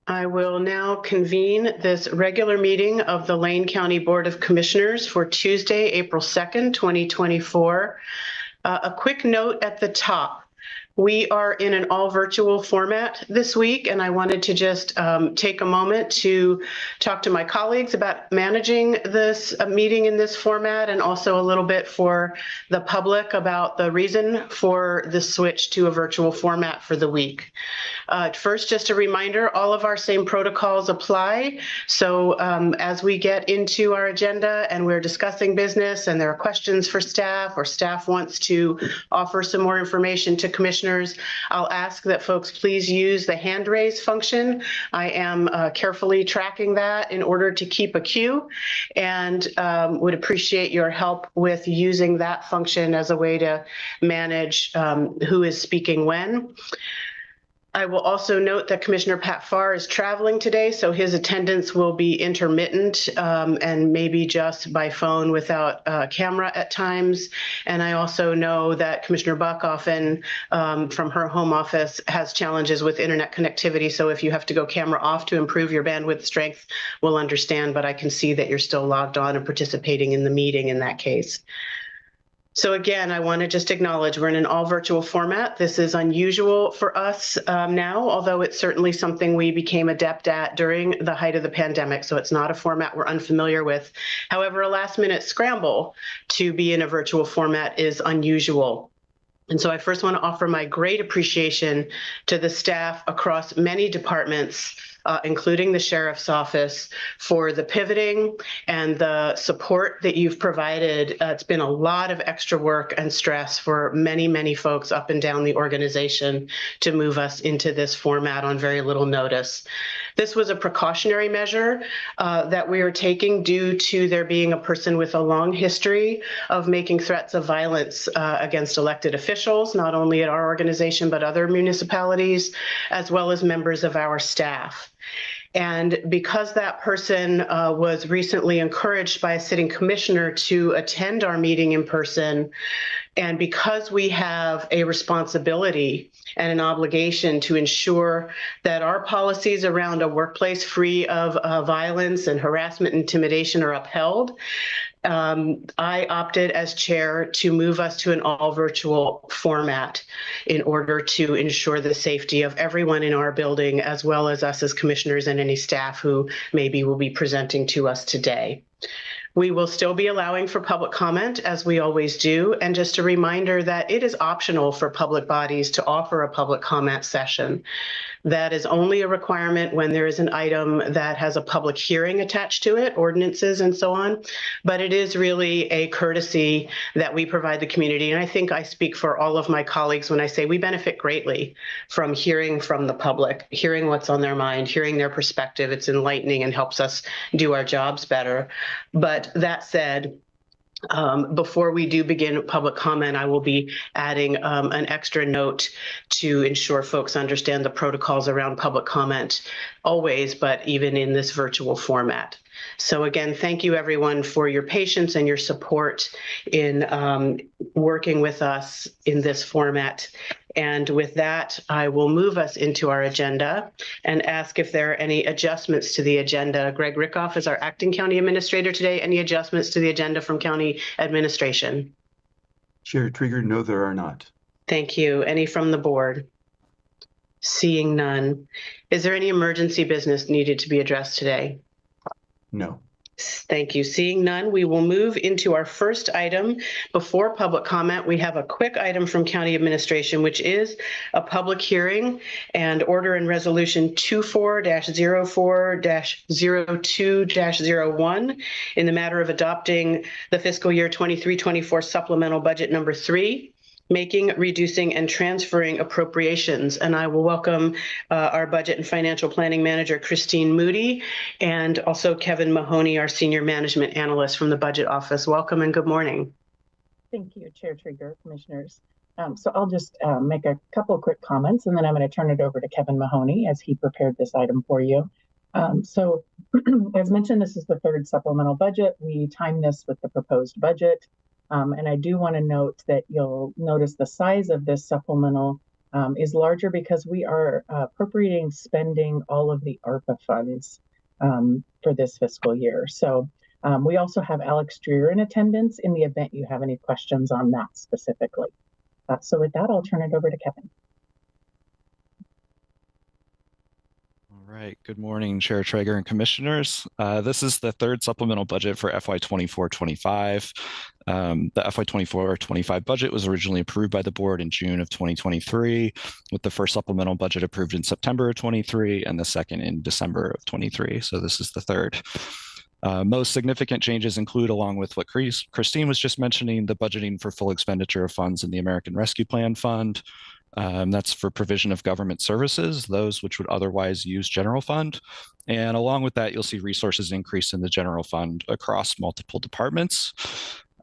I will now convene this regular meeting of the Lane County Board of Commissioners for Tuesday, April 2nd, 2024. A quick note at the top. We are in an all virtual format this week, and I wanted to just take a moment to talk to my colleagues about managing this meeting in this format, and also a little bit for the public about the reason for the switch to a virtual format for the week. First, just a reminder, all of our same protocols apply. So as we get into our agenda and we're discussing business and there are questions for staff, or staff wants to offer some more information to commissioners, I'll ask that folks please use the hand raise function. I am carefully tracking that in order to keep a queue, and would appreciate your help with using that function as a way to manage who is speaking when. I will also note that Commissioner Pat Farr is traveling today, so his attendance will be intermittent and maybe just by phone without camera at times. And I also know that Commissioner Buck often from her home office has challenges with internet connectivity. So if you have to go camera off to improve your bandwidth strength, we'll understand, but I can see that you're still logged on and participating in the meeting in that case. So again, I want to just acknowledge we're in an all virtual format. This is unusual for us now, although it's certainly something we became adept at during the height of the pandemic. So it's not a format we're unfamiliar with. However, a last minute scramble to be in a virtual format is unusual. And so I first want to offer my great appreciation to the staff across many departments, including the Sheriff's Office, for the pivoting and the support that you've provided. It's been a lot of extra work and stress for many, many folks up and down the organization to move us into this format on very little notice. This was a precautionary measure that we are taking due to there being a person with a long history of making threats of violence against elected officials, not only at our organization, but other municipalities, as well as members of our staff. And because that person was recently encouraged by a sitting commissioner to attend our meeting in person, and because we have a responsibility and an obligation to ensure that our policies around a workplace free of violence and harassment and intimidation are upheld, I opted as chair to move us to an all virtual format in order to ensure the safety of everyone in our building, as well as us as commissioners and any staff who maybe will be presenting to us today. We will still be allowing for public comment, as we always do. And just a reminder that it is optional for public bodies to offer a public comment session. That is only a requirement when there is an item that has a public hearing attached to it, ordinances and so on. But it is really a courtesy that we provide the community. And I think I speak for all of my colleagues when I say we benefit greatly from hearing from the public, hearing what's on their mind, hearing their perspective. It's enlightening and helps us do our jobs better. But that said, before we do begin public comment, I will be adding an extra note to ensure folks understand the protocols around public comment always, but even in this virtual format. So again, thank you everyone for your patience and your support in working with us in this format. And with that, I will move us into our agenda and ask if there are any adjustments to the agenda. Greg Rickoff is our acting county administrator today. Any adjustments to the agenda from county administration? Chair Trieger, no, there are not. Thank you. Any from the board? Seeing none. Is there any emergency business needed to be addressed today? No. Thank you. Seeing none, we will move into our first item. Before public comment, we have a quick item from county administration, which is a public hearing and order and resolution 24-04-02-01 in the matter of adopting the fiscal year 23-24 supplemental budget number 3. Making, reducing, and transferring appropriations. And I will welcome our budget and financial planning manager, Christine Moody, and also Kevin Mahoney, our senior management analyst from the budget office. Welcome and good morning. Thank you, Chair Trieger, commissioners. So I'll just make a couple of quick comments, and then I'm going to turn it over to Kevin Mahoney as he prepared this item for you. So as mentioned, this is the third supplemental budget. We timed this with the proposed budget. And I do want to note that you'll notice the size of this supplemental is larger because we are appropriating spending all of the ARPA funds for this fiscal year. So we also have Alex Dreer in attendance in the event you have any questions on that specifically. So with that, I'll turn it over to Kevin. All right. Good morning, Chair Traeger and Commissioners. This is the third supplemental budget for FY 24-25. The FY 24-25 budget was originally approved by the board in June of 2023, with the first supplemental budget approved in September of 23 and the second in December of 23. So this is the third. Most significant changes include, along with what Christine was just mentioning, the budgeting for full expenditure of funds in the American Rescue Plan Fund. That's for provision of government services, those which would otherwise use general fund. And along with that, you'll see resources increase in the general fund across multiple departments.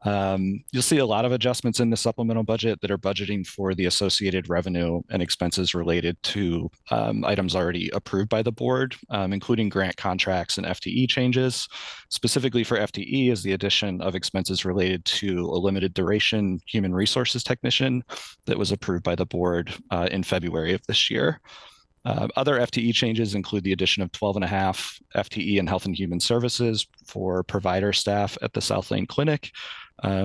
You'll see a lot of adjustments in the supplemental budget that are budgeting for the associated revenue and expenses related to items already approved by the board, including grant contracts and FTE changes. Specifically for FTE is the addition of expenses related to a limited duration human resources technician that was approved by the board in February of this year. Other FTE changes include the addition of 12.5 FTE in Health and Human Services for provider staff at the South Lane Clinic,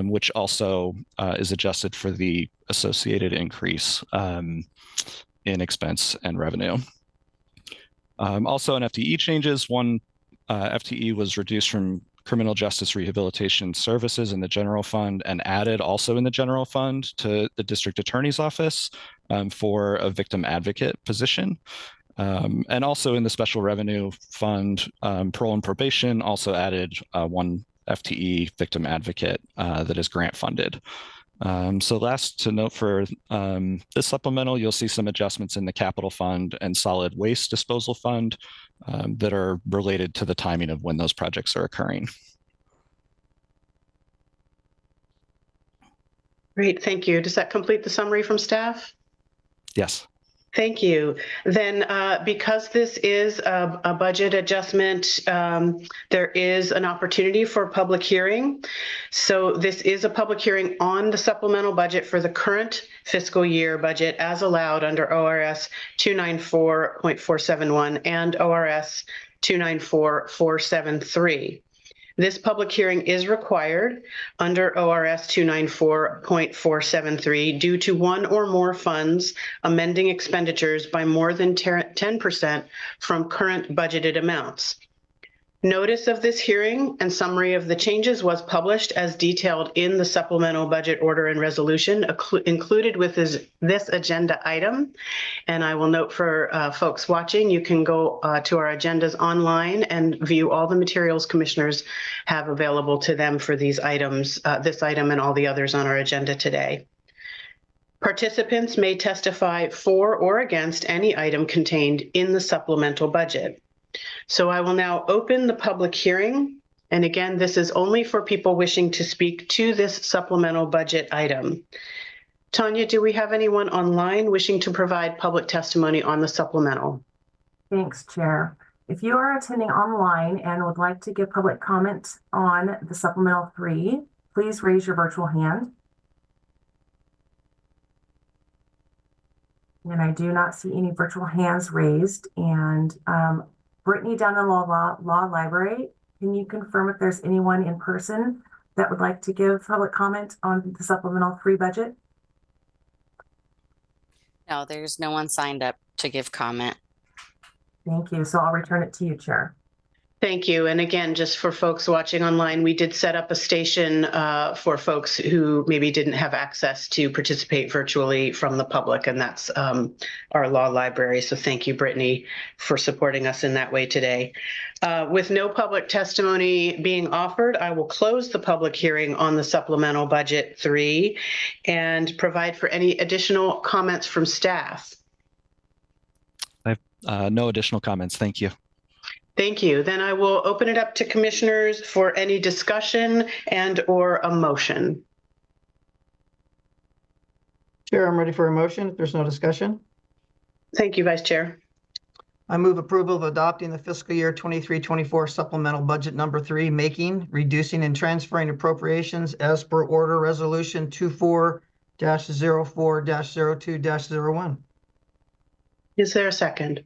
which also is adjusted for the associated increase in expense and revenue. Also in FTE changes, one FTE was reduced from Criminal Justice Rehabilitation Services in the general fund and added also in the general fund to the district attorney's office for a victim advocate position. And also in the special revenue fund, parole and probation also added one FTE victim advocate that is grant funded. So last to note for this supplemental, you'll see some adjustments in the capital fund and solid waste disposal fund that are related to the timing of when those projects are occurring. Great, thank you. Does that complete the summary from staff? Yes. Thank you. Then because this is a budget adjustment, there is an opportunity for public hearing. So this is a public hearing on the supplemental budget for the current fiscal year budget as allowed under ORS 294.471 and ORS 294.473. This public hearing is required under ORS 294.473 due to one or more funds amending expenditures by more than 10% from current budgeted amounts. Notice of this hearing and summary of the changes was published as detailed in the supplemental budget order and resolution included with this agenda item. And I will note for folks watching, you can go to our agendas online and view all the materials commissioners have available to them for these items, this item and all the others on our agenda today. Participants may testify for or against any item contained in the supplemental budget. So I will now open the public hearing. And again, this is only for people wishing to speak to this supplemental budget item. Tanya, do we have anyone online wishing to provide public testimony on the supplemental? Thanks, Chair. If you are attending online and would like to give public comment on the supplemental 3, please raise your virtual hand. And I do not see any virtual hands raised. And Brittany down in the law library, can you confirm if there's anyone in person that would like to give public comment on the supplemental 3 budget? No, there's no one signed up to give comment. Thank you. So I'll return it to you, Chair. Thank you. And again, just for folks watching online, we did set up a station for folks who maybe didn't have access to participate virtually from the public, and that's our law library. So thank you, Brittany, for supporting us in that way today. With no public testimony being offered, I will close the public hearing on the supplemental budget 3 and provide for any additional comments from staff. I have no additional comments. Thank you. Thank you. Then I will open it up to commissioners for any discussion and or a motion. Chair, I'm ready for a motion if there's no discussion. Thank you, Vice Chair. I move approval of adopting the fiscal year 23-24 supplemental budget number 3, making, reducing, and transferring appropriations as per order resolution 24-04-02-01. Is there a second?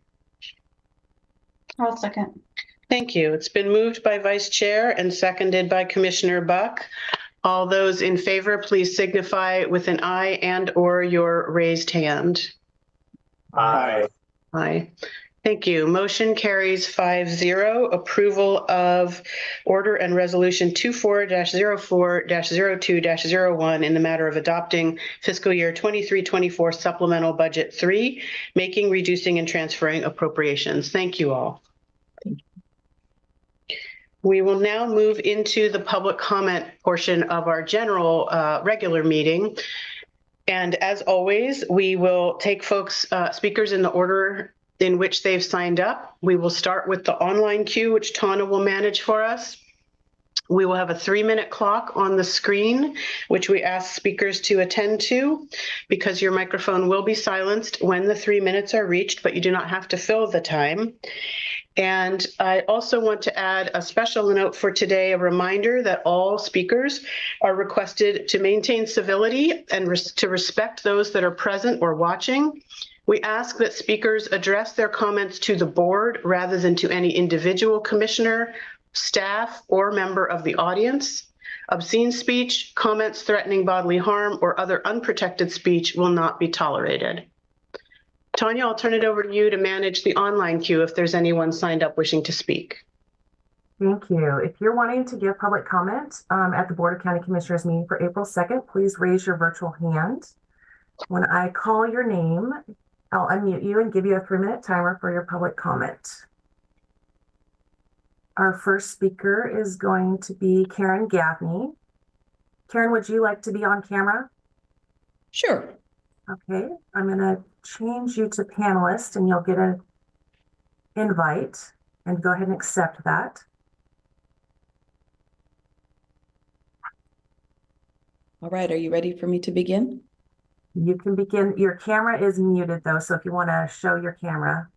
I'll second. Thank you. It's been moved by Vice Chair and seconded by Commissioner Buck. All those in favor, please signify with an aye and/or your raised hand. Aye. Aye. Thank you. Motion carries 5-0. Approval of Order and Resolution 24-04-02-01 in the matter of adopting fiscal year 23-24 Supplemental Budget 3, making, reducing, and transferring appropriations. Thank you all. We will now move into the public comment portion of our general regular meeting. And as always, we will take folks, speakers in the order in which they've signed up. We will start with the online queue, which Tana will manage for us. We will have a 3-minute clock on the screen, which we ask speakers to attend to, because your microphone will be silenced when the 3 minutes are reached, but you do not have to fill the time. And I also want to add a special note for today, a reminder that all speakers are requested to maintain civility and to respect those that are present or watching. We ask that speakers address their comments to the board rather than to any individual commissioner, staff, or member of the audience. Obscene speech, comments threatening bodily harm, or other unprotected speech will not be tolerated. Tanya, I'll turn it over to you to manage the online queue if there's anyone signed up wishing to speak. Thank you. If you're wanting to give public comment at the Board of County Commissioners meeting for April 2nd, please raise your virtual hand. When I call your name, I'll unmute you and give you a 3-minute timer for your public comment. Our first speaker is going to be Karen Gaffney. Karen, would you like to be on camera? Sure. Okay, I'm going to change you to panelist and you'll get an invite, and go ahead and accept that. All right. Are you ready for me to begin? You can begin. Your camera is muted though, so if you want to show your camera.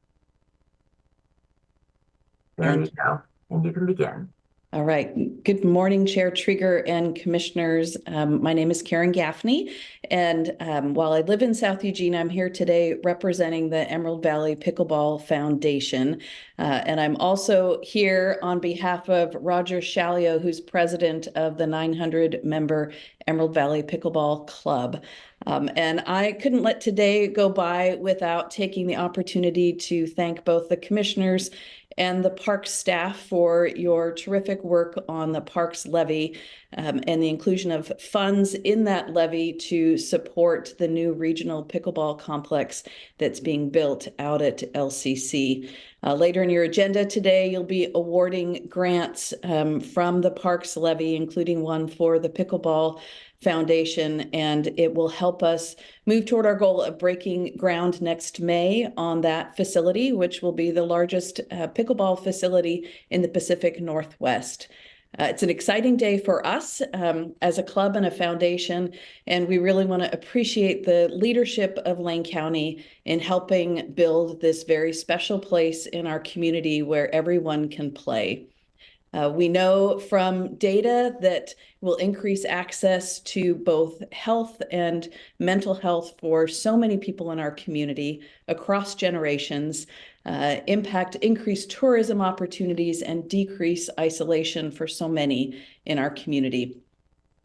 There you go. And you can begin. All right. Good morning, Chair Trigger and Commissioners. My name is Karen Gaffney, and while I live in South Eugene, I'm here today representing the Emerald Valley Pickleball Foundation. And I'm also here on behalf of Roger Shalio, who's president of the 900-member Emerald Valley Pickleball Club. And I couldn't let today go by without taking the opportunity to thank both the commissioners and the parks staff for your terrific work on the parks levy and the inclusion of funds in that levy to support the new regional pickleball complex that's being built out at LCC. Later in your agenda today, you'll be awarding grants from the parks levy, including one for the Pickleball Foundation, and it will help us move toward our goal of breaking ground next May on that facility, which will be the largest pickleball facility in the Pacific Northwest. It's an exciting day for us as a club and a foundation, and we really want to appreciate the leadership of Lane County in helping build this very special place in our community where everyone can play. We know from data that will increase access to both health and mental health for so many people in our community across generations, increase tourism opportunities, and decrease isolation for so many in our community.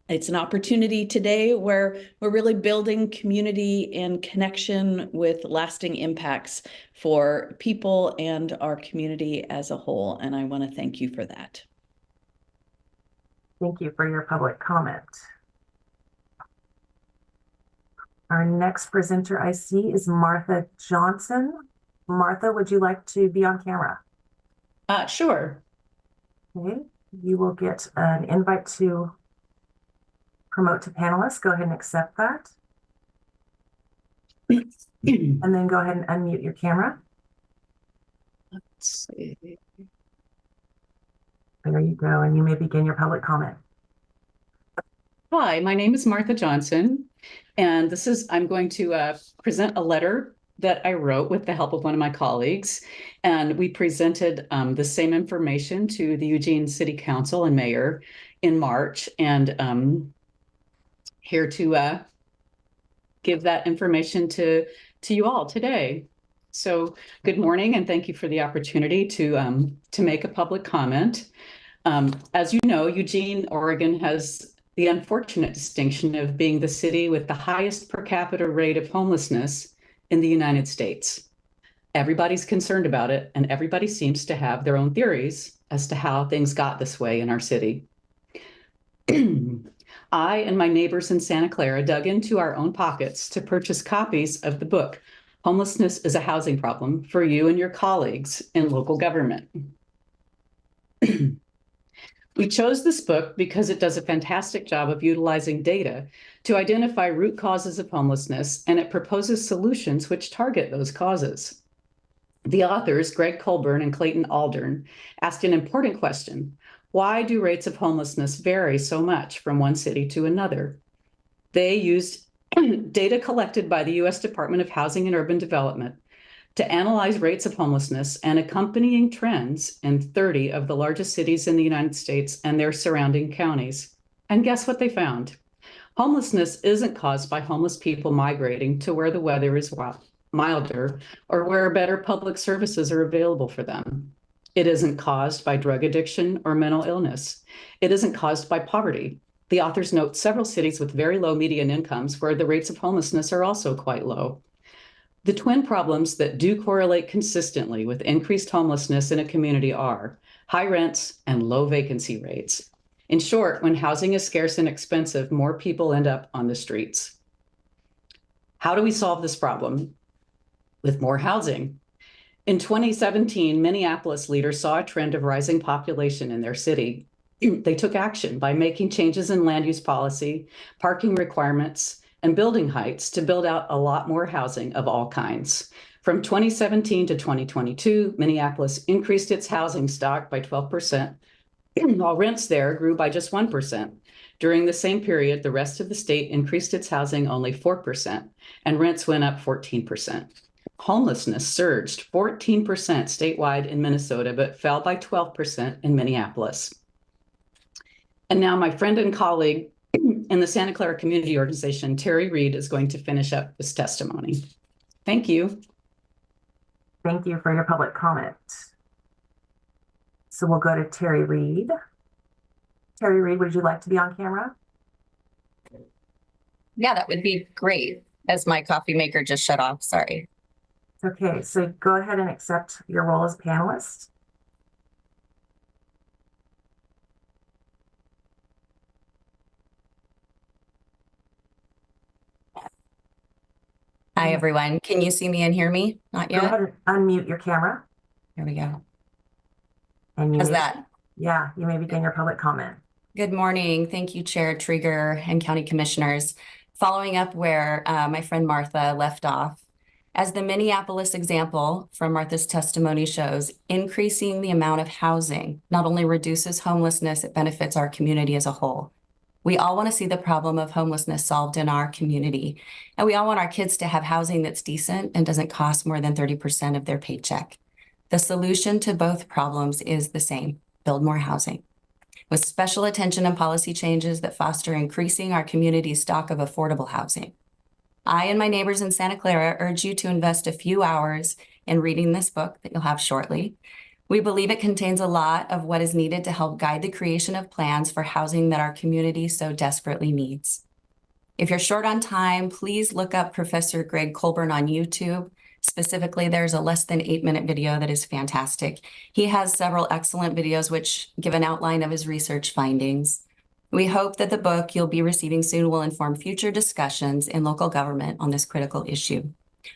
It's an opportunity today where we're really building community and connection with lasting impacts for people and our community as a whole. And I want to thank you for that. Thank you for your public comment. Our next presenter I see is Martha Johnson. Martha, would you like to be on camera? Sure. Okay, you will get an invite to promote to panelists. Go ahead and accept that. And then go ahead and unmute your camera. Let's see. There you go, and you may begin your public comment. Hi, my name is Martha Johnson, and I'm going to present a letter that I wrote with the help of one of my colleagues, and we presented the same information to the Eugene City Council and Mayor in March, and here to give that information to you all today. So good morning, and thank you for the opportunity to make a public comment. As you know, Eugene, Oregon has the unfortunate distinction of being the city with the highest per capita rate of homelessness in the United States. Everybody's concerned about it, and everybody seems to have their own theories as to how things got this way in our city. I and my neighbors in Santa Clara dug into our own pockets to purchase copies of the book, Homelessness is a Housing Problem, for you and your colleagues in local government. We chose this book because it does a fantastic job of utilizing data to identify root causes of homelessness, and it proposes solutions which target those causes. The authors, Greg Colburn and Clayton Aldern, asked an important question: why do rates of homelessness vary so much from one city to another? They used data collected by the U.S. Department of Housing and Urban Development to analyze rates of homelessness and accompanying trends in 30 of the largest cities in the United States and their surrounding counties. And guess what they found? Homelessness isn't caused by homeless people migrating to where the weather is milder or where better public services are available for them. It isn't caused by drug addiction or mental illness. It isn't caused by poverty. The authors note several cities with very low median incomes where the rates of homelessness are also quite low. The twin problems that do correlate consistently with increased homelessness in a community are high rents and low vacancy rates. In short, when housing is scarce and expensive, more people end up on the streets. How do we solve this problem? With more housing. In 2017, Minneapolis leaders saw a trend of rising population in their city. They took action by making changes in land use policy, parking requirements, and building heights to build out a lot more housing of all kinds. From 2017 to 2022, Minneapolis increased its housing stock by 12%, while rents there grew by just 1%. During the same period, the rest of the state increased its housing only 4%, and rents went up 14%. Homelessness surged 14% statewide in Minnesota, but fell by 12% in Minneapolis. And now my friend and colleague in the Santa Clara Community Organization, Terry Reed, is going to finish up this testimony. Thank you. Thank you for your public comment. So we'll go to Terry Reed. Terry Reed, would you like to be on camera? Yeah, that would be great, as my coffee maker just shut off. Sorry. Okay, so go ahead and accept your role as panelist. Hi, everyone. Can you see me and hear me? Not Go yet? ahead and unmute your camera. Here we go. And you How's may, that? yeah, you may begin your public comment. Good morning. Thank you, Chair Trieger and County Commissioners. Following up where my friend Martha left off, as the Minneapolis example from Martha's testimony shows, increasing the amount of housing not only reduces homelessness, it benefits our community as a whole. We all want to see the problem of homelessness solved in our community, and we all want our kids to have housing that's decent and doesn't cost more than 30% of their paycheck. The solution to both problems is the same: build more housing, with special attention and policy changes that foster increasing our community's stock of affordable housing. I and my neighbors in Santa Clara urge you to invest a few hours in reading this book that you'll have shortly. We believe it contains a lot of what is needed to help guide the creation of plans for housing that our community so desperately needs. If you're short on time, please look up Professor Greg Colburn on YouTube. Specifically, there's a less than 8-minute video that is fantastic. He has several excellent videos which give an outline of his research findings. We hope that the book you'll be receiving soon will inform future discussions in local government on this critical issue.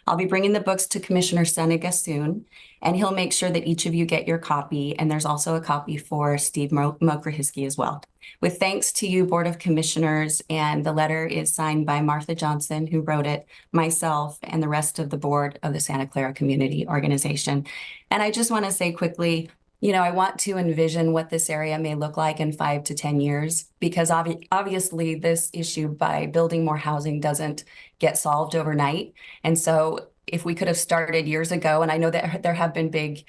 I'll be bringing the books to Commissioner Senega soon, and he'll make sure that each of you get your copy. And there's also a copy for Steve Mokrahiski as well. With thanks to you, Board of Commissioners, and the letter is signed by Martha Johnson, who wrote it, myself, and the rest of the board of the Santa Clara Community Organization. And I just want to say quickly, you know, I want to envision what this area may look like in 5 to 10 years, because obviously this issue by building more housing doesn't get solved overnight. And so if we could have started years ago, and I know that there have been big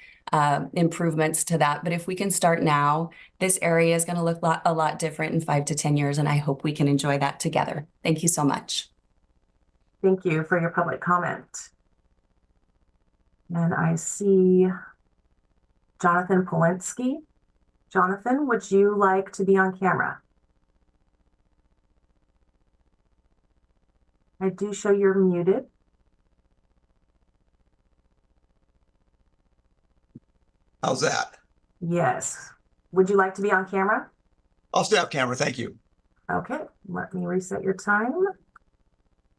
improvements to that, but if we can start now, this area is going to look a lot different in 5 to 10 years, and I hope we can enjoy that together. Thank you so much. Thank you for your public comment. And I see Jonathan Polinsky. Jonathan, would you like to be on camera? I do show you're muted. How's that? Yes. Would you like to be on camera? I'll stay off camera. Thank you. Okay, let me reset your time.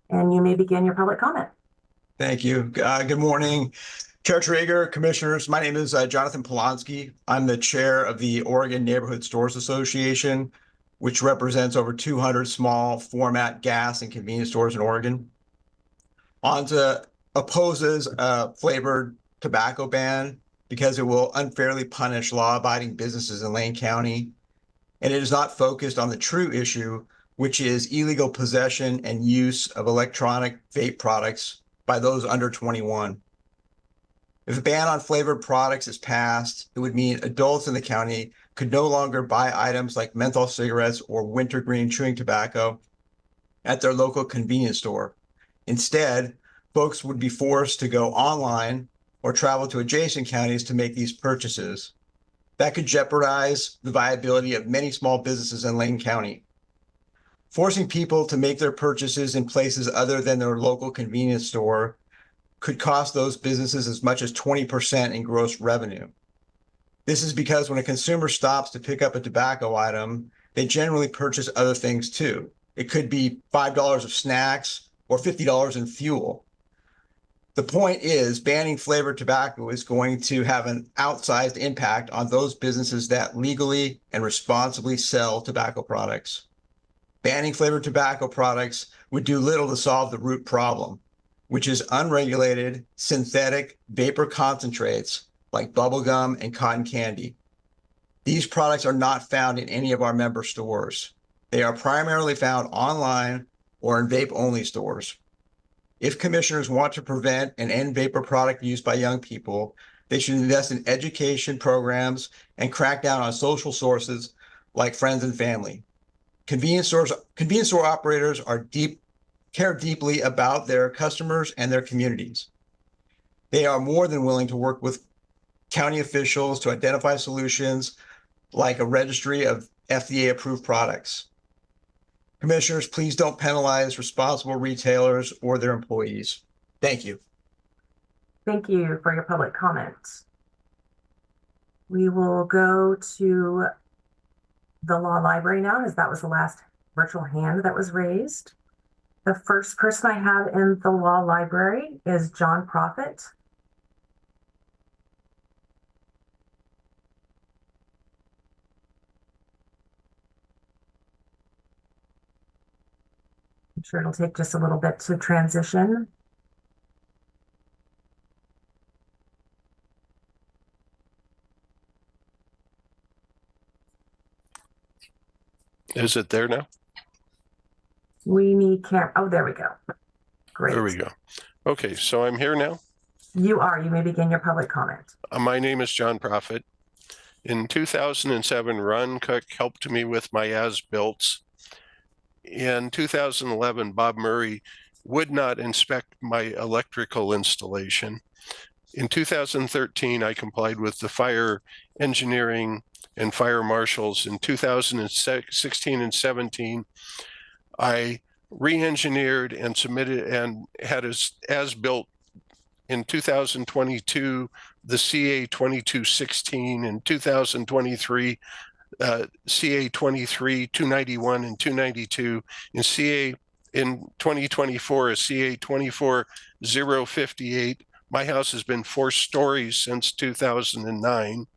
And you may begin your public comment. Thank you. Good morning, Chair Traeger, commissioners. My name is Jonathan Polonsky. I'm the chair of the Oregon Neighborhood Stores Association, which represents over 200 small format gas and convenience stores in Oregon. ONSA opposes a flavored tobacco ban because it will unfairly punish law-abiding businesses in Lane County. And it is not focused on the true issue, which is illegal possession and use of electronic vape products by those under 21. If a ban on flavored products is passed, it would mean adults in the county could no longer buy items like menthol cigarettes or wintergreen chewing tobacco at their local convenience store. Instead, folks would be forced to go online or travel to adjacent counties to make these purchases. That could jeopardize the viability of many small businesses in Lane County. Forcing people to make their purchases in places other than their local convenience store could cost those businesses as much as 20% in gross revenue. This is because when a consumer stops to pick up a tobacco item, they generally purchase other things too. It could be $5 of snacks or $50 in fuel. The point is, banning flavored tobacco is going to have an outsized impact on those businesses that legally and responsibly sell tobacco products. Banning flavored tobacco products would do little to solve the root problem, which is unregulated synthetic vapor concentrates like bubblegum and cotton candy. These products are not found in any of our member stores. They are primarily found online or in vape-only stores. If commissioners want to prevent and end vapor product use by young people, they should invest in education programs and crack down on social sources like friends and family. Convenience store operators care deeply about their customers and their communities. They are more than willing to work with county officials to identify solutions like a registry of FDA-approved products. Commissioners, please don't penalize responsible retailers or their employees. Thank you. Thank you for your public comment. We will go to the law library now, as that was the last virtual hand that was raised. The first person I have in the law library is John Profit. I'm sure it'll take just a little bit to transition. Is it there now? We need oh, there we go. Great. There we go. Okay, so I'm here now. You are. You may begin your public comment. My name is John Profit. In 2007, Ron Cook helped me with my as-builts. In 2011, Bob Murray would not inspect my electrical installation. In 2013, I complied with the fire engineering and fire marshals. In 2016 and 17, I re-engineered and submitted and had as-built in 2022, the CA 2216, in 2023, CA 23, 291 and 292, in CA in 2024, a CA 24058. My house has been 4 stories since 2009.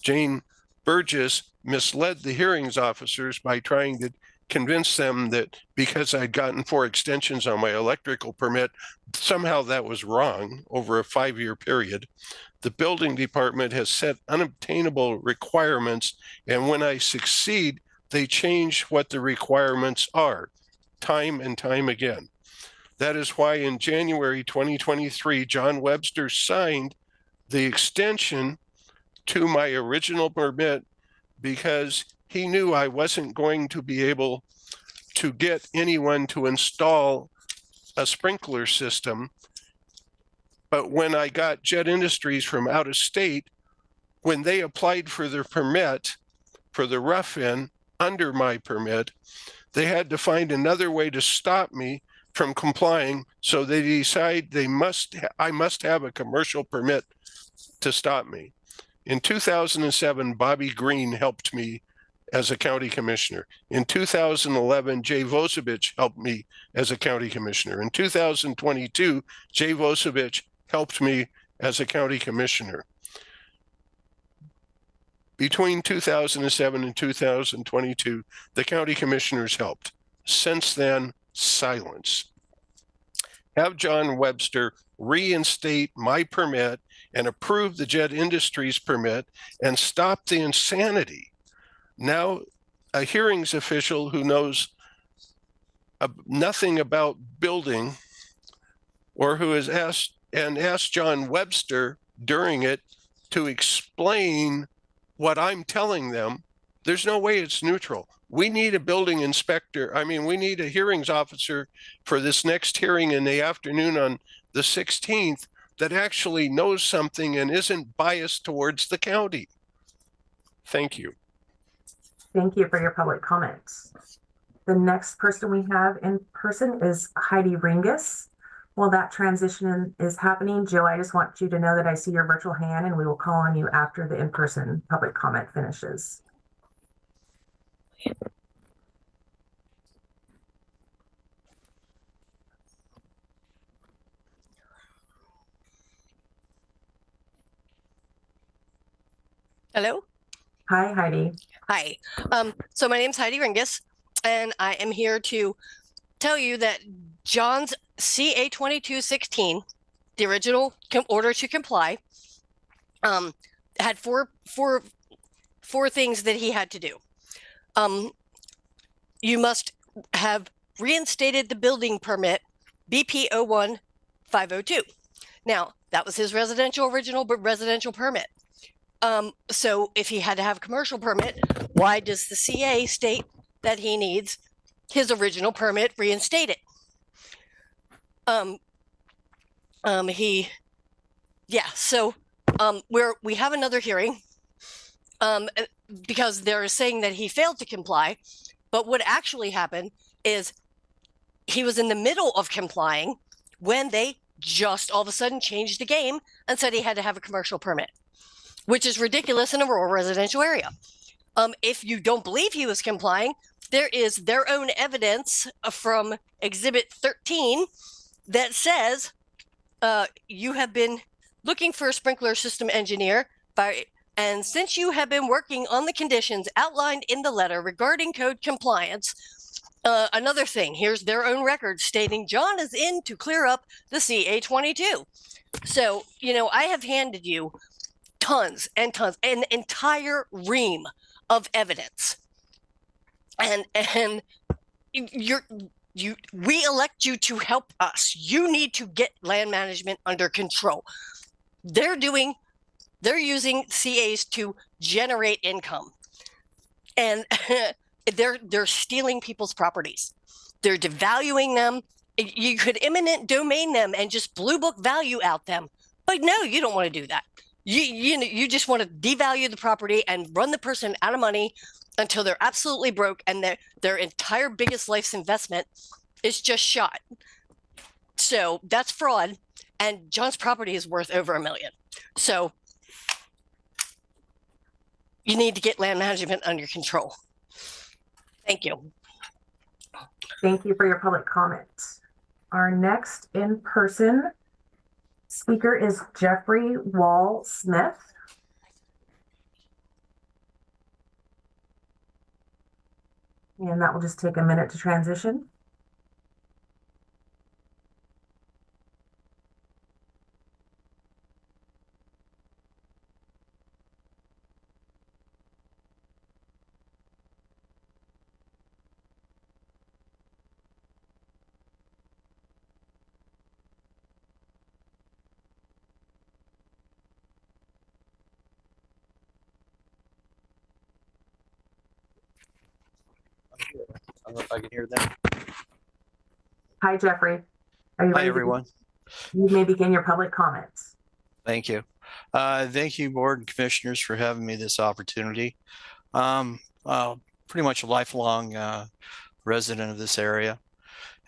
Jane Burgess misled the hearings officers by trying to convince them that because I'd gotten 4 extensions on my electrical permit, somehow that was wrong over a 5-year period. The building department has set unobtainable requirements, and when I succeed, they change what the requirements are, time and time again. That is why in January 2023, John Webster signed the extension to my original permit because he knew I wasn't going to be able to get anyone to install a sprinkler system But when I got Jet Industries from out of state, when they applied for their permit for the rough-in under my permit, they had to find another way to stop me from complying. So they decide I must have a commercial permit to stop me. In 2007, Bobby Green helped me as a county commissioner. In 2011, Jay Vosevich helped me as a county commissioner. In 2022, Jay Vosevich helped me as a county commissioner. Between 2007 and 2022, the county commissioners helped. Since then, silence. Have John Webster reinstate my permit and approve the Jet Industries permit and stop the insanity. Now, a hearings official who knows nothing about building, or who has asked John Webster during it to explain what I'm telling them, there's no way it's neutral. We need a building inspector. I mean, we need a hearings officer for this next hearing in the afternoon on the 16th that actually knows something and isn't biased towards the county. Thank you. Thank you for your public comments. The next person we have in person is Heidi Ringus. While that transition is happening, Joe, I just want you to know that I see your virtual hand and we will call on you after the in-person public comment finishes. Hello. Hi, Heidi. Hi. So my name's Heidi Ringus, and I am here to tell you that John's CA 2216, the original order to comply, had four things that he had to do. You must have reinstated the building permit BP 01502. Now, that was his original residential permit. So if he had to have a commercial permit, why does the CA state that he needs his original permit reinstated? We have another hearing because they're saying that he failed to comply, but what actually happened is he was in the middle of complying when they just all of a sudden changed the game and said he had to have a commercial permit, which is ridiculous in a rural residential area. If you don't believe he was complying, there is their own evidence from Exhibit 13 that says you have been looking for a sprinkler system engineer and since you have been working on the conditions outlined in the letter regarding code compliance, another thing, here's their own record stating John is in to clear up the CA22. So, I have handed you tons and tons, an entire ream of evidence. And we elect you to help us. You need to get land management under control. They're using CAs to generate income. And they're stealing people's properties. They're devaluing them. You could eminent domain them and just blue book value out them. But no, you don't want to do that. You just want to devalue the property and run the person out of money until they're absolutely broke and their entire biggest life's investment is just shot. So that's fraud. And John's property is worth over $1 million. So you need to get land management under control. Thank you. Thank you for your public comment. Our next in-person speaker is Jeffrey Wall Smith. And that will just take a minute to transition. I don't know if I can hear them. Hi, Jeffrey. Are you Hi, ready? everyone. You may begin your public comments. Thank you. Thank you, Board and Commissioners, for having me this opportunity. Pretty much a lifelong resident of this area,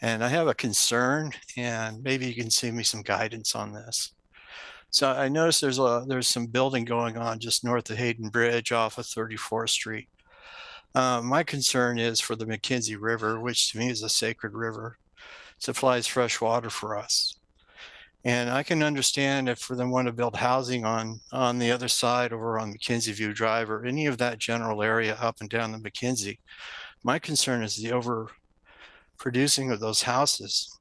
and I have a concern, and maybe you can send me some guidance on this. So I noticed there's some building going on just north of Hayden Bridge off of 34th Street. My concern is for the McKenzie River, which to me is a sacred river. It supplies fresh water for us. And I can understand if for them want to build housing on the other side over on McKenzie View Drive or any of that general area up and down the McKenzie. My concern is the overproducing of those houses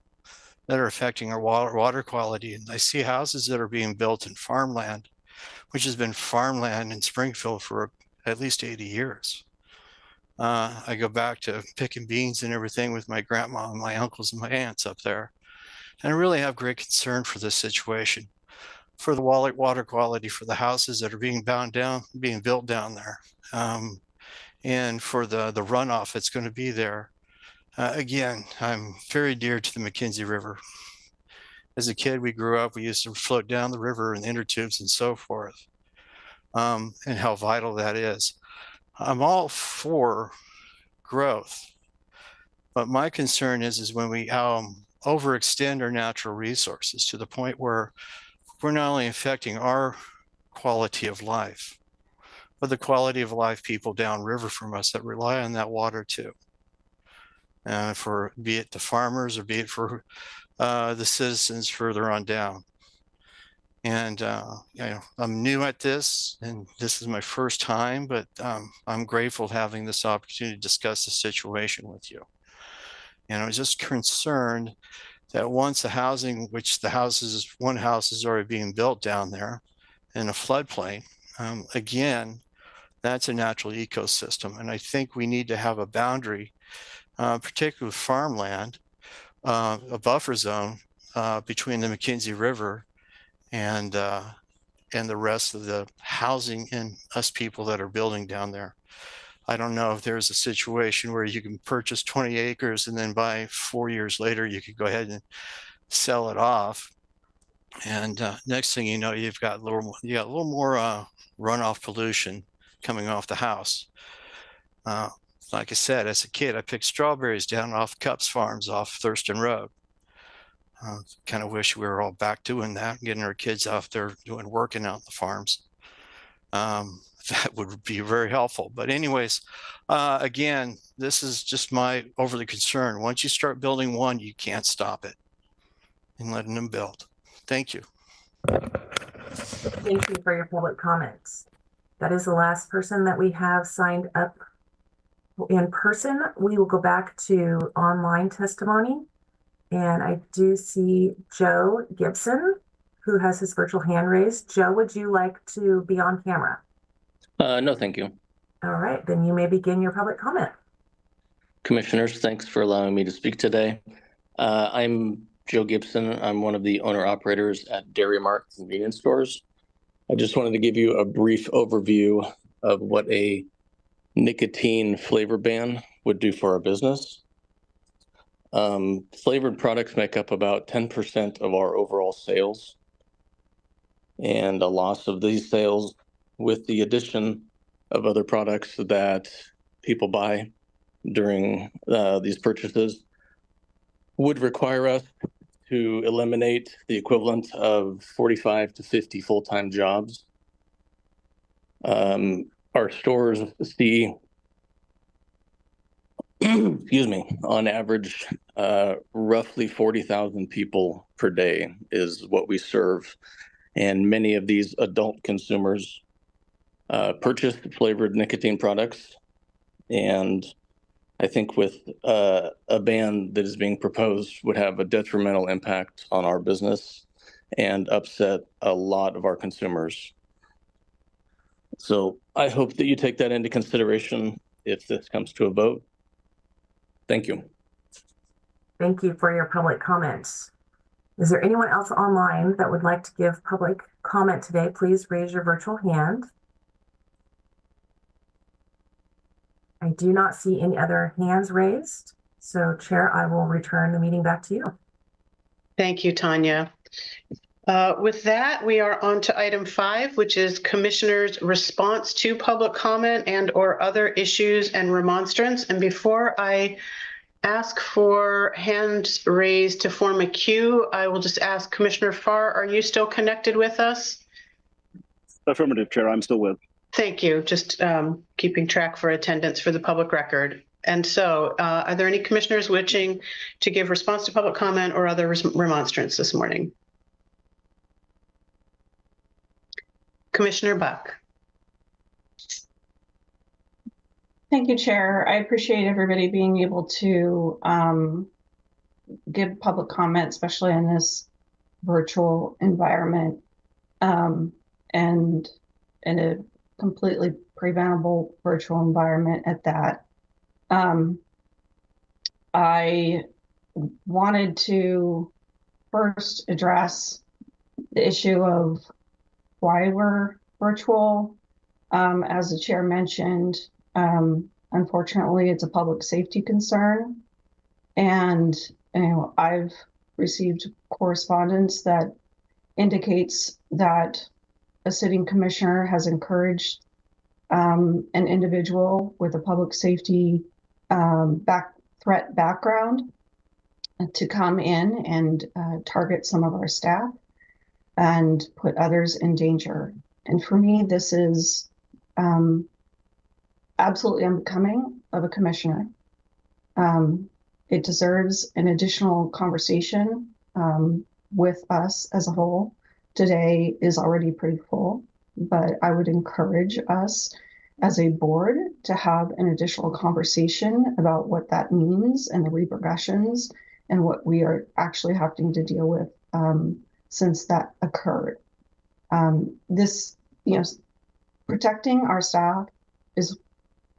that are affecting our water quality. And I see houses that are being built in farmland, which has been farmland in Springfield for at least 80 years. I go back to picking beans and everything with my grandma and my uncles and my aunts up there. And I really have great concern for this situation, for the water quality for the houses that are being built down there, and for the runoff that's going to be there. Again, I'm very dear to the McKenzie River. As a kid, we grew up, we used to float down the river in inner tubes and so forth, and how vital that is. I'm all for growth, but my concern is when we overextend our natural resources to the point where we're not only affecting our quality of life, but the quality of life people downriver from us that rely on that water too. Be it the farmers or be it for the citizens further on down. And I'm new at this, and this is my first time, but I'm grateful having this opportunity to discuss the situation with you. And I was just concerned that once the housing, one house is already being built down there in a floodplain, again, that's a natural ecosystem. And I think we need to have a boundary, particularly with farmland, a buffer zone between the McKenzie River and the rest of the housing and us people that are building down there. I don't know if there's a situation where you can purchase 20 acres and then by 4 years later, you could go ahead and sell it off. And next thing you know, you've got a little more runoff pollution coming off the house. Like I said, as a kid, I picked strawberries down off Cups Farms off Thurston Road. Kind of wish we were all back doing that, getting our kids out there working out the farms. That would be very helpful. But anyways, again, this is just my overly concern. Once you start building one, you can't stop it and letting them build. Thank you. Thank you for your public comments. That is the last person that we have signed up in person. We will go back to online testimony. And I do see Joe Gibson, who has his virtual hand raised. Joe, would you like to be on camera? No, thank you. All right, then you may begin your public comment. Commissioners, thanks for allowing me to speak today. I'm Joe Gibson. I'm one of the owner-operators at Dairy Mart convenience stores. I just wanted to give you a brief overview of what a nicotine flavor ban would do for our business. Flavored products make up about 10% of our overall sales, and a loss of these sales with the addition of other products that people buy during these purchases would require us to eliminate the equivalent of 45 to 50 full-time jobs. Our stores see, excuse me, on average, roughly 40,000 people per day is what we serve. And many of these adult consumers purchase flavored nicotine products. And I think with a ban that is being proposed would have a detrimental impact on our business and upset a lot of our consumers. So I hope that you take that into consideration if this comes to a vote. Thank you. Thank you for your public comments. Is there anyone else online that would like to give public comment today? Please raise your virtual hand. I do not see any other hands raised. So Chair, I will return the meeting back to you. Thank you, Tanya. With that, we are on to item 5, which is Commissioners' response to public comment and or other issues and remonstrance. And before I ask for hands raised to form a queue, I will just ask Commissioner Farr, are you still connected with us? Affirmative, Chair. I'm still with. Thank you. Just keeping track for attendance for the public record. And so are there any commissioners wishing to give response to public comment or other remonstrance this morning? Commissioner Buck. Thank you, Chair. I appreciate everybody being able to give public comment, especially in this virtual environment, and in a completely preventable virtual environment at that. I wanted to first address the issue of why we're virtual. As the chair mentioned, unfortunately, it's a public safety concern. And I've received correspondence that indicates that a sitting commissioner has encouraged an individual with a public safety threat background to come in and target some of our staff and put others in danger. And for me, this is absolutely unbecoming of a commissioner. It deserves an additional conversation with us as a whole. Today is already pretty full, but I would encourage us as a board to have an additional conversation about what that means and the repercussions and what we are actually having to deal with since that occurred. Protecting our staff is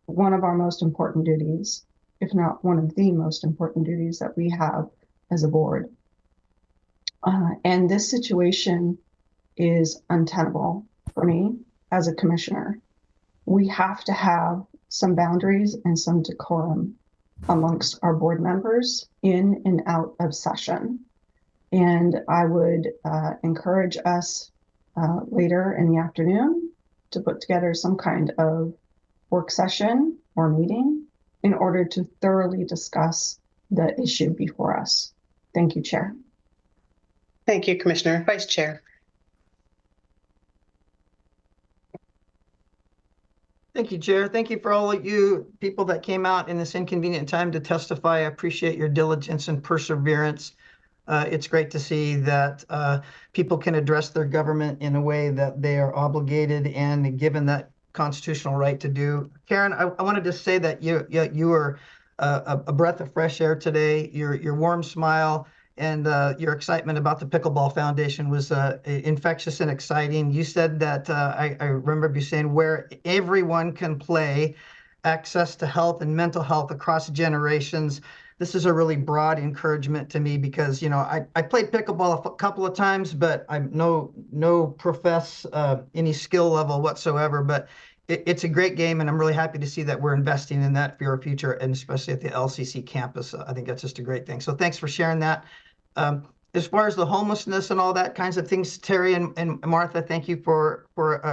one of our most important duties, if not one of the most important duties that we have as a board. And this situation is untenable for me as a commissioner. We have to have some boundaries and some decorum amongst our board members in and out of session. And I would encourage us later in the afternoon to put together some kind of work session or meeting in order to thoroughly discuss the issue before us. Thank you, Chair. Thank you, Commissioner. Vice Chair. Thank you, Chair. Thank you for all of you people that came out in this inconvenient time to testify. I appreciate your diligence and perseverance. It's great to see that people can address their government in a way that they are obligated and given that constitutional right to do. Karen, I wanted to say that you were a breath of fresh air today. Your warm smile and your excitement about the Pickleball Foundation was infectious and exciting. You said that, I remember you saying, where everyone can play, access to health and mental health across generations. This is a really broad encouragement to me because, I played pickleball a couple of times, but I'm no profess any skill level whatsoever, but it's a great game, and I'm really happy to see that we're investing in that for your future, and especially at the LCC campus. I think that's just a great thing. So thanks for sharing that. As far as the homelessness and all that kinds of things, Terry and Martha, thank you for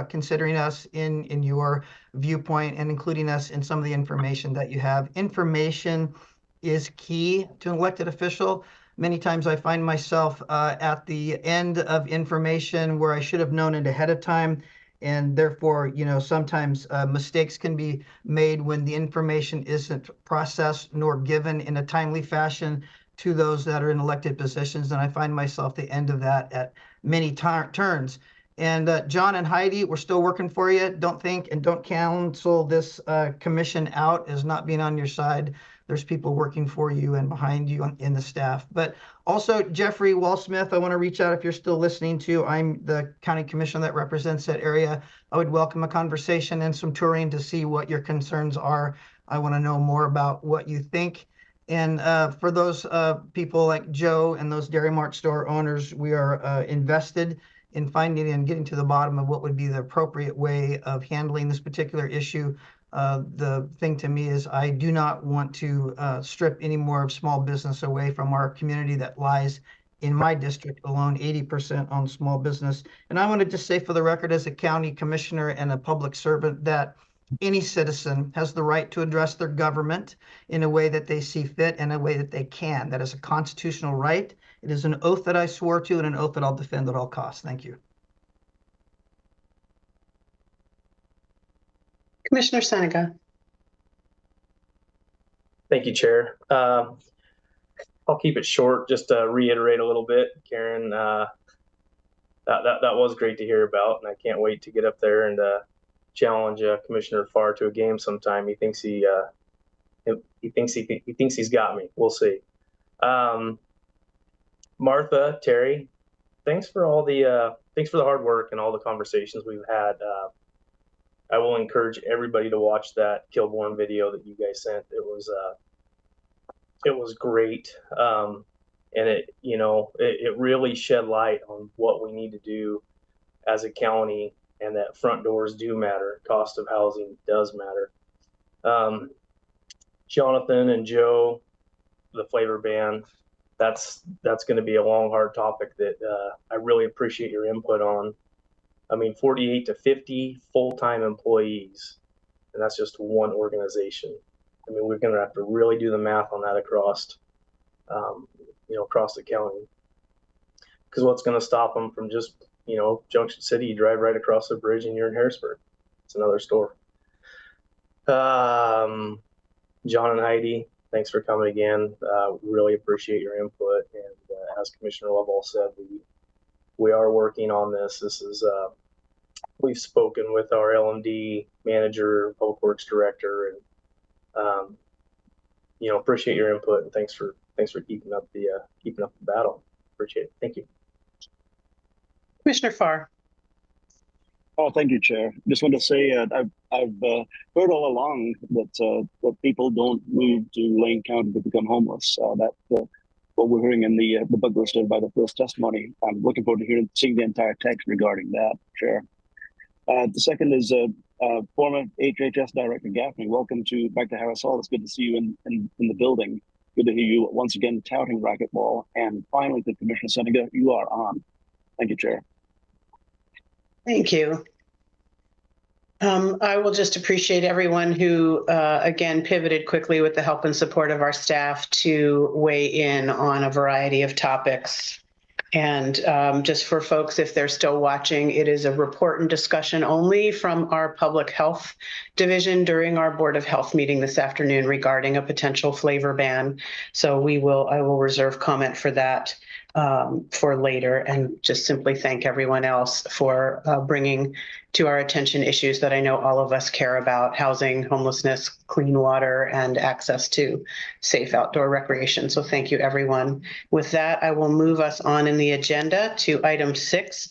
considering us in your viewpoint and including us in some of the information that you have. Information is key to an elected official. Many times I find myself at the end of information where I should have known it ahead of time. And therefore, sometimes mistakes can be made when the information isn't processed nor given in a timely fashion to those that are in elected positions. And I find myself at the end of that at many turns. And John and Heidi, we're still working for you. Don't think and don't cancel this commission out as not being on your side. There's people working for you and behind you in the staff. But also, Jeffrey Wall-Smith, I want to reach out if you're still listening to. I'm the county commissioner that represents that area. I would welcome a conversation and some touring to see what your concerns are. I want to know more about what you think. And for those people like Joe and those Dairy Mart store owners, we are invested in finding and getting to the bottom of what would be the appropriate way of handling this particular issue. The thing to me is I do not want to strip any more of small business away from our community that lies in my district alone, 80% on small business. And I want to just say for the record, as a county commissioner and a public servant, that any citizen has the right to address their government in a way that they see fit and a way that they can. That is a constitutional right. It is an oath that I swore to and an oath that I'll defend at all costs. Thank you. Commissioner Seneca. Thank you, Chair. I'll keep it short, just to reiterate a little bit, Karen. That was great to hear about, and I can't wait to get up there and challenge Commissioner Farr to a game sometime. He thinks he thinks he's got me. We'll see. Martha, Terry, thanks for the hard work and all the conversations we've had. I will encourage everybody to watch that Kilbourne video that you guys sent. It was great. And it really shed light on what we need to do as a county, and that front doors do matter. Cost of housing does matter. Jonathan and Joe, the flavor ban, that's going to be a long, hard topic that I really appreciate your input on. I mean, 48 to 50 full-time employees, and that's just one organization. I mean, we're going to have to really do the math on that across, across the county. Because what's going to stop them from just, Junction City, you drive right across the bridge and you're in Harrisburg. It's another store. John and Heidi, thanks for coming again. Really appreciate your input. And as Commissioner Lovell said, we are working on this. This is we've spoken with our LMD manager, public works director, and appreciate your input, and thanks for keeping up the battle. Appreciate it. Thank you. Commissioner Farr. Oh, thank you, Chair. Just want to say I've heard all along that people don't move to Lane County to become homeless. What we're hearing in the book listed by the first testimony. I'm looking forward to seeing the entire text regarding that, Chair. The second is former HHS Director Gaffney. Welcome back to Harris Hall. It's good to see you in the building. Good to hear you once again touting racquetball. And finally, to Commissioner Seneca, you are on. Thank you, Chair. Thank you. I will just appreciate everyone who, again, pivoted quickly with the help and support of our staff to weigh in on a variety of topics. And just for folks, if they're still watching, it is a report and discussion only from our Public Health Division during our Board of Health meeting this afternoon regarding a potential flavor ban. So I will reserve comment for that for later, and just simply thank everyone else for bringing to our attention issues that I know all of us care about: housing, homelessness, clean water, and access to safe outdoor recreation. So thank you, everyone. With that, I will move us on in the agenda to item 6,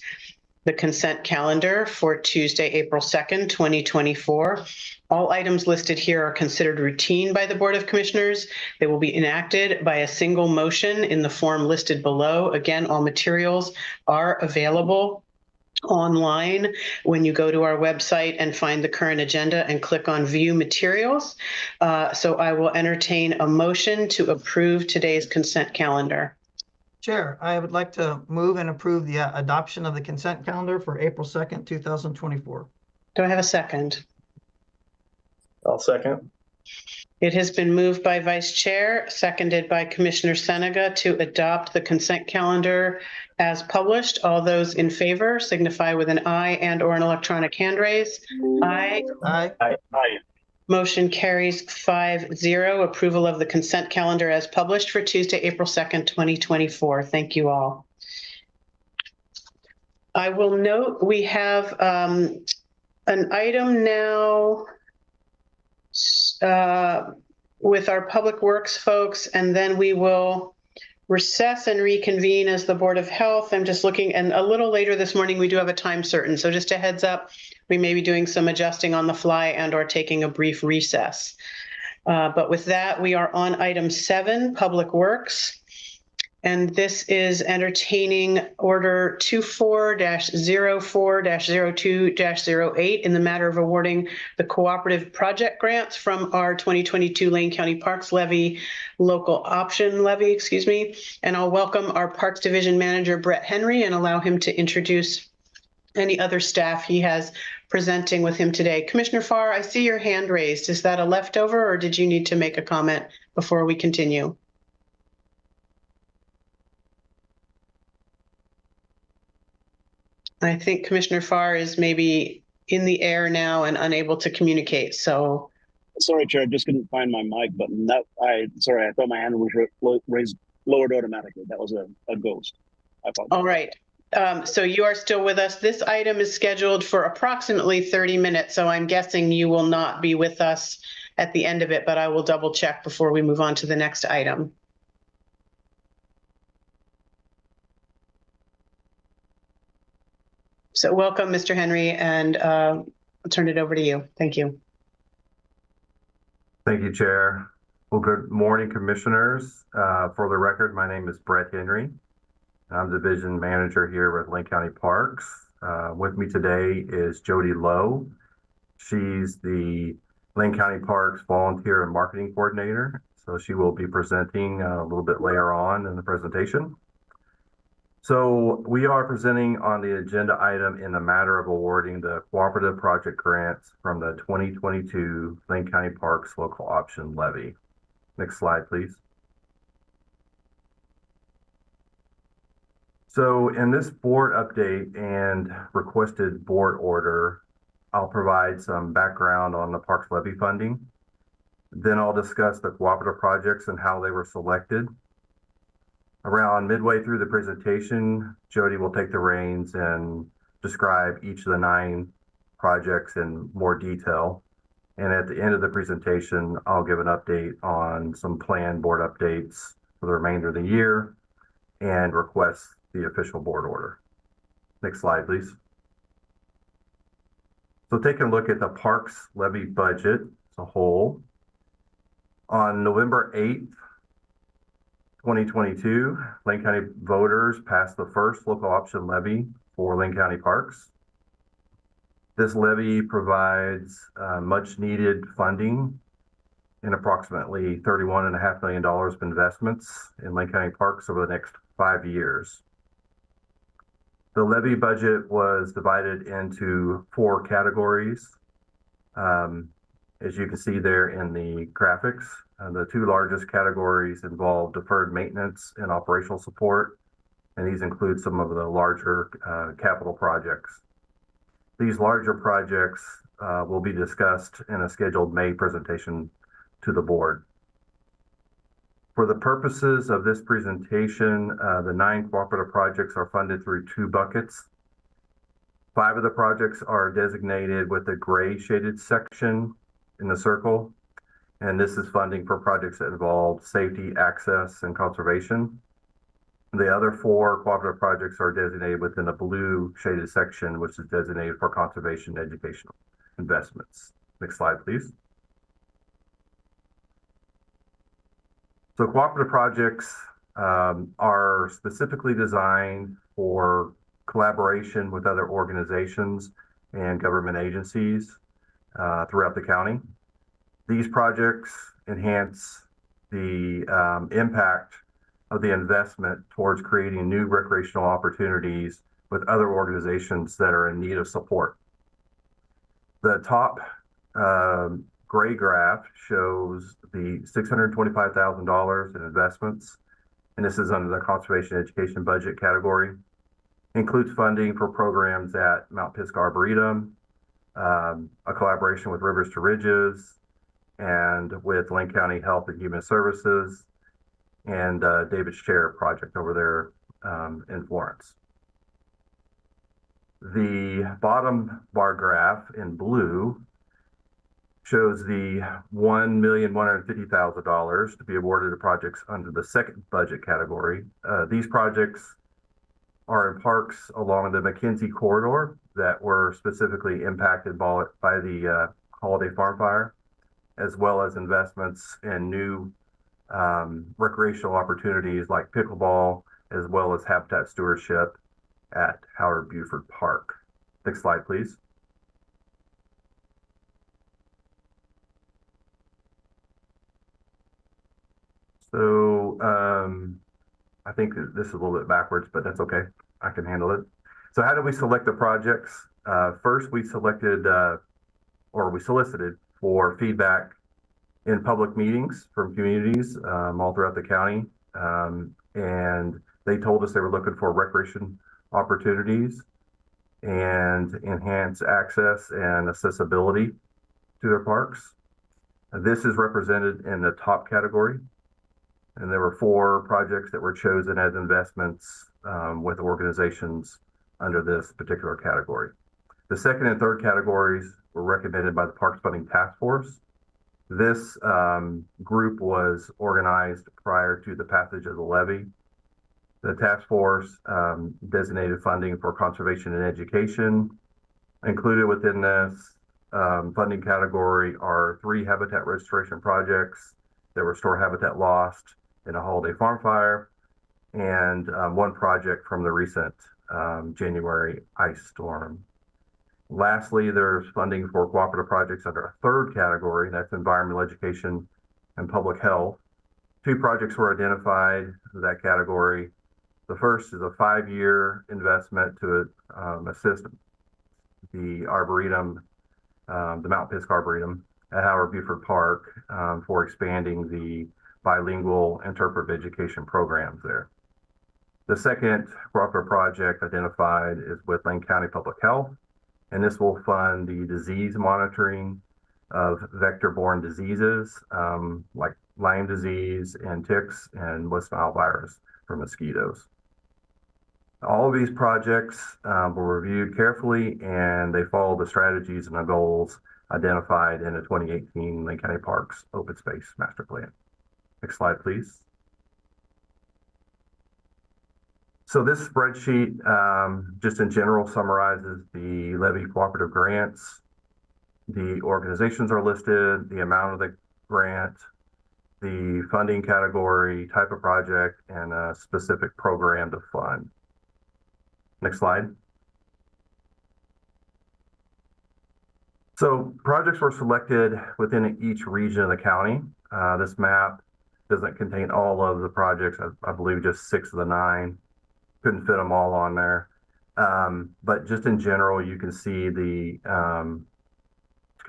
the consent calendar for Tuesday, April 2nd, 2024. All items listed here are considered routine by the Board of Commissioners. They will be enacted by a single motion in the form listed below. Again, all materials are available online when you go to our website and find the current agenda and click on View Materials. So I will entertain a motion to approve today's consent calendar. Chair, I would like to move and approve the adoption of the consent calendar for April 2nd, 2024. Do I have a second? I'll second. It has been moved by Vice Chair, seconded by Commissioner Seneca to adopt the consent calendar as published. All those in favor signify with an aye and/or an electronic hand raise. Aye. Aye. Aye. Aye. Motion carries 5-0. Approval of the consent calendar as published for Tuesday, April 2nd, 2024. Thank you all. I will note we have an item now with our Public Works folks, and then we will recess and reconvene as the Board of Health. I'm just looking, and a little later this morning, we do have a time certain. So just a heads up, we may be doing some adjusting on the fly and/or taking a brief recess. But with that, we are on item 7, Public Works. And this is entertaining order 24-04-02-08 in the matter of awarding the cooperative project grants from our 2022 Lane County Parks Levy, local option levy, excuse me. And I'll welcome our Parks Division Manager, Brett Henry, and allow him to introduce any other staff he has presenting with him today. Commissioner Farr, I see your hand raised. Is that a leftover or did you need to make a comment before we continue? I think Commissioner Farr is maybe in the air now and unable to communicate. So, sorry, Chair, I just couldn't find my mic button. Sorry, I thought my hand was raised, lowered automatically. That was a ghost. I apologize. All right. So you are still with us. This item is scheduled for approximately 30 minutes. So I'm guessing you will not be with us at the end of it, but I will double check before we move on to the next item. So welcome, Mr. Henry, and I'll turn it over to you. Thank you. Thank you, Chair. Well, good morning, Commissioners. For the record, my name is Brett Henry. I'm Division Manager here with Lane County Parks. With me today is Jody Lowe. She's the Lane County Parks Volunteer and Marketing Coordinator. So she will be presenting a little bit later on in the presentation. So we are presenting on the agenda item in the matter of awarding the cooperative project grants from the 2022 Lane County Parks Local Option Levy. Next slide, please. So in this board update and requested board order, I'll provide some background on the Parks Levy funding. Then I'll discuss the cooperative projects and how they were selected. Around midway through the presentation, Jody will take the reins and describe each of the 9 projects in more detail. And at the end of the presentation, I'll give an update on some planned board updates for the remainder of the year and request the official board order. Next slide, please. So taking a look at the Parks Levy budget as a whole, on November 8th, 2022, Lane County voters passed the first local option levy for Lane County Parks. This levy provides much needed funding in approximately $31.5 million of investments in Lane County Parks over the next 5 years. The levy budget was divided into 4 categories. As you can see there in the graphics, the 2 largest categories involve deferred maintenance and operational support, and these include some of the larger capital projects. These larger projects will be discussed in a scheduled May presentation to the board. For the purposes of this presentation, the 9 cooperative projects are funded through 2 buckets. 5 of the projects are designated with the gray shaded section in the circle, and this is funding for projects that involve safety, access, and conservation. The other 4 cooperative projects are designated within the blue shaded section, which is designated for conservation and educational investments. Next slide, please. So cooperative projects are specifically designed for collaboration with other organizations and government agencies throughout the county. These projects enhance the impact of the investment towards creating new recreational opportunities with other organizations that are in need of support. The top gray graph shows the $625,000 in investments, and this is under the conservation education budget category. Includes funding for programs at Mount Pisgah Arboretum, a collaboration with Rivers to Ridges, and with Lane County Health and Human Services, and David's Chair project over there in Florence. The bottom bar graph in blue shows the $1,150,000 to be awarded to projects under the second budget category. These projects are in parks along the McKenzie corridor that were specifically impacted by the Holiday Farm Fire, as well as investments in new recreational opportunities like pickleball, as well as habitat stewardship at Howard Buford Park. Next slide, please. So I think this is a little bit backwards, but that's okay. I can handle it. So how do we select the projects? First, we selected or we solicited for feedback in public meetings from communities all throughout the county. And they told us they were looking for recreation opportunities and enhance access and accessibility to their parks. This is represented in the top category. And there were 4 projects that were chosen as investments with organizations under this particular category. The second and third categories were recommended by the Parks Funding Task Force. This group was organized prior to the passage of the levy. The task force designated funding for conservation and education. Included within this funding category are 3 habitat restoration projects that restore habitat lost in a holiday farm fire, and 1 project from the recent January ice storm. Lastly, there's funding for cooperative projects under a third category, that's environmental education and public health. 2 projects were identified in that category. The first is a 5-year investment to assist the Arboretum, the Mount Pisgah Arboretum at Howard Buford Park for expanding the bilingual interpretive education programs there. The second cooperative project identified is with Lane County Public Health, and this will fund the disease monitoring of vector-borne diseases like Lyme disease and ticks and West Nile virus for mosquitoes. All of these projects were reviewed carefully, and they follow the strategies and the goals identified in the 2018 Lane County Parks Open Space Master Plan. Next slide, please. So this spreadsheet, just in general, summarizes the levy cooperative grants. The organizations are listed, the amount of the grant, the funding category, type of project, and a specific program to fund. Next slide. So projects were selected within each region of the county. This map doesn't contain all of the projects. I believe just 6 of the 9. Couldn't fit them all on there. But just in general, you can see the kind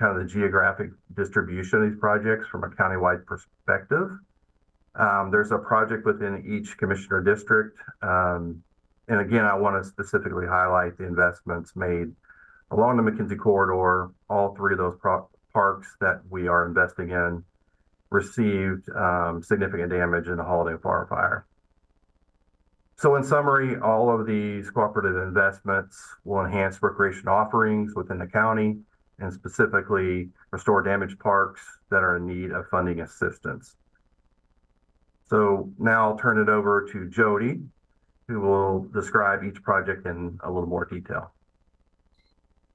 of the geographic distribution of these projects from a countywide perspective. There's a project within each commissioner district. And again, I want to specifically highlight the investments made along the McKenzie corridor. All 3 of those parks that we are investing in received significant damage in the holiday farm fire. So in summary, all of these cooperative investments will enhance recreation offerings within the county and specifically restore damaged parks that are in need of funding assistance. So now I'll turn it over to Jody, who will describe each project in a little more detail.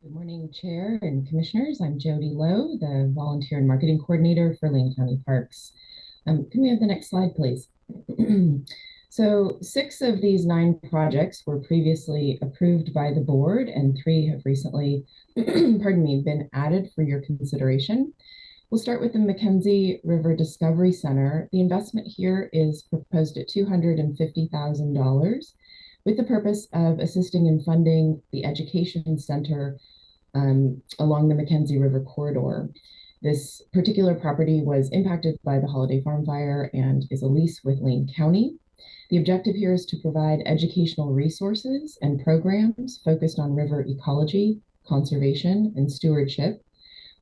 Good morning, Chair and Commissioners. I'm Jody Lowe, the Volunteer and Marketing Coordinator for Lane County Parks. Can we have the next slide, please? So 6 of these 9 projects were previously approved by the board, and 3 have recently, been added for your consideration. We'll start with the McKenzie River Discovery Center. The investment here is proposed at $250,000 with the purpose of assisting in funding the education center along the McKenzie River corridor. This particular property was impacted by the holiday farm fire and is a lease with Lane County. The objective here is to provide educational resources and programs focused on river ecology, conservation, and stewardship,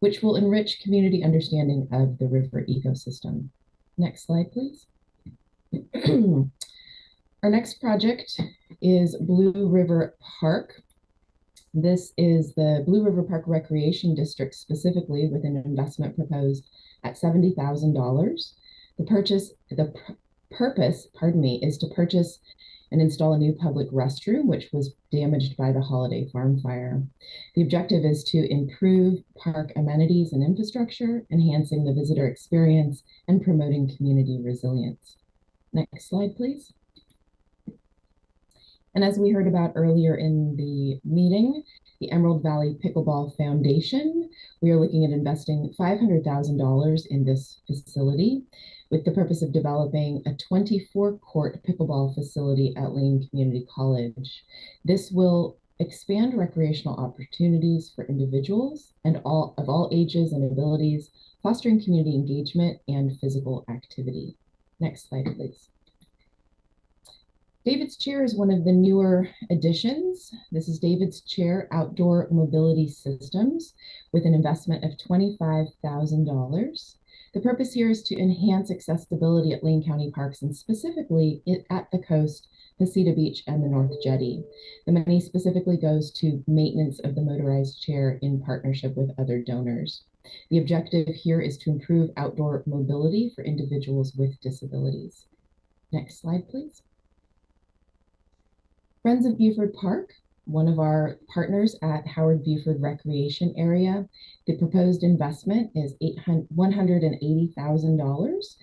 which will enrich community understanding of the river ecosystem. Next slide, please. Our next project is Blue River Park. This is the Blue River Park Recreation District specifically, with an investment proposed at $70,000. The purpose, is to purchase and install a new public restroom, which was damaged by the Holiday Farm Fire. The objective is to improve park amenities and infrastructure, enhancing the visitor experience and promoting community resilience. Next slide, please. And as we heard about earlier in the meeting, the Emerald Valley Pickleball Foundation, we are looking at investing $500,000 in this facility with the purpose of developing a 24-court pickleball facility at Lane Community College. This will expand recreational opportunities for individuals and of all ages and abilities, fostering community engagement and physical activity. Next slide, please. David's Chair is one of the newer additions. This is David's Chair Outdoor Mobility Systems with an investment of $25,000. The purpose here is to enhance accessibility at Lane County Parks and specifically at the coast, Pasita Beach, and the North Jetty. The money specifically goes to maintenance of the motorized chair in partnership with other donors. The objective here is to improve outdoor mobility for individuals with disabilities. Next slide, please. Friends of Buford Park, one of our partners at Howard Buford Recreation Area. The proposed investment is $180,000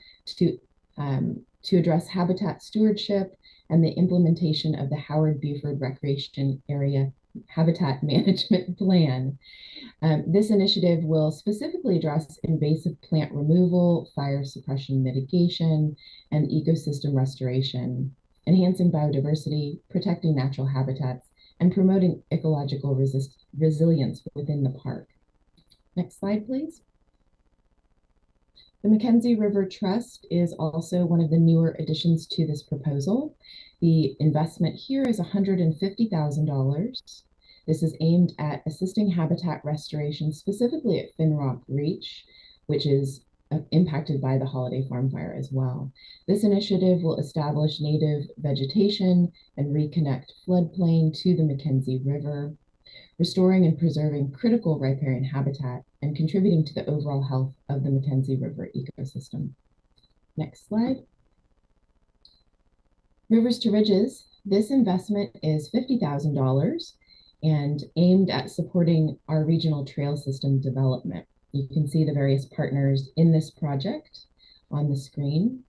to address habitat stewardship and the implementation of the Howard Buford Recreation Area Habitat Management Plan. This initiative will specifically address invasive plant removal, fire suppression mitigation, and ecosystem restoration, enhancing biodiversity, protecting natural habitats, and promoting ecological resilience within the park. Next slide, please. The Mackenzie River Trust is also one of the newer additions to this proposal. The investment here is $150,000. This is aimed at assisting habitat restoration, specifically at Finrock Reach, which is impacted by the Holiday Farm Fire as well. This initiative will establish native vegetation and reconnect floodplain to the Mackenzie River, restoring and preserving critical riparian habitat and contributing to the overall health of the Mackenzie River ecosystem. Next slide. Rivers to Ridges. This investment is $50,000 and aimed at supporting our regional trail system development. You can see the various partners in this project on the screen.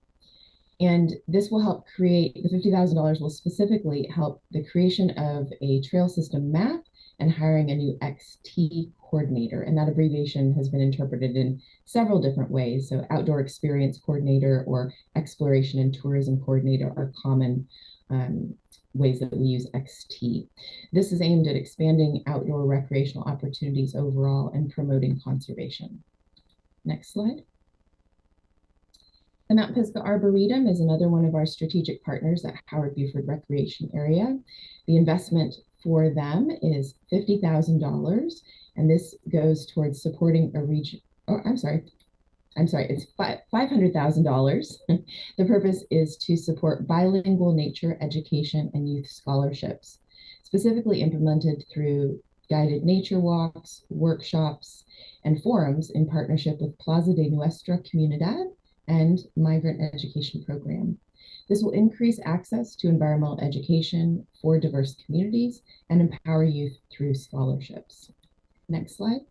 And this will help create, the $50,000 will specifically help the creation of a trail system map and hiring a new XT coordinator. And that abbreviation has been interpreted in several different ways. So outdoor experience coordinator or exploration and tourism coordinator are common ways that we use XT. This is aimed at expanding outdoor recreational opportunities overall and promoting conservation. Next slide. The Mount Pisgah Arboretum is another one of our strategic partners at Howard Buford Recreation Area. The investment for them is $50,000, and this goes towards supporting a region, it's $500,000. The purpose is to support bilingual nature education and youth scholarships, specifically implemented through guided nature walks, workshops, and forums in partnership with Plaza de Nuestra Comunidad and Migrant Education Program. This will increase access to environmental education for diverse communities and empower youth through scholarships. Next slide.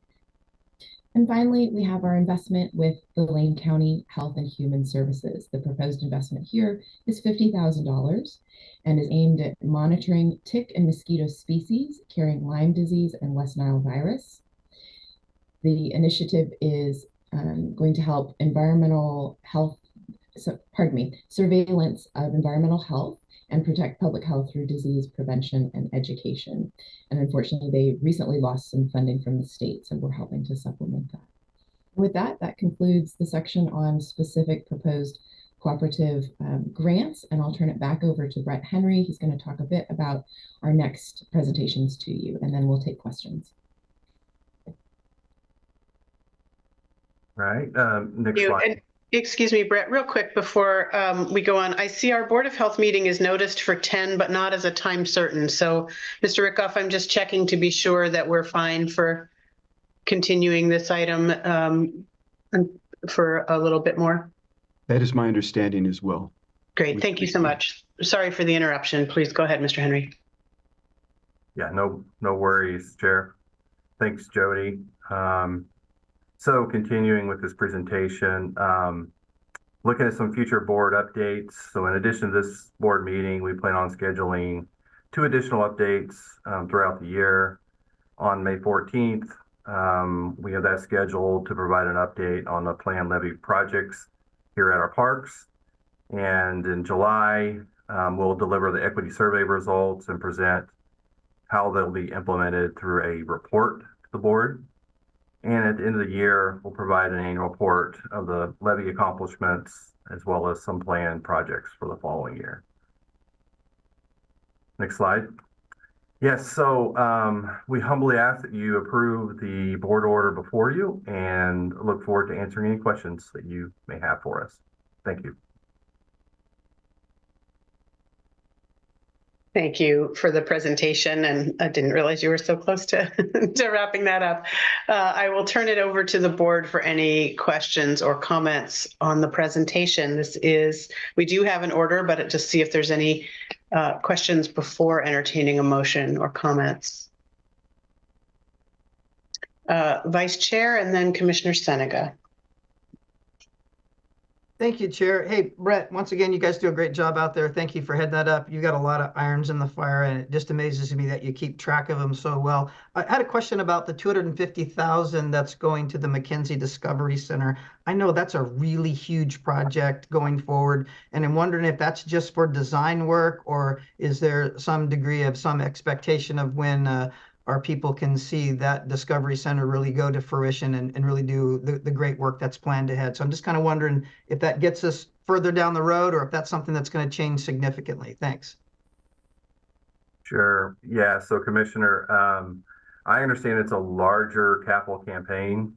And finally, we have our investment with the Lane County Health and Human Services. The proposed investment here is $50,000 and is aimed at monitoring tick and mosquito species carrying Lyme disease and West Nile virus. The initiative is going to help environmental health, surveillance of environmental health and protect public health through disease prevention and education. And unfortunately, they recently lost some funding from the state, so we're helping to supplement that. With that, that concludes the section on specific proposed cooperative grants, and I'll turn it back over to Brett Henry. He's going to talk a bit about our next presentations to you, and then we'll take questions. All right, next slide. And excuse me, Brett, real quick before we go on. I see our Board of Health meeting is noticed for 10, but not as a time certain. So, Mr. Rickoff, I'm just checking to be sure that we're fine for continuing this item for a little bit more. That is my understanding as well. Great, thank you so much. sorry for the interruption. Please go ahead, Mr. Henry. Yeah, no worries, Chair. Thanks, Jody. So continuing with this presentation, looking at some future board updates. So in addition to this board meeting, we plan on scheduling 2 additional updates throughout the year. On May 14th, we have that scheduled to provide an update on the planned levy projects here at our parks. And in July, we'll deliver the equity survey results and present how they'll be implemented through a report to the board. And at the end of the year, we'll provide an annual report of the levy accomplishments as well as some planned projects for the following year. Next slide. Yes, so we humbly ask that you approve the board order before you and look forward to answering any questions that you may have for us. Thank you. Thank you for the presentation, and I didn't realize you were so close to, to wrapping that up. I will turn it over to the board for any questions or comments on the presentation. We do have an order, but just see if there's any questions before entertaining a motion or comments. Vice Chair and then Commissioner Senega. Thank you, Chair. Hey, Brett, once again, you guys do a great job out there. Thank you for heading that up. You got a lot of irons in the fire, and it just amazes me that you keep track of them so well. I had a question about the $250,000 that's going to the McKenzie Discovery Center. I know that's a really huge project going forward, and I'm wondering if that's just for design work, or is there some degree of some expectation of when our people can see that Discovery Center really go to fruition and really do the great work that's planned ahead. So I'm just kind of wondering if that gets us further down the road or if that's something that's going to change significantly. Thanks. Sure. Yeah. So Commissioner, I understand it's a larger capital campaign,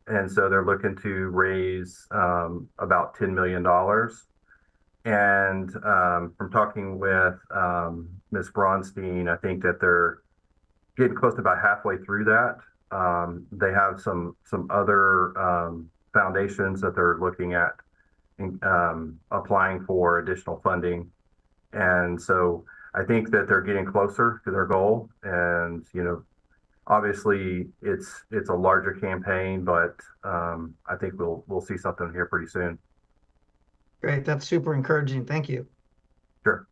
and so they're looking to raise about $10 million. And from talking with Ms. Bronstein, I think that they're getting close to about halfway through that. They have some other foundations that they're looking at applying for additional funding. And so I think that they're getting closer to their goal. And, you know, obviously it's a larger campaign, but I think we'll see something here pretty soon. Great. That's super encouraging. Thank you. Sure.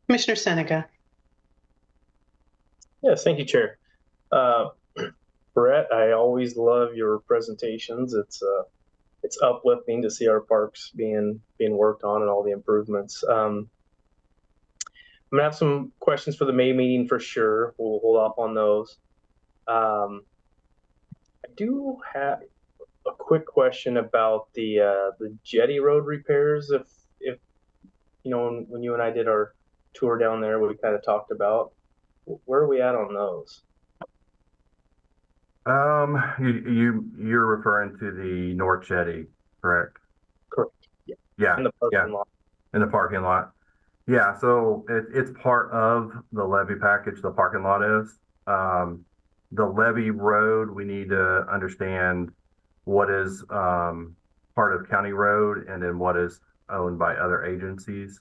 Commissioner Senega. Yes, thank you, Chair. Brett, I always love your presentations. It's uplifting to see our parks being worked on and all the improvements. I'm gonna have some questions for the May meeting for sure. We'll hold off on those. I do have a quick question about the Jetty Road repairs. If you know, when you and I did our tour down there, we kind of talked about. Where are we at on those? You're referring to the North Jetty, correct? Correct. Yeah. In the parking lot. In the parking lot. Yeah. So it's part of the levy package. The parking lot is the levy road. We need to understand what is part of county road and then what is owned by other agencies.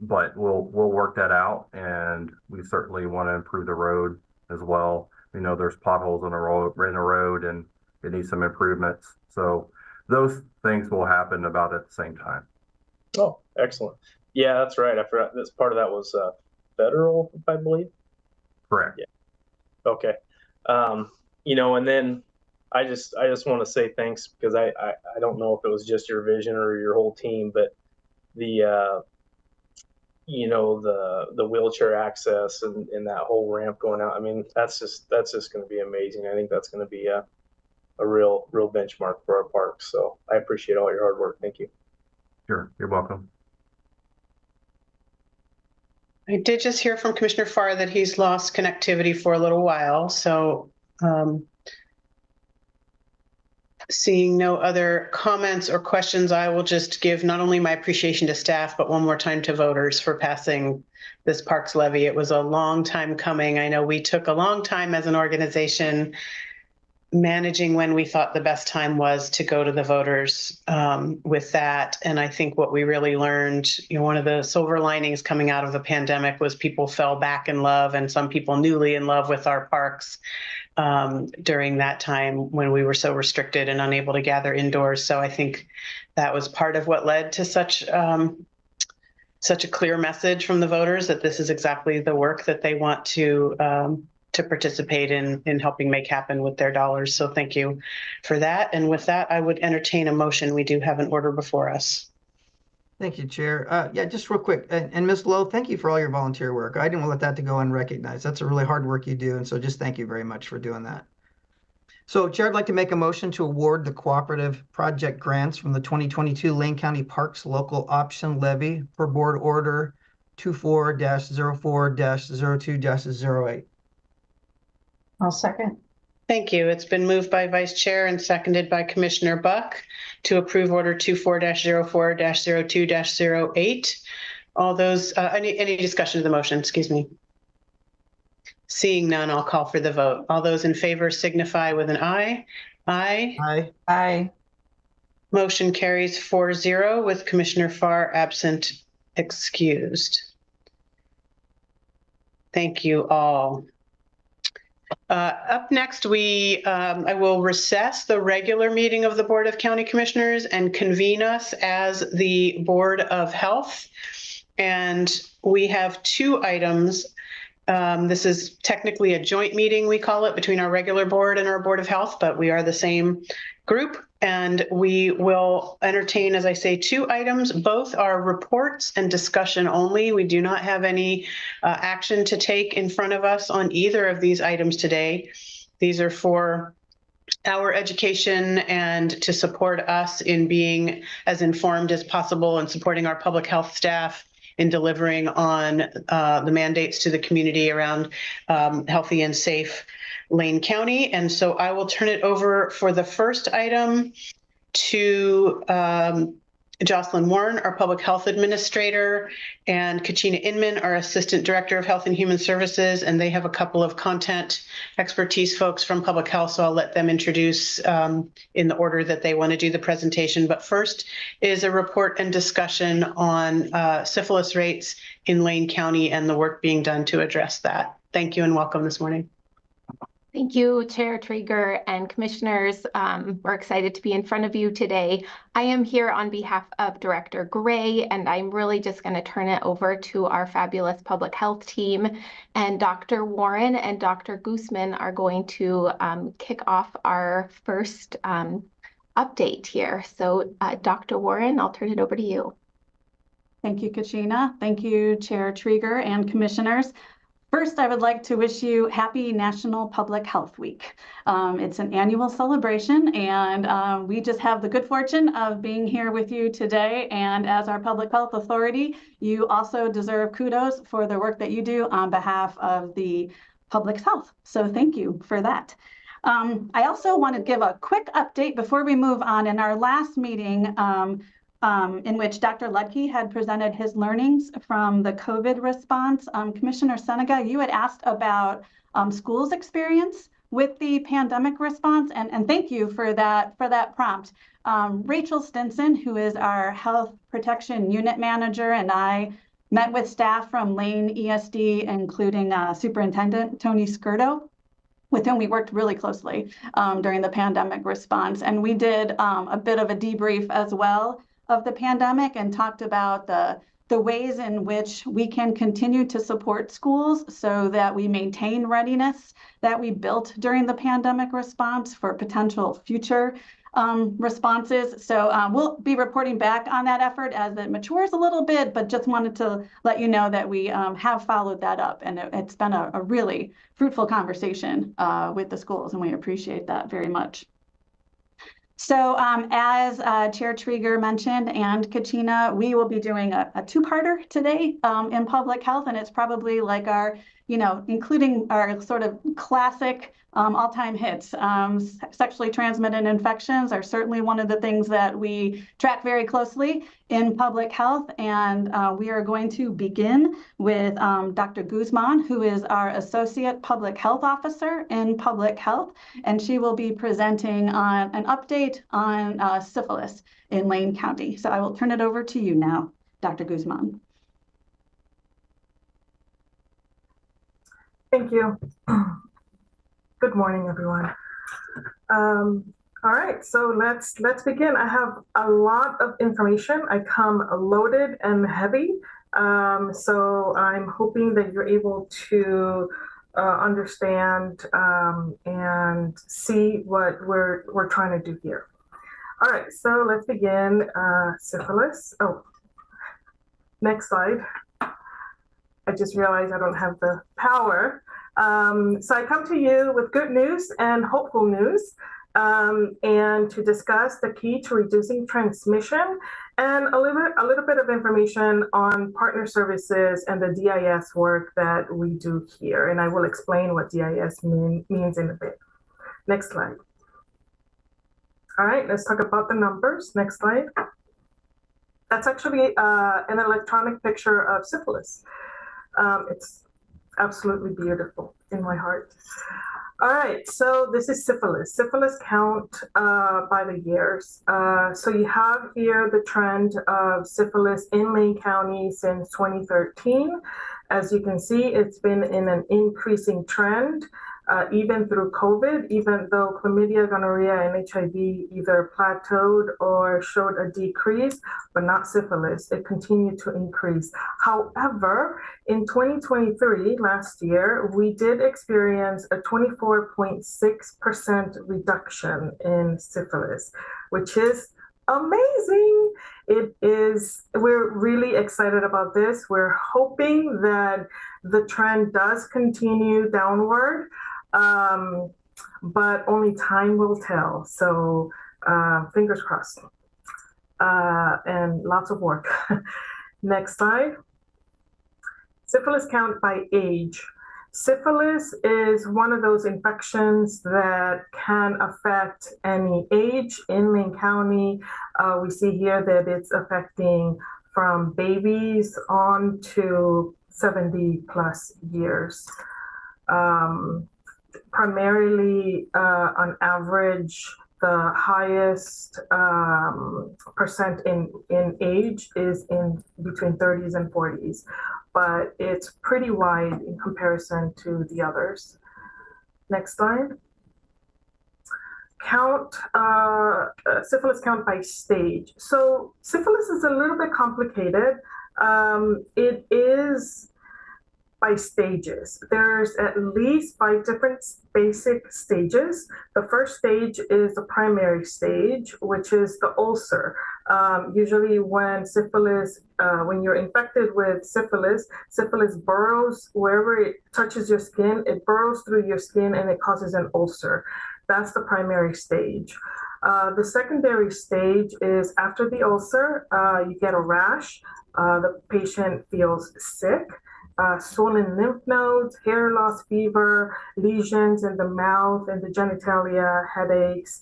But we'll work that out, and we certainly want to improve the road as well. We know there's potholes in the road, and it needs some improvements. So those things will happen about at the same time. Oh, excellent. Yeah, that's right. I forgot this part of that was federal, I believe. Correct. Yeah. Okay. You know, and then I just want to say thanks because I don't know if it was just your vision or your whole team, but the you know, the wheelchair access and that whole ramp going out. I mean, that's just going to be amazing. I think that's going to be a real benchmark for our parks. So I appreciate all your hard work. Thank you. Sure. You're welcome. I did just hear from Commissioner Farr that he's lost connectivity for a little while. So seeing no other comments or questions, I will just give not only my appreciation to staff, but one more time to voters for passing this parks levy. It was a long time coming. I know we took a long time as an organization managing when we thought the best time was to go to the voters with that. And I think what we really learned, one of the silver linings coming out of the pandemic was people fell back in love, and some people newly in love with our parks during that time when we were so restricted and unable to gather indoors. So I think that was part of what led to such a clear message from the voters that this is exactly the work that they want to participate in helping make happen with their dollars. So thank you for that. And with that, I would entertain a motion. We do have an order before us. Thank you, Chair. Yeah, just real quick. And Ms. Lowe, thank you for all your volunteer work. I didn't want that to go unrecognized. That's a really hard work you do. And so just thank you very much for doing that. So, Chair, I'd like to make a motion to award the cooperative project grants from the 2022 Lane County Parks Local Option Levy per Board Order 24-04-02-08. I'll second. Thank you. It's been moved by Vice Chair and seconded by Commissioner Buck to approve Order 24-04-02-08. All those, any discussion of the motion? Excuse me. Seeing none, I'll call for the vote. All those in favor signify with an aye. Aye. Aye. Aye. Motion carries 4-0 with Commissioner Farr absent, excused. Thank you all. Up next, I will recess the regular meeting of the Board of County Commissioners and convene us as the Board of Health. And we have two items. This is technically a joint meeting, we call it, between our regular board and our Board of Health, but we are the same group. And we will entertain, as I say, two items. Both are reports and discussion only. We do not have any action to take in front of us on either of these items today. These are for our education and to support us in being as informed as possible and supporting our public health staff in delivering on the mandates to the community around healthy and safe Lane County. And so I will turn it over for the first item to Jocelyn Warren, our Public Health Administrator, and Kachina Inman, our Assistant Director of Health and Human Services, and they have a couple of content expertise folks from Public Health, so I'll let them introduce in the order that they want to do the presentation. But first is a report and discussion on syphilis rates in Lane County and the work being done to address that. Thank you and welcome this morning. Thank you, Chair Traeger and Commissioners. We're excited to be in front of you today. I am here on behalf of Director Gray, and I'm really just going to turn it over to our fabulous public health team. And Dr. Warren and Dr. Guzman are going to kick off our first update here. So Dr. Warren, I'll turn it over to you. Thank you, Kachina. Thank you, Chair Traeger and Commissioners. First, I would like to wish you happy National Public Health Week. It's an annual celebration, and we just have the good fortune of being here with you today. And as our public health authority, you also deserve kudos for the work that you do on behalf of the public's health. So thank you for that. I also want to give a quick update before we move on. In our last meeting, in which Dr. Ludke had presented his learnings from the COVID response. Commissioner Senega, you had asked about schools' experience with the pandemic response, and thank you for that prompt. Rachel Stinson, who is our Health Protection Unit Manager, and I met with staff from Lane ESD, including Superintendent Tony Skirdo, with whom we worked really closely during the pandemic response. And we did a bit of a debrief as well of the pandemic and talked about the ways in which we can continue to support schools so that we maintain readiness that we built during the pandemic response for potential future responses. So we'll be reporting back on that effort as it matures a little bit, but just wanted to let you know that we have followed that up, and it's been a really fruitful conversation with the schools, and we appreciate that very much. So as Chair Traeger mentioned and Kachina, we will be doing a two-parter today in public health, and it's probably like our, including our sort of classic all-time hits. Sexually transmitted infections are certainly one of the things that we track very closely in public health. And we are going to begin with Dr. Guzman, who is our Associate Public Health Officer in Public Health. And she will be presenting on an update on syphilis in Lane County. So I will turn it over to you now, Dr. Guzman. Thank you. Good morning, everyone. All right, so let's begin. I have a lot of information. I come loaded and heavy, so I'm hoping that you're able to understand and see what we're trying to do here. All right, so let's begin. Syphilis. Oh, next slide. I just realized I don't have the power. So I come to you with good news and hopeful news, and to discuss the key to reducing transmission and a little bit of information on partner services and the DIS work that we do here. And I will explain what DIS means in a bit. Next slide. All right, let's talk about the numbers. Next slide. That's actually an electronic picture of syphilis. It's absolutely beautiful in my heart. All right, so this is syphilis count by the years. So you have here the trend of syphilis in Lane County since 2013. As you can see, it's been in an increasing trend, even through COVID, even though chlamydia, gonorrhea, and HIV either plateaued or showed a decrease, but not syphilis. It continued to increase. However, in 2023, last year, we did experience a 24.6% reduction in syphilis, which is amazing. It is, we're really excited about this. We're hoping that the trend does continue downward, but only time will tell. So fingers crossed, and lots of work. Next slide. Syphilis count by age. Syphilis is one of those infections that can affect any age in Lane County. We see here that it's affecting from babies on to 70 plus years. Primarily, on average, the highest percent in age is in between 30s and 40s, but it's pretty wide in comparison to the others. Next slide. Count, syphilis count by stage. So syphilis is a little bit complicated. It is by stages. There's at least 5 different basic stages. The first stage is the primary stage, which is the ulcer. Usually when syphilis, when you're infected with syphilis, syphilis burrows wherever it touches your skin, it burrows through your skin and it causes an ulcer. That's the primary stage. The secondary stage is after the ulcer, you get a rash, the patient feels sick, swollen lymph nodes, hair loss, fever, lesions in the mouth and the genitalia, headaches,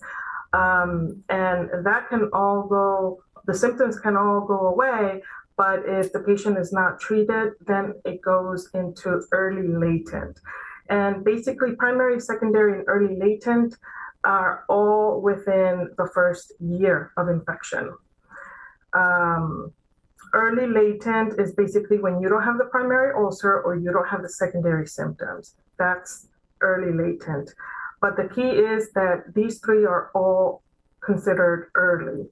and that can all go, the symptoms can all go away, but if the patient is not treated, then it goes into early latent. And basically primary, secondary, and early latent are all within the first year of infection. Early latent is basically when you don't have the primary ulcer or you don't have the secondary symptoms. That's early latent. But the key is that these 3 are all considered early.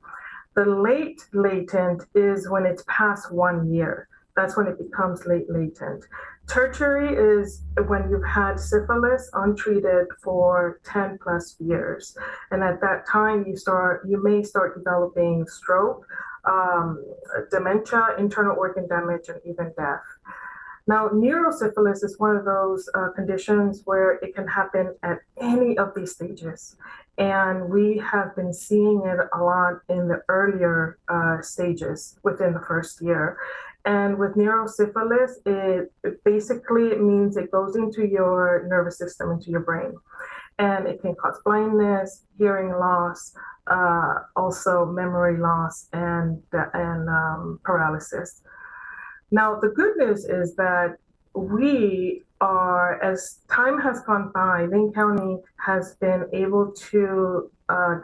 The late latent is when it's past 1 year. That's when it becomes late latent. Tertiary is when you've had syphilis untreated for 10 plus years. And at that time, you may start developing stroke, dementia, internal organ damage, and even death. Now, neurosyphilis is one of those conditions where it can happen at any of these stages. And we have been seeing it a lot in the earlier stages within the first year. And with neurosyphilis, it basically means it goes into your nervous system, into your brain. and it can cause blindness, hearing loss, also memory loss, and paralysis. Now, the good news is that we are, as time has gone by, Lane County has been able to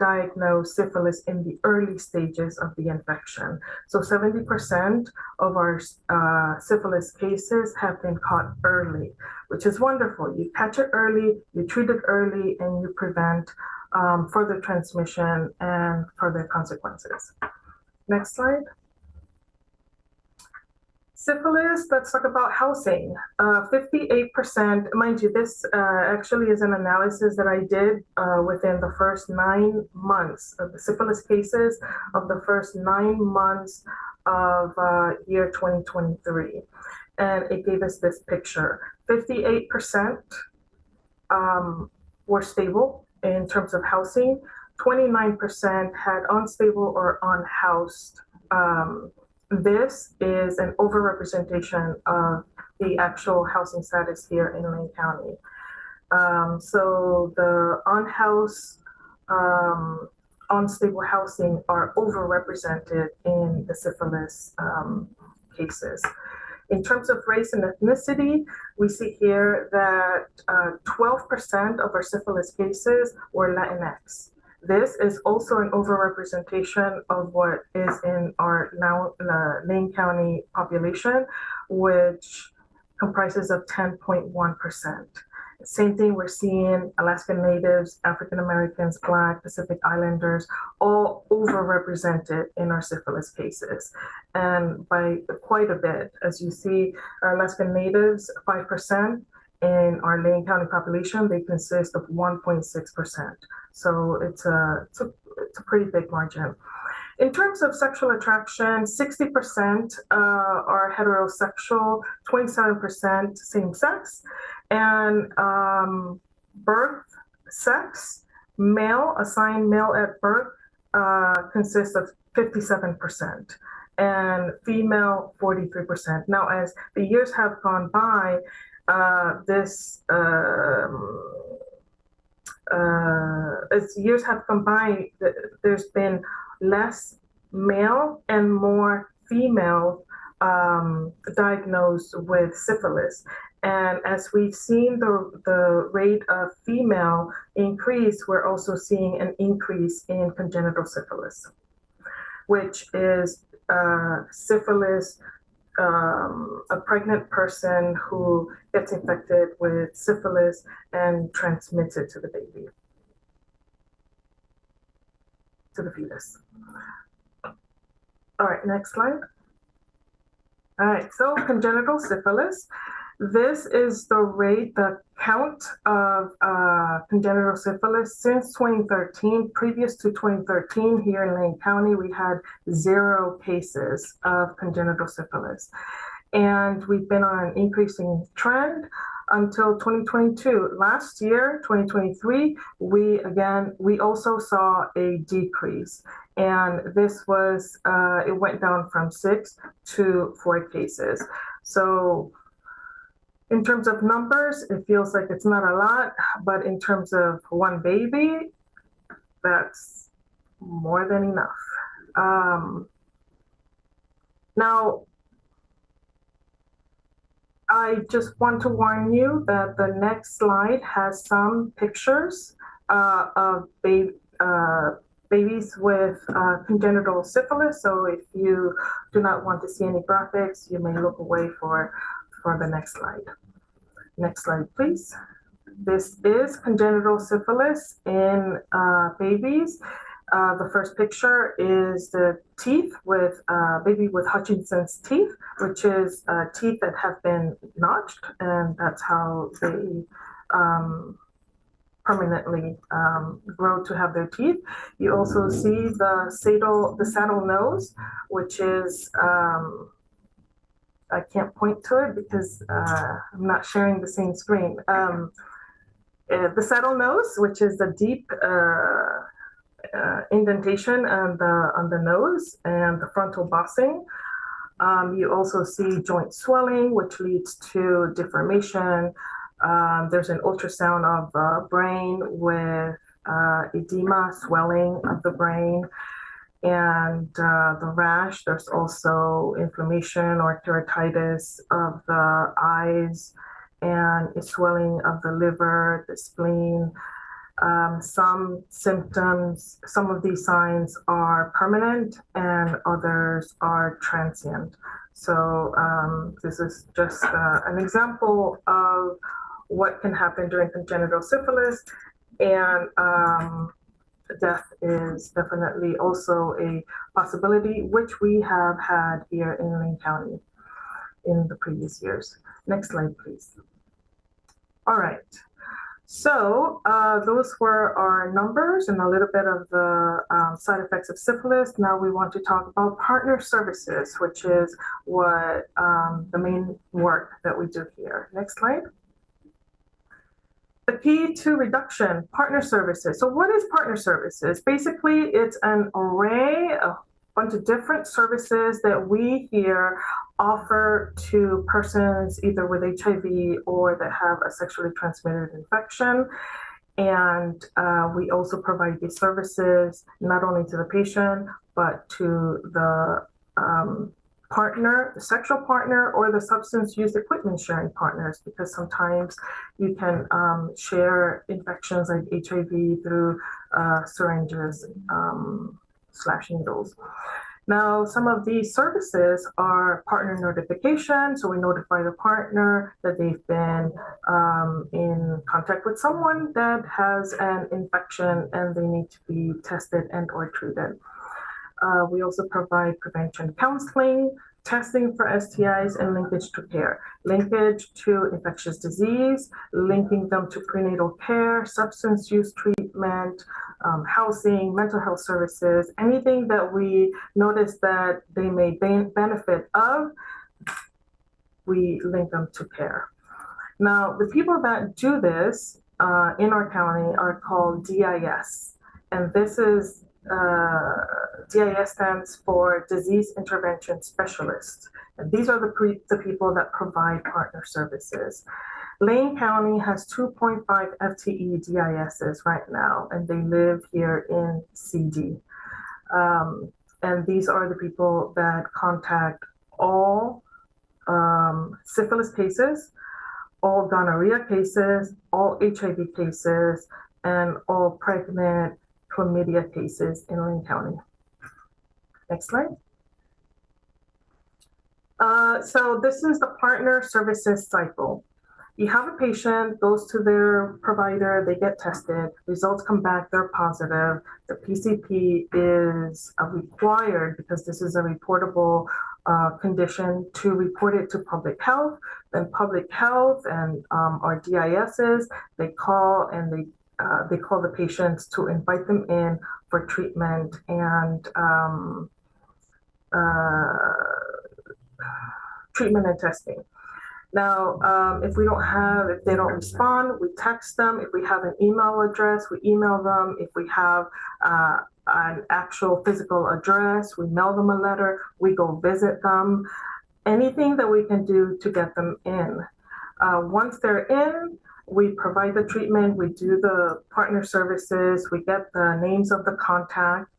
diagnose syphilis in the early stages of the infection. So 70% of our syphilis cases have been caught early, which is wonderful. You catch it early, you treat it early, and you prevent further transmission and further consequences. Next slide. Syphilis, let's talk about housing. 58%, mind you, this actually is an analysis that I did within the first 9 months of the syphilis cases of the first 9 months of year 2023. And it gave us this picture. 58% were stable in terms of housing. 29% had unstable or unhoused. This is an overrepresentation of the actual housing status here in Lane County. So the unhoused, unstable housing are overrepresented in the syphilis cases. In terms of race and ethnicity, we see here that 12% of our syphilis cases were Latinx. This is also an overrepresentation of what is in our now Lane County population, which comprises of 10.1%. Same thing we're seeing Alaskan Natives, African Americans, Black, Pacific Islanders, all overrepresented in our syphilis cases. And by quite a bit, as you see, Alaskan Natives, 5%. In our Lane County population, they consist of 1.6%. So it's a pretty big margin. In terms of sexual attraction, 60% are heterosexual, 27% same sex, and birth sex, male, assigned male at birth, consists of 57%, and female 43%. Now, as the years have gone by, as years have gone by, there's been less male and more female diagnosed with syphilis. And as we've seen the rate of female increase, we're also seeing an increase in congenital syphilis, which is syphilis, a pregnant person who gets infected with syphilis and transmits it to the baby, to the fetus. All right, next slide. All right, so congenital syphilis. This is the rate, the count of congenital syphilis since 2013. Previous to 2013, here in Lane County, we had 0 cases of congenital syphilis. And we've been on an increasing trend until 2022. Last year, 2023, we also saw a decrease. And this was, it went down from 6 to 4 cases. So in terms of numbers, it feels like it's not a lot, but in terms of one baby, that's more than enough. Now, I just want to warn you that the next slide has some pictures of babies with congenital syphilis. So if you do not want to see any graphics, you may look away for the next slide. Next slide, please. This is congenital syphilis in babies. The first picture is the teeth with baby with Hutchinson's teeth, which is teeth that have been notched, and that's how they permanently grow to have their teeth. You also see the saddle nose, which is I can't point to it because I'm not sharing the same screen. The saddle nose, which is the deep indentation on the nose and the frontal bossing. You also see joint swelling, which leads to deformation, There's an ultrasound of brain with edema, swelling of the brain, and the rash. There's also inflammation or keratitis of the eyes and a swelling of the liver, the spleen. Some symptoms, some of these signs are permanent and others are transient. So this is just an example of what can happen during congenital syphilis, and death is definitely also a possibility, which we have had here in Lane County in the previous years. Next slide, please. All right. So those were our numbers and a little bit of the side effects of syphilis. Now we want to talk about partner services, which is what the main work that we do here. Next slide. The key to reduction, partner services. So what is partner services? Basically, it's an array of bunch of different services that we here offer to persons either with HIV or that have a sexually transmitted infection. And we also provide these services not only to the patient, but to the partner, the sexual partner, or the substance use equipment sharing partners, because sometimes you can share infections like HIV through syringes / needles. Now, some of these services are partner notification. So we notify the partner that they've been in contact with someone that has an infection and they need to be tested and or treated. We also provide prevention counseling, testing for STIs, and linkage to care. Linkage to infectious disease, linking them to prenatal care, substance use treatment, housing, mental health services, anything that we notice that they may benefit of, we link them to care. Now, the people that do this in our county are called DIS, and this is DIS stands for Disease Intervention Specialists. And these are the people that provide partner services. Lane County has 2.5 FTE DISs right now, and they live here in CD. And these are the people that contact all syphilis cases, all gonorrhea cases, all HIV cases, and all pregnant chlamydia cases in Lane County. Next slide. So this is the partner services cycle. You have a patient, goes to their provider, they get tested, results come back, they're positive. The PCP is required, because this is a reportable condition, to report it to public health. Then public health and our DISs, they call and they call the patients to invite them in for treatment and testing. Now, if they don't respond, we text them. If we have an email address, we email them. If we have an actual physical address, we mail them a letter, we go visit them. Anything that we can do to get them in. Once they're in, we provide the treatment, we do the partner services, we get the names of the contact,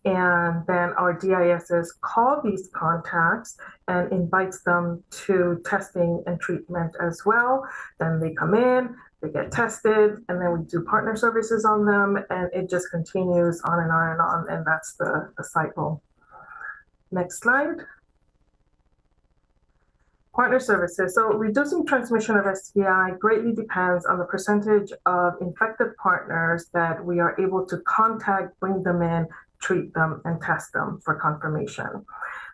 and then our DISs call these contacts and invites them to testing and treatment as well. Then they come in, they get tested, and then we do partner services on them, and it just continues on and on and on, and that's the cycle. Next slide. Partner services. So reducing transmission of STI greatly depends on the percentage of infected partners that we are able to contact, bring them in, treat them, and test them for confirmation.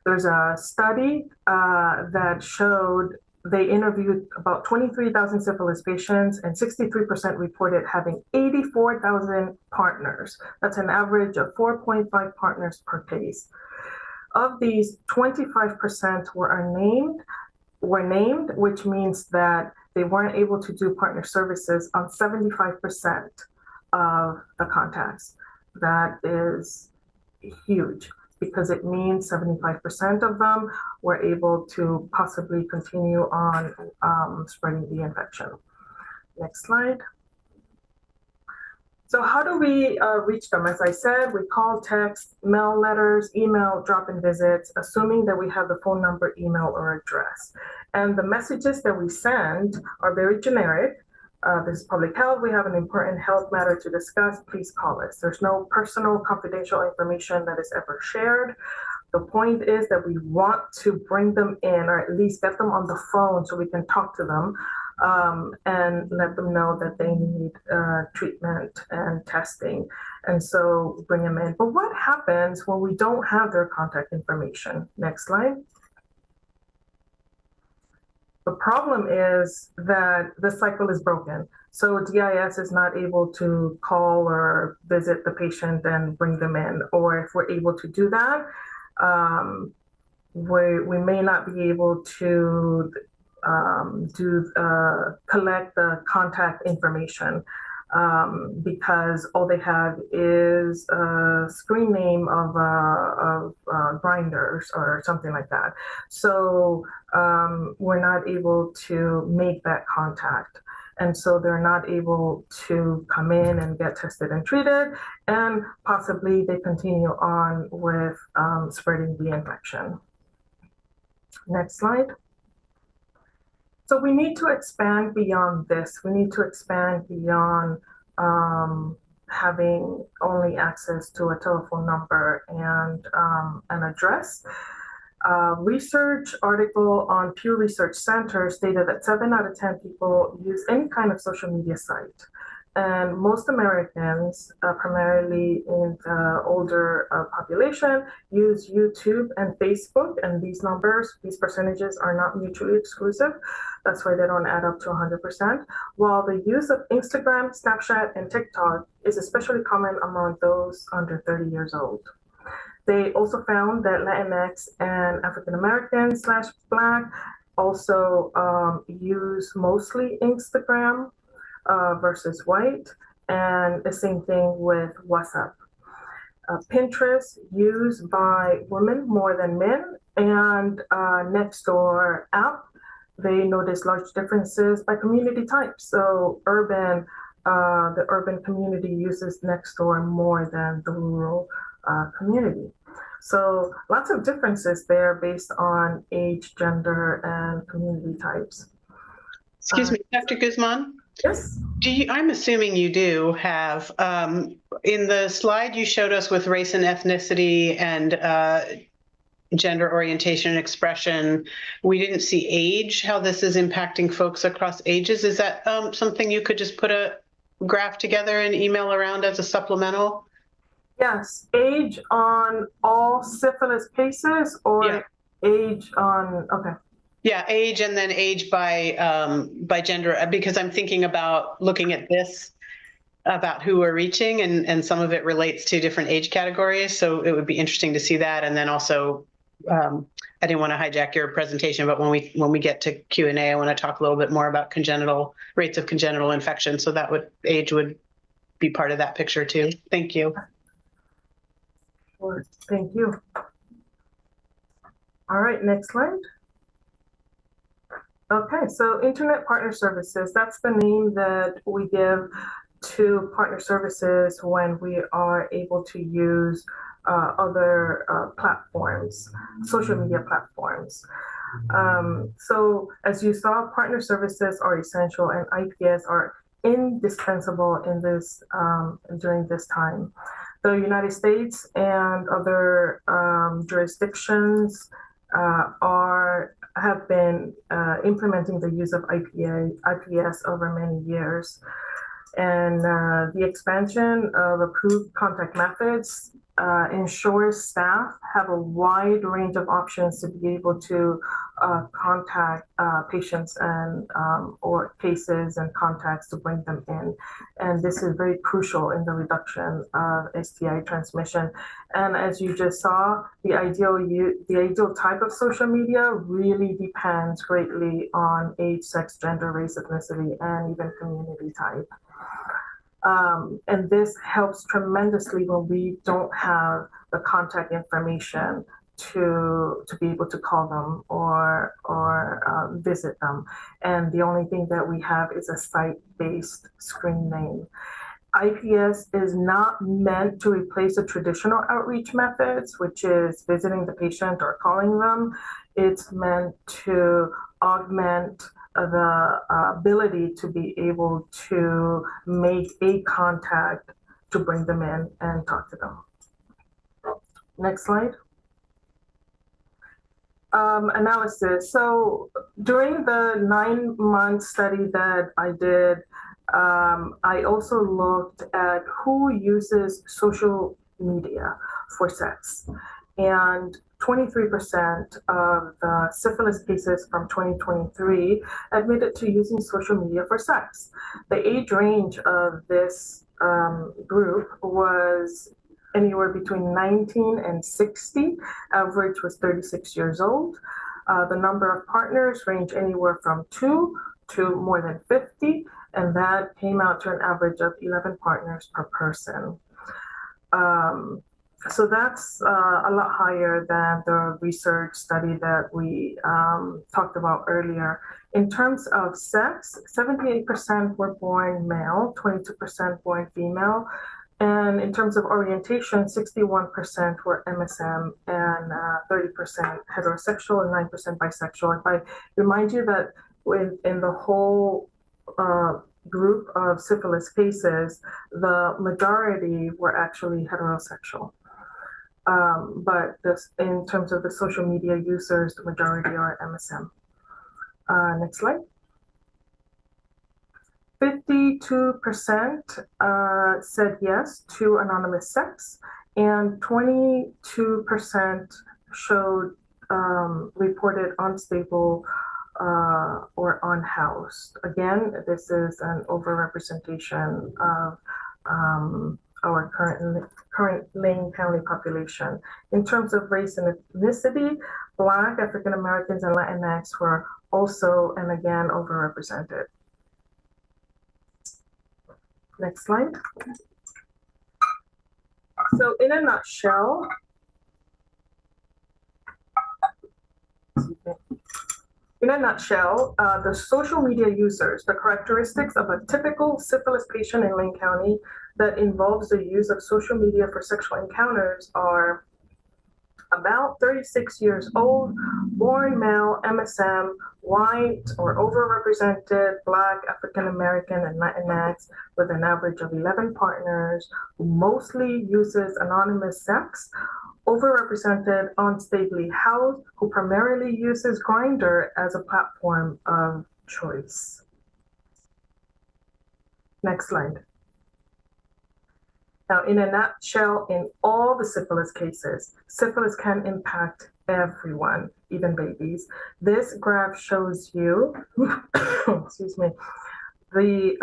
There's a study that showed they interviewed about 23,000 syphilis patients, and 63% reported having 84,000 partners. That's an average of 4.5 partners per case. Of these, 25% were named, which means that they weren't able to do partner services on 75% of the contacts. That is huge. because it means 75% of them were able to possibly continue on spreading the infection. Next slide. So how do we reach them? As I said, we call, text, mail letters, email, drop-in visits, assuming that we have the phone number, email, or address. And the messages that we send are very generic. This is public health. We have an important health matter to discuss. Please call us. There's no personal confidential information that is ever shared. The point is that we want to bring them in, or at least get them on the phone so we can talk to them and let them know that they need treatment and testing. And so bring them in. But what happens when we don't have their contact information? Next slide. The problem is that the cycle is broken. So DIS is not able to call or visit the patient and bring them in. Or if we're able to do that, we may not be able to collect the contact information because all they have is a screen name of Grinders or something like that. So we're not able to make that contact. And so they're not able to come in and get tested and treated, and possibly they continue on with spreading the infection. Next slide. So we need to expand beyond this. We need to expand beyond having only access to a telephone number and an address. Research article on Pew Research Center stated that 7 out of 10 people use any kind of social media site. And most Americans, primarily in the older population, use YouTube and Facebook. And these numbers, these percentages are not mutually exclusive. That's why they don't add up to 100%. While the use of Instagram, Snapchat, and TikTok is especially common among those under 30 years old. They also found that Latinx and African American / Black also use mostly Instagram versus white, and the same thing with WhatsApp. Pinterest used by women more than men, and Nextdoor app, they noticed large differences by community type. So the urban community uses Nextdoor more than the rural community. So lots of differences there based on age, gender, and community types. Excuse me, Dr. Guzman? Yes. I'm assuming you do have, in the slide you showed us with race and ethnicity and gender orientation and expression, we didn't see age, how this is impacting folks across ages. Is that something you could just put a graph together and email around as a supplemental? Yes, age on all syphilis cases, or age on, okay. Yeah, age and then age by gender, because I'm thinking about looking at this about who we're reaching, and some of it relates to different age categories. So it would be interesting to see that. And then also, I didn't want to hijack your presentation, but when we get to Q&A, I want to talk a little bit more about rates of congenital infection. So age would be part of that picture too. Thank you. Sure. Thank you. All right, next slide. Okay, so Internet Partner Services, that's the name that we give to partner services when we are able to use other platforms, social media platforms. So as you saw, partner services are essential, and IPS are indispensable in this during this time. The United States and other jurisdictions have been implementing the use of IPS over many years. And the expansion of approved contact methods ensures staff have a wide range of options to be able to contact patients and or cases and contacts to bring them in. And this is very crucial in the reduction of STI transmission. And as you just saw, the ideal type of social media really depends greatly on age, sex, gender, race, ethnicity, and even community type. And this helps tremendously when we don't have the the contact information to be able to call them or visit them. And the only thing that we have is a site-based screen name. IPS is not meant to replace the traditional outreach methods, which is visiting the patient or calling them. It's meant to augment the ability to be able to make a contact to bring them in and talk to them. Next slide. Analysis. So during the 9-month study that I did, I also looked at who uses social media for sex. And 23% of the syphilis cases from 2023 admitted to using social media for sex. The age range of this group was anywhere between 19 and 60. Average was 36 years old. The number of partners ranged anywhere from 2 to more than 50, and that came out to an average of 11 partners per person. So that's a lot higher than the research study that we talked about earlier. In terms of sex, 78% were born male, 22% born female. And in terms of orientation, 61% were MSM and 30% heterosexual and 9% bisexual. If I remind you that in the whole group of syphilis cases, the majority were actually heterosexual. But in terms of the social media users, the majority are MSM. Next slide. 52% said yes to anonymous sex, and 22% showed reported unstable or unhoused. Again, this is an overrepresentation of our current Lane County population. In terms of race and ethnicity, Black, African Americans, and Latinx were also, and again, overrepresented. Next slide. So in a nutshell, the social media users, the characteristics of a typical syphilis patient in Lane County that involves the use of social media for sexual encounters are about 36 years old, born male, MSM, white or overrepresented, Black, African American, and Latinx, with an average of 11 partners, who mostly uses anonymous sex, overrepresented, unstably housed, who primarily uses Grindr as a platform of choice. Next slide. Now, in a nutshell, in all the syphilis cases, syphilis can impact everyone, even babies. This graph shows you, excuse me, the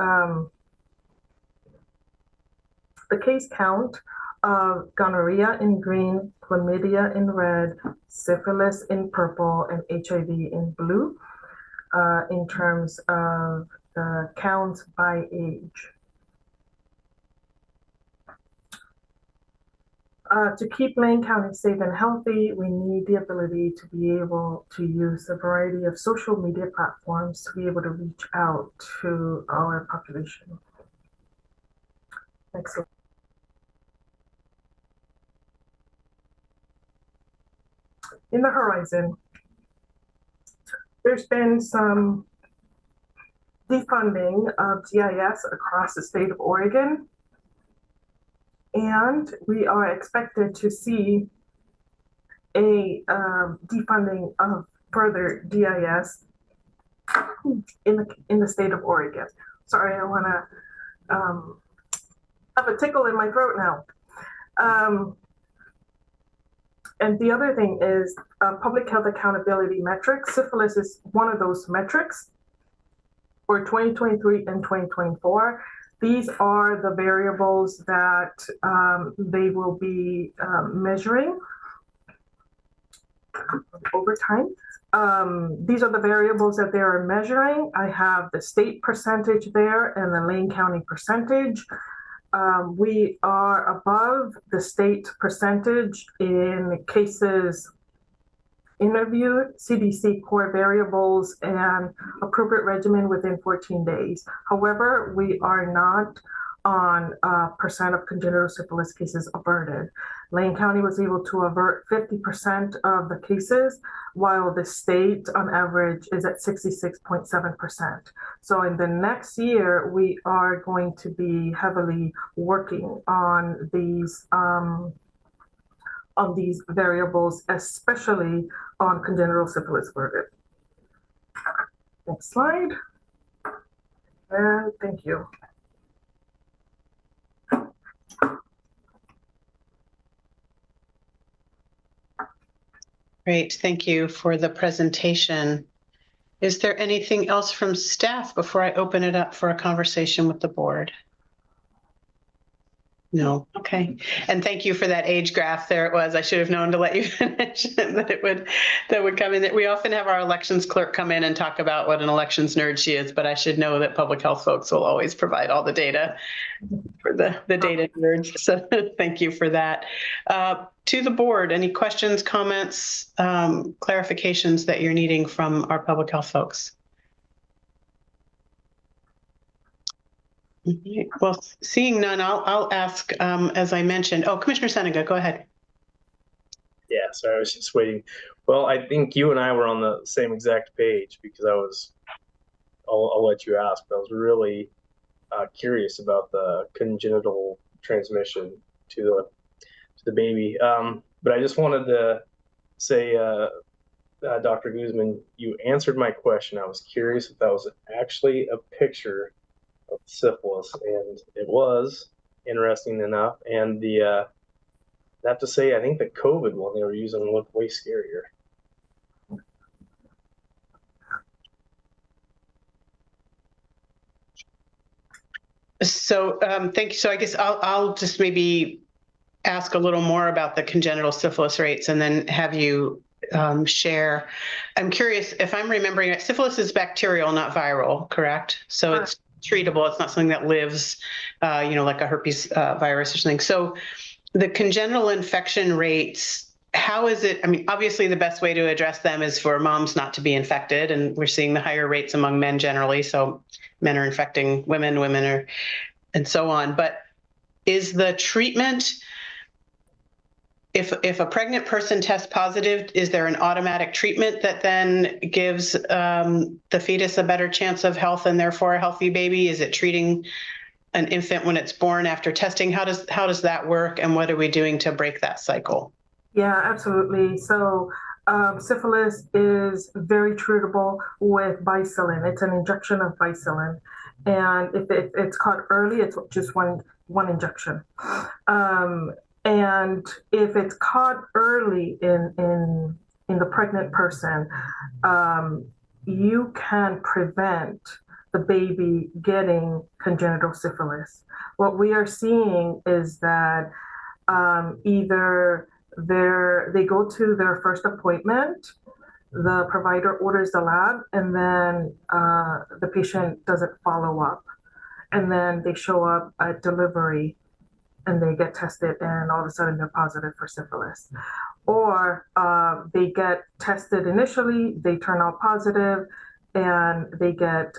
case count of gonorrhea in green, chlamydia in red, syphilis in purple, and HIV in blue, in terms of the counts by age. To keep Lane County safe and healthy, we need the ability to be able to use a variety of social media platforms to be able to reach out to our population. Next slide. In the horizon, there's been some defunding of GIS across the state of Oregon. And we are expected to see a defunding of further GIS in the state of Oregon. Sorry, I want to have a tickle in my throat now. And the other thing is public health accountability metrics. Syphilis is one of those metrics for 2023 and 2024. These are the variables that they will be measuring over time. These are the variables that they are measuring. I have the state percentage there and the Lane County percentage. we are above the state percentage in cases interviewed, CDC core variables, and appropriate regimen within 14 days. However, we are not on percent of congenital syphilis cases averted. Lane County was able to avert 50% of the cases, while the state on average is at 66.7%. So in the next year, we are going to be heavily working on these variables, especially on congenital syphilis averted. Next slide. And thank you. Great, thank you for the presentation. Is there anything else from staff before I open it up for a conversation with the board? No, okay. And thank you for that age graph. There it was. I should have known to let you finish that would come in. We often have our elections clerk come in and talk about what an elections nerd she is, but I should know that public health folks will always provide all the data for the data nerds. So thank you for that. To the board, any questions, comments, clarifications that you're needing from our public health folks? Well, seeing none, I'll ask, as I mentioned. Oh, Commissioner Senega, go ahead. Yeah, sorry, I was just waiting. Well, I think you and I were on the same exact page because I'll let you ask, but I was really curious about the congenital transmission to the baby. But I just wanted to say, Dr. Guzman, you answered my question. I was curious if that was actually a picture of syphilis, and it was, interesting enough. And I have to say, I think the COVID one they were using looked way scarier. So thank you. So I guess I'll just maybe ask a little more about the congenital syphilis rates and then have you share. I'm curious if I'm remembering it. Syphilis is bacterial, not viral, correct? So it's treatable. It's not something that lives, like a herpes virus or something. So the congenital infection rates, how is it? I mean, obviously the best way to address them is for moms not to be infected. And we're seeing the higher rates among men generally. So men are infecting women, women are, and so on. But is the treatment, if a pregnant person tests positive, is there an automatic treatment that then gives the fetus a better chance of health and therefore a healthy baby? Is it treating an infant when it's born after testing? How does that work, and what are we doing to break that cycle? Yeah, absolutely. So syphilis is very treatable with Bicillin. It's an injection of Bicillin, and if it's caught early, it's just one injection. And if it's caught early in the pregnant person, you can prevent the baby getting congenital syphilis. What we are seeing is that either they go to their first appointment, the provider orders the lab, and then the patient doesn't follow up. And then they show up at delivery and they get tested, and all of a sudden they're positive for syphilis. Or they get tested initially, they turn out positive, and they get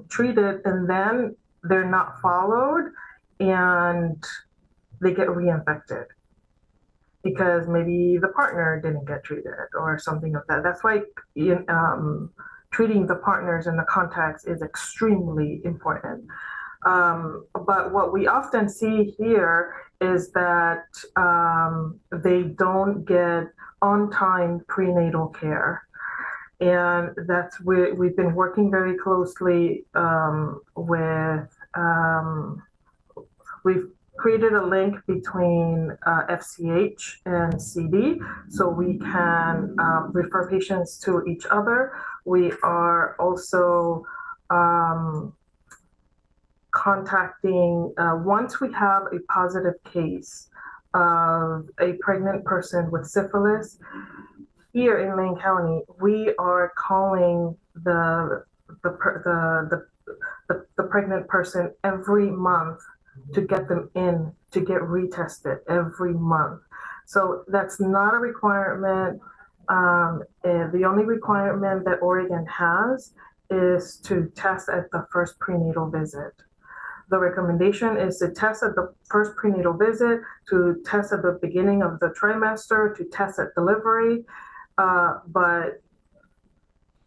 treated, and then they're not followed, and they get reinfected because maybe the partner didn't get treated or something like that. That's why treating the partners and the contacts is extremely important. But what we often see here is that they don't get on-time prenatal care. And that's where we've been working very closely with, we've created a link between FCH and CD so we can refer patients to each other. We are also contacting, once we have a positive case of a pregnant person with syphilis, here in Lane County, we are calling the pregnant person every month to get them in to get retested every month. So that's not a requirement. And the only requirement that Oregon has is to test at the first prenatal visit. The recommendation is to test at the first prenatal visit, to test at the beginning of the trimester, to test at delivery. But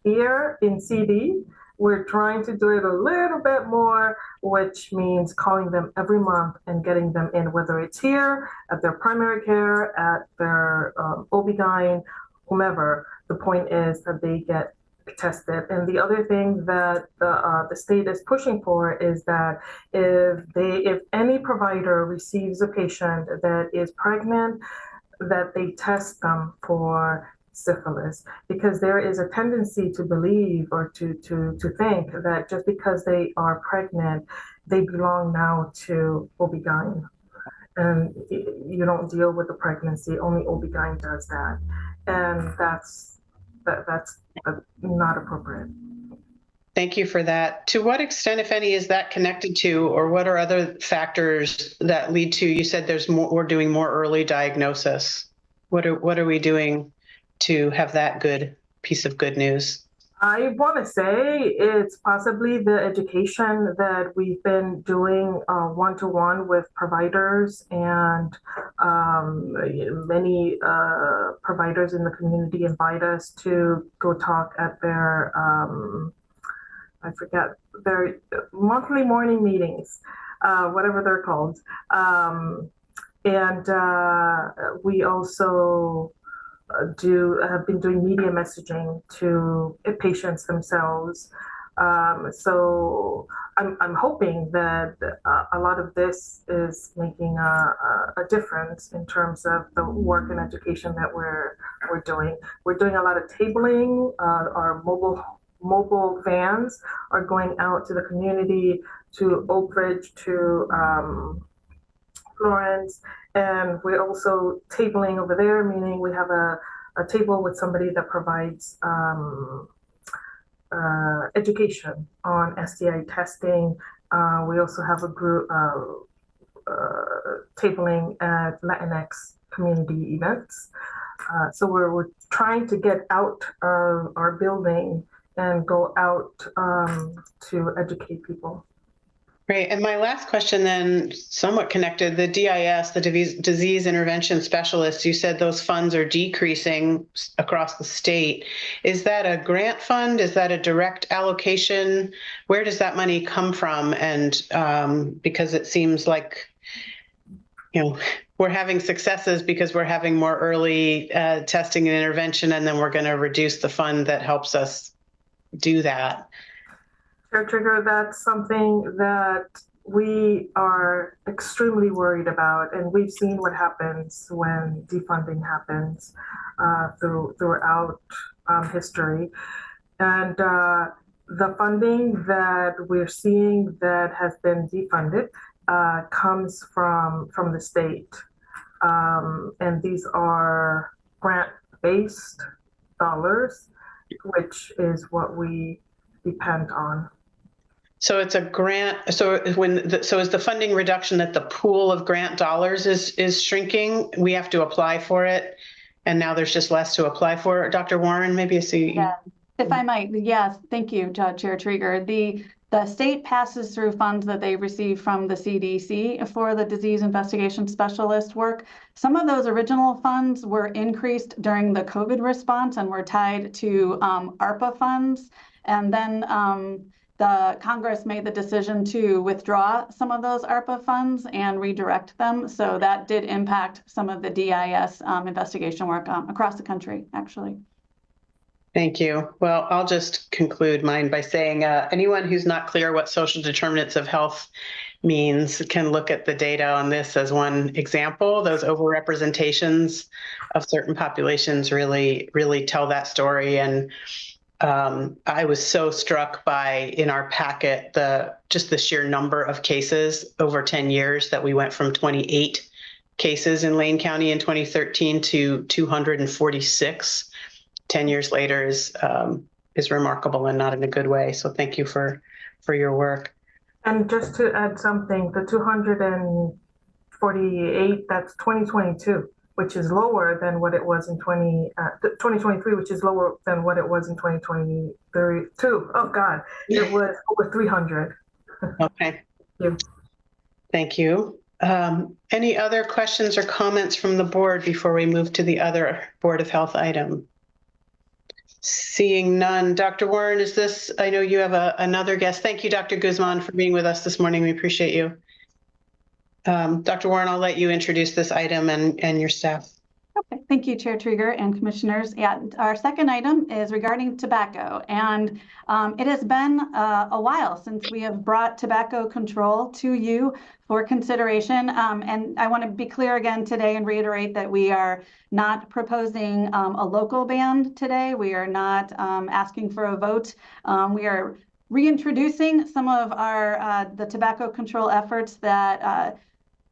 here in CD, we're trying to do it a little bit more, which means calling them every month and getting them in, whether it's here, at their primary care, at their OB-GYN, whomever. The point is that they get tested. And the other thing that the state is pushing for is that if any provider receives a patient that is pregnant, that they test them for syphilis, because there is a tendency to believe or to think that just because they are pregnant, they belong now to OB-GYN. And you don't deal with the pregnancy, only OB-GYN does that. And that's not appropriate. Thank you for that. To what extent, if any, is that connected to, or what are other factors that lead to, you said there's more, we're doing more early diagnosis. What are we doing to have that good piece of good news? I want to say it's possibly the education that we've been doing one-to-one with providers, and many providers in the community invite us to go talk at their, I forget, their monthly morning meetings, whatever they're called. And we also have been doing media messaging to patients themselves. So I'm hoping that a lot of this is making a difference in terms of the work and education that we're doing. We're doing a lot of tabling. Our mobile vans are going out to the community, to Oak Ridge, to Florence, and we're also tabling over there, meaning we have a table with somebody that provides education on STI testing. We also have a group tabling at Latinx community events. So we're trying to get out of our building and go out to educate people. Great. And my last question then, somewhat connected, the DIS, the Disease Intervention Specialists, you said those funds are decreasing across the state. Is that a grant fund? Is that a direct allocation? Where does that money come from? And because it seems like, you know, we're having successes because we're having more early testing and intervention, and then we're going to reduce the fund that helps us do that. Chair Trigger, that's something that we are extremely worried about, and we've seen what happens when defunding happens throughout history. And the funding that we're seeing that has been defunded comes from the state, and these are grant-based dollars, which is what we depend on. So it's a grant. So so is the funding reduction that the pool of grant dollars is shrinking? We have to apply for it, and now there's just less to apply for. Dr. Warren, maybe I see. Yeah, if I might, yes, thank you, Chair Trieger. The state passes through funds that they receive from the CDC for the disease investigation specialist work. Some of those original funds were increased during the COVID response and were tied to ARPA funds, and then the Congress made the decision to withdraw some of those ARPA funds and redirect them. So that did impact some of the DIS investigation work across the country, actually. Thank you. Well, I'll just conclude mine by saying anyone who's not clear what social determinants of health means can look at the data on this as one example. Those overrepresentations of certain populations really tell that story. And I was so struck by, in our packet, just the sheer number of cases over 10 years that we went from 28 cases in Lane County in 2013 to 246 10 years later is remarkable, and not in a good way. So thank you for your work. And just to add something, the 248, that's 2022, which is lower than what it was in 2023, which is lower than what it was in 2022. Oh God, it was over 300. Okay. Thank you. Thank you. Any other questions or comments from the board before we move to the other Board of Health item? Seeing none. Dr. Warren, is this, I know you have another guest. Thank you, Dr. Guzman, for being with us this morning. We appreciate you. Dr. Warren, I'll let you introduce this item and your staff. Okay, thank you, Chair Trieger and commissioners. Yeah, our second item is regarding tobacco, and it has been a while since we have brought tobacco control to you for consideration. And I want to be clear again today and reiterate that we are not proposing a local ban today. We are not asking for a vote. We are reintroducing some of our the tobacco control efforts that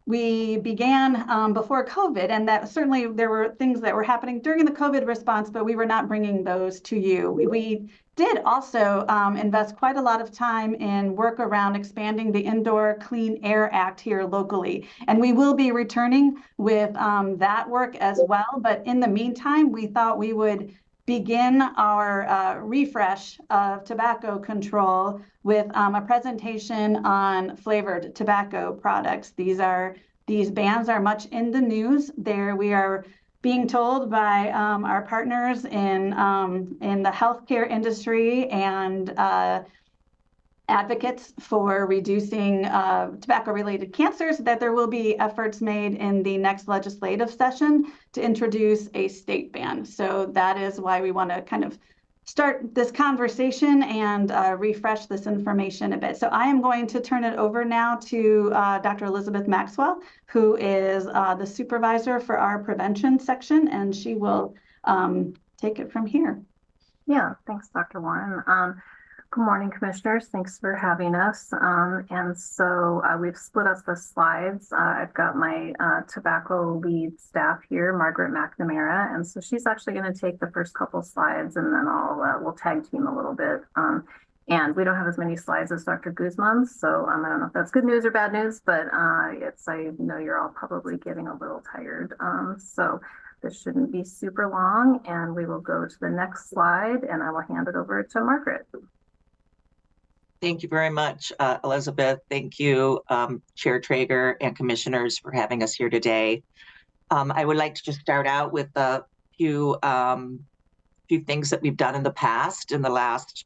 we began before COVID, and that certainly there were things that were happening during the COVID response, but we were not bringing those to you. We did also invest quite a lot of time in work around expanding the Indoor Clean Air Act here locally, and we will be returning with that work as well. But in the meantime, we thought we would begin our refresh of tobacco control with a presentation on flavored tobacco products. These bans are much in the news. We are being told by our partners in the healthcare industry and advocates for reducing tobacco-related cancers that there will be efforts made in the next legislative session to introduce a state ban. So that is why we want to kind of start this conversation and refresh this information a bit. So I am going to turn it over now to Dr. Elizabeth Maxwell, who is the supervisor for our prevention section, and she will take it from here. Yeah, thanks, Dr. Warren. Good morning, commissioners. Thanks for having us. And so we've split up the slides. I've got my tobacco lead staff here, Margaret McNamara, and so she's actually going to take the first couple slides, and then we'll tag team a little bit. And we don't have as many slides as Dr. Guzman, so I don't know if that's good news or bad news, but I know you're all probably getting a little tired. So this shouldn't be super long, and we will go to the next slide, and I will hand it over to Margaret. Thank you very much, Elizabeth. Thank you, Chair Trieger and commissioners for having us here today. I would like to just start out with a few things that we've done in the past, in the last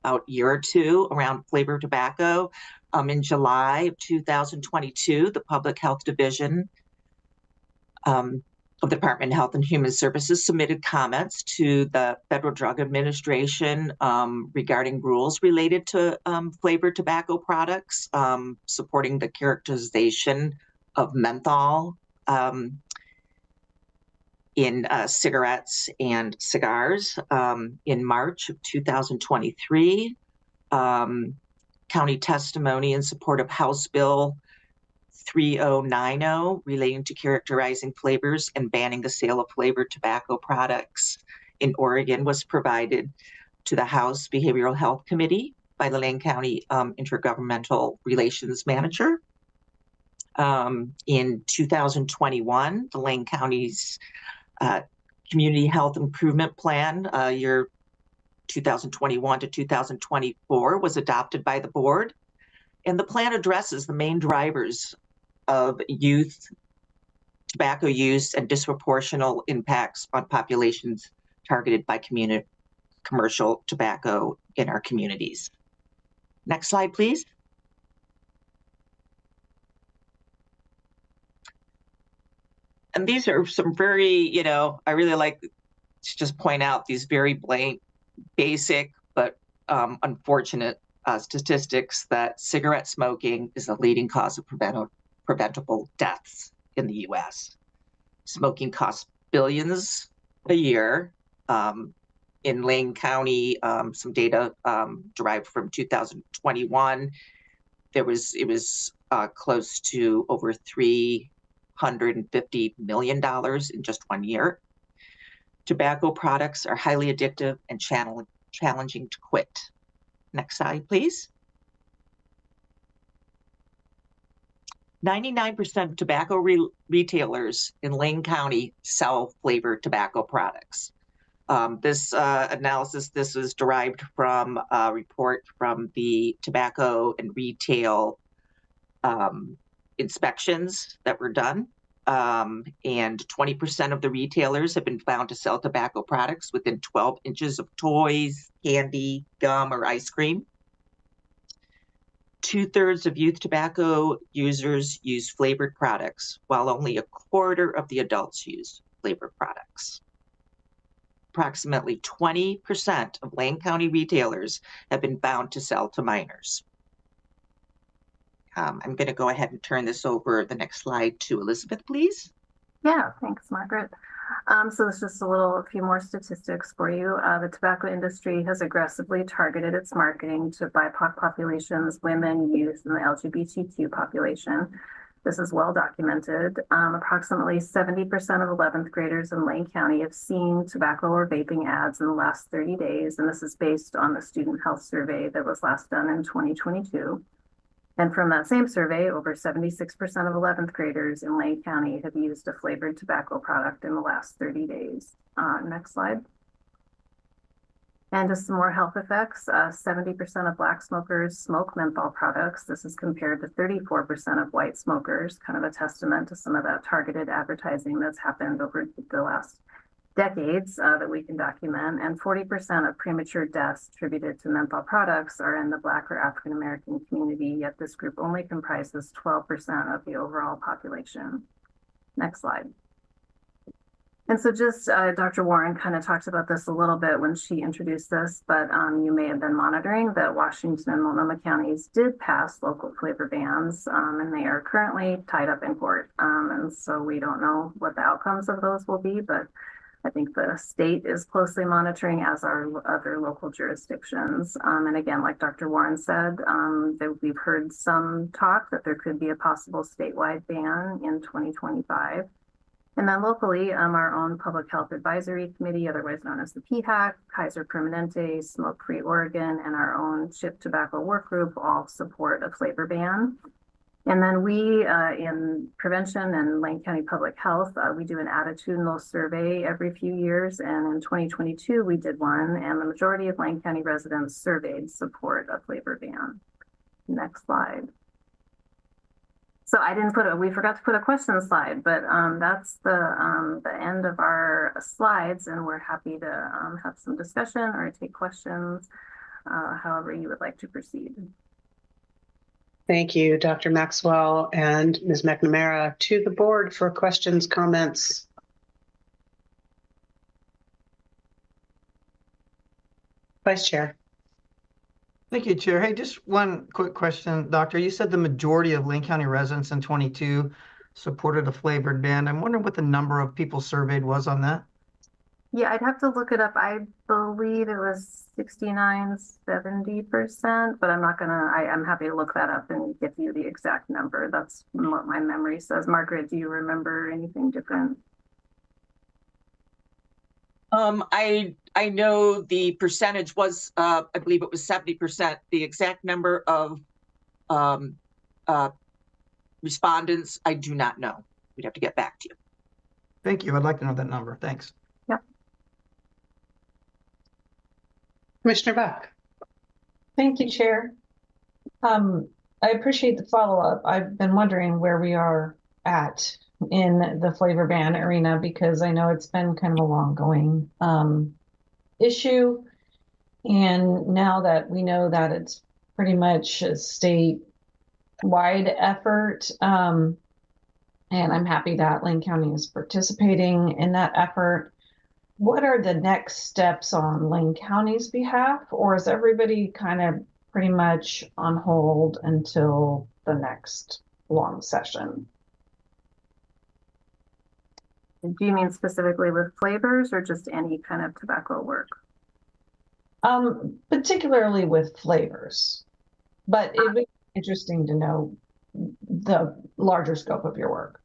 about year or two, around flavored tobacco. In July of 2022, the Public Health Division of the Department of Health and Human Services submitted comments to the Federal Drug Administration regarding rules related to flavored tobacco products, supporting the characterization of menthol in cigarettes and cigars. In March of 2023, county testimony in support of House Bill 3090 relating to characterizing flavors and banning the sale of flavored tobacco products in Oregon was provided to the House Behavioral Health Committee by the Lane County Intergovernmental Relations Manager. In 2021, the Lane County's Community Health Improvement Plan, year 2021 to 2024, was adopted by the board. And the plan addresses the main drivers of youth tobacco use and disproportional impacts on populations targeted by commercial tobacco in our communities. Next slide, please. And these are some very, I really like to just point out these very basic but unfortunate statistics that cigarette smoking is the leading cause of preventable deaths in the U.S. Smoking costs billions a year. In Lane County, some data derived from 2021, it was close to over $350 million in just 1 year. Tobacco products are highly addictive and challenging to quit. Next slide, please. 99% of tobacco retailers in Lane County sell flavored tobacco products. This analysis, this was derived from a report from the tobacco and retail inspections that were done. And 20% of the retailers have been found to sell tobacco products within 12 inches of toys, candy, gum, or ice cream. 2/3 of youth tobacco users use flavored products, while only 1/4 of the adults use flavored products. Approximately 20% of Lane County retailers have been found to sell to minors. I'm going to go ahead and turn this over, the next slide, to Elizabeth, please. Yeah, thanks, Margaret. So it's just a few more statistics for you. The tobacco industry has aggressively targeted its marketing to BIPOC populations, women, youth, and the LGBTQ population. This is well documented. Approximately 70% of 11th graders in Lane County have seen tobacco or vaping ads in the last 30 days, and this is based on the Student Health Survey that was last done in 2022. And from that same survey, over 76% of 11th graders in Lane County have used a flavored tobacco product in the last 30 days. Next slide. And just some more health effects. 70% of Black smokers smoke menthol products. This is compared to 34% of white smokers, kind of a testament to some of that targeted advertising that's happened over the last decades that we can document. And 40% of premature deaths attributed to menthol products are in the Black or African American community, yet this group only comprises 12% of the overall population. Next slide. And so just Dr. Warren kind of talked about this a little bit when she introduced this, but you may have been monitoring that Washington and Multnomah counties did pass local flavor bans, and they are currently tied up in court. And so we don't know what the outcomes of those will be, but I think the state is closely monitoring, as are other local jurisdictions. And again, like Dr. Warren said, that we've heard some talk that there could be a possible statewide ban in 2025. And then locally, our own Public Health Advisory Committee, otherwise known as the PHAC, Kaiser Permanente, Smoke Free Oregon, and our own Chip Tobacco Work Group all support a flavor ban. And then we, in prevention and Lane County Public Health, we do an attitudinal survey every few years. And in 2022, we did one, and the majority of Lane County residents surveyed support a flavor ban. Next slide. So we forgot to put a question slide, but that's the end of our slides, and we're happy to have some discussion or take questions, however you would like to proceed. Thank you, Dr. Maxwell and Ms. McNamara. To the board for questions, comments. Vice Chair. Thank you, Chair. Hey, just one quick question, Doctor. You said the majority of Lane County residents in 22 supported a flavored ban. I'm wondering what the number of people surveyed was on that. Yeah, I'd have to look it up. I believe it was 69, 70%, but I'm happy to look that up and give you the exact number. That's what my memory says. Margaret, do you remember anything different? I know the percentage was, I believe it was 70%. The exact number of respondents, I do not know. We'd have to get back to you. Thank you. I'd like to know that number. Thanks. Yep. Commissioner Buck. Thank you, Chair. I appreciate the follow-up. I've been wondering where we are at in the flavor ban arena, because I know it's been kind of a long-going issue. And now that we know that it's pretty much a statewide effort, and I'm happy that Lane County is participating in that effort, what are the next steps on Lane County's behalf? Or is everybody kind of pretty much on hold until the next long session? Do you mean specifically with flavors or just any kind of tobacco work? Particularly with flavors, but it'd be interesting to know the larger scope of your work.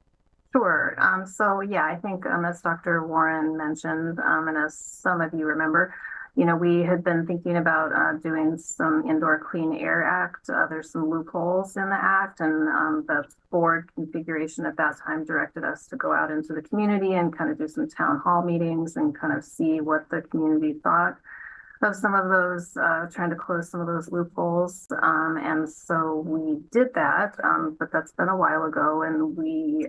Sure. So yeah, I think as Dr. Warren mentioned, and as some of you remember, you know, we had been thinking about doing some Indoor Clean Air Act. There's some loopholes in the act, and the board configuration at that time directed us to go out into the community and kind of do some town hall meetings and kind of see what the community thought of some of those, trying to close some of those loopholes. And so we did that, but that's been a while ago, and we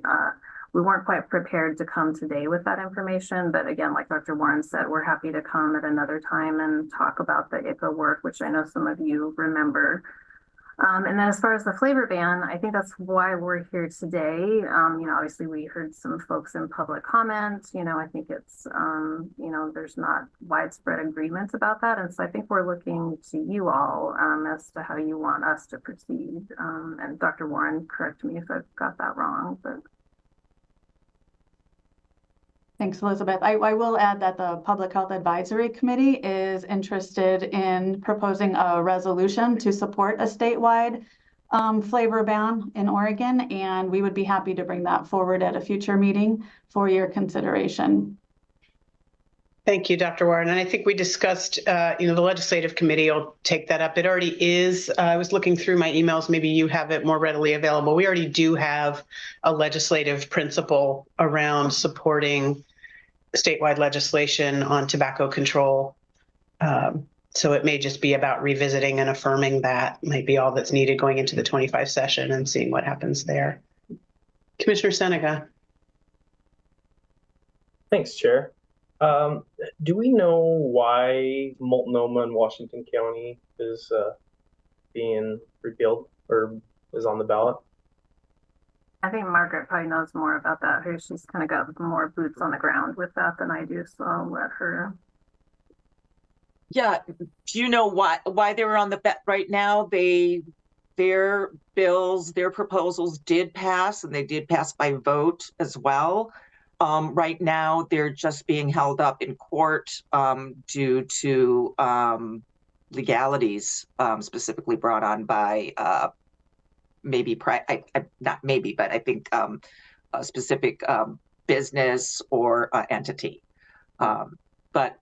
weren't quite prepared to come today with that information. But again, like Dr. Warren said, we're happy to come at another time and talk about the ICA work, which I know some of you remember. And then as far as the flavor ban, I think that's why we're here today. You know, obviously we heard some folks in public comment, you know, I think it's, you know, there's not widespread agreement about that. And so I think we're looking to you all as to how you want us to proceed. And Dr. Warren, correct me if I've got that wrong, but. Thanks, Elizabeth. I will add that the Public Health Advisory Committee is interested in proposing a resolution to support a statewide flavor ban in Oregon, and we would be happy to bring that forward at a future meeting for your consideration. Thank you, Dr. Warren. And I think we discussed, you know, the legislative committee will take that up. It already is. I was looking through my emails. Maybe you have it more readily available. We already do have a legislative principle around supporting statewide legislation on tobacco control. So it may just be about revisiting and affirming that might be all that's needed going into the 25 session and seeing what happens there. Commissioner Senega. Thanks, Chair. Do we know why Multnomah in Washington County is being repealed or is on the ballot? I think Margaret probably knows more about that. She's kind of got more boots on the ground with that than I do, so I'll let her. Yeah, do you know why they were on the bet right now? Their bills, their proposals did pass, and they did pass by vote as well. Right now, they're just being held up in court due to legalities specifically brought on by not maybe, but I think a specific business or entity. But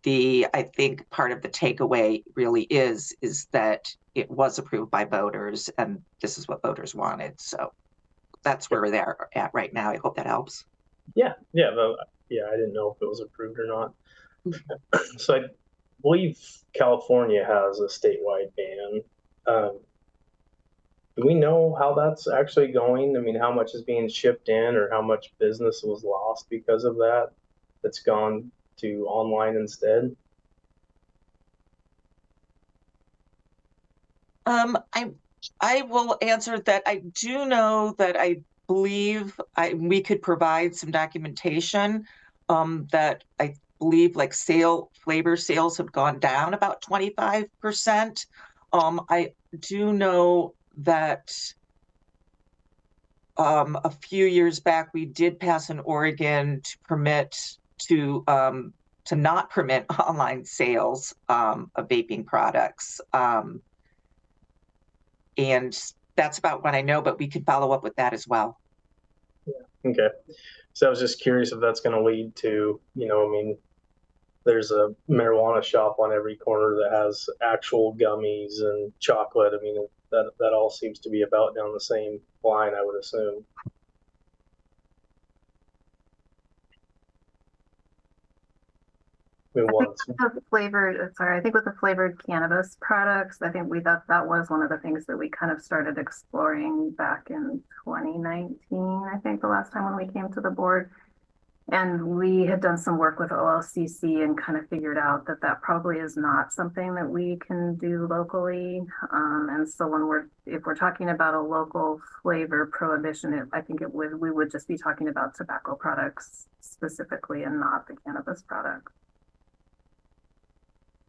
I think part of the takeaway really is that it was approved by voters, and this is what voters wanted. So that's where they're at right now. I hope that helps. Yeah, I didn't know if it was approved or not. So I believe California has a statewide ban. Do we know how that's actually going? I mean, how much is being shipped in, or how much business was lost because of that that's gone to online instead? I will answer that. I do know that I believe we could provide some documentation that I believe like flavor sales have gone down about 25%. I do know that a few years back we did pass in Oregon to not permit online sales of vaping products. And that's about what I know, but we could follow up with that as well. Yeah. Okay. So I was just curious if that's going to lead to, you know, I mean, there's a marijuana shop on every corner that has actual gummies and chocolate. I mean, that all seems to be about down the same line, I would assume. I think with the flavored cannabis products, I think we thought that was one of the things that we kind of started exploring back in 2019, I think the last time when we came to the board. And we had done some work with OLCC and kind of figured out that that probably is not something that we can do locally. And so if we're talking about a local flavor prohibition, I think we would just be talking about tobacco products specifically and not the cannabis products.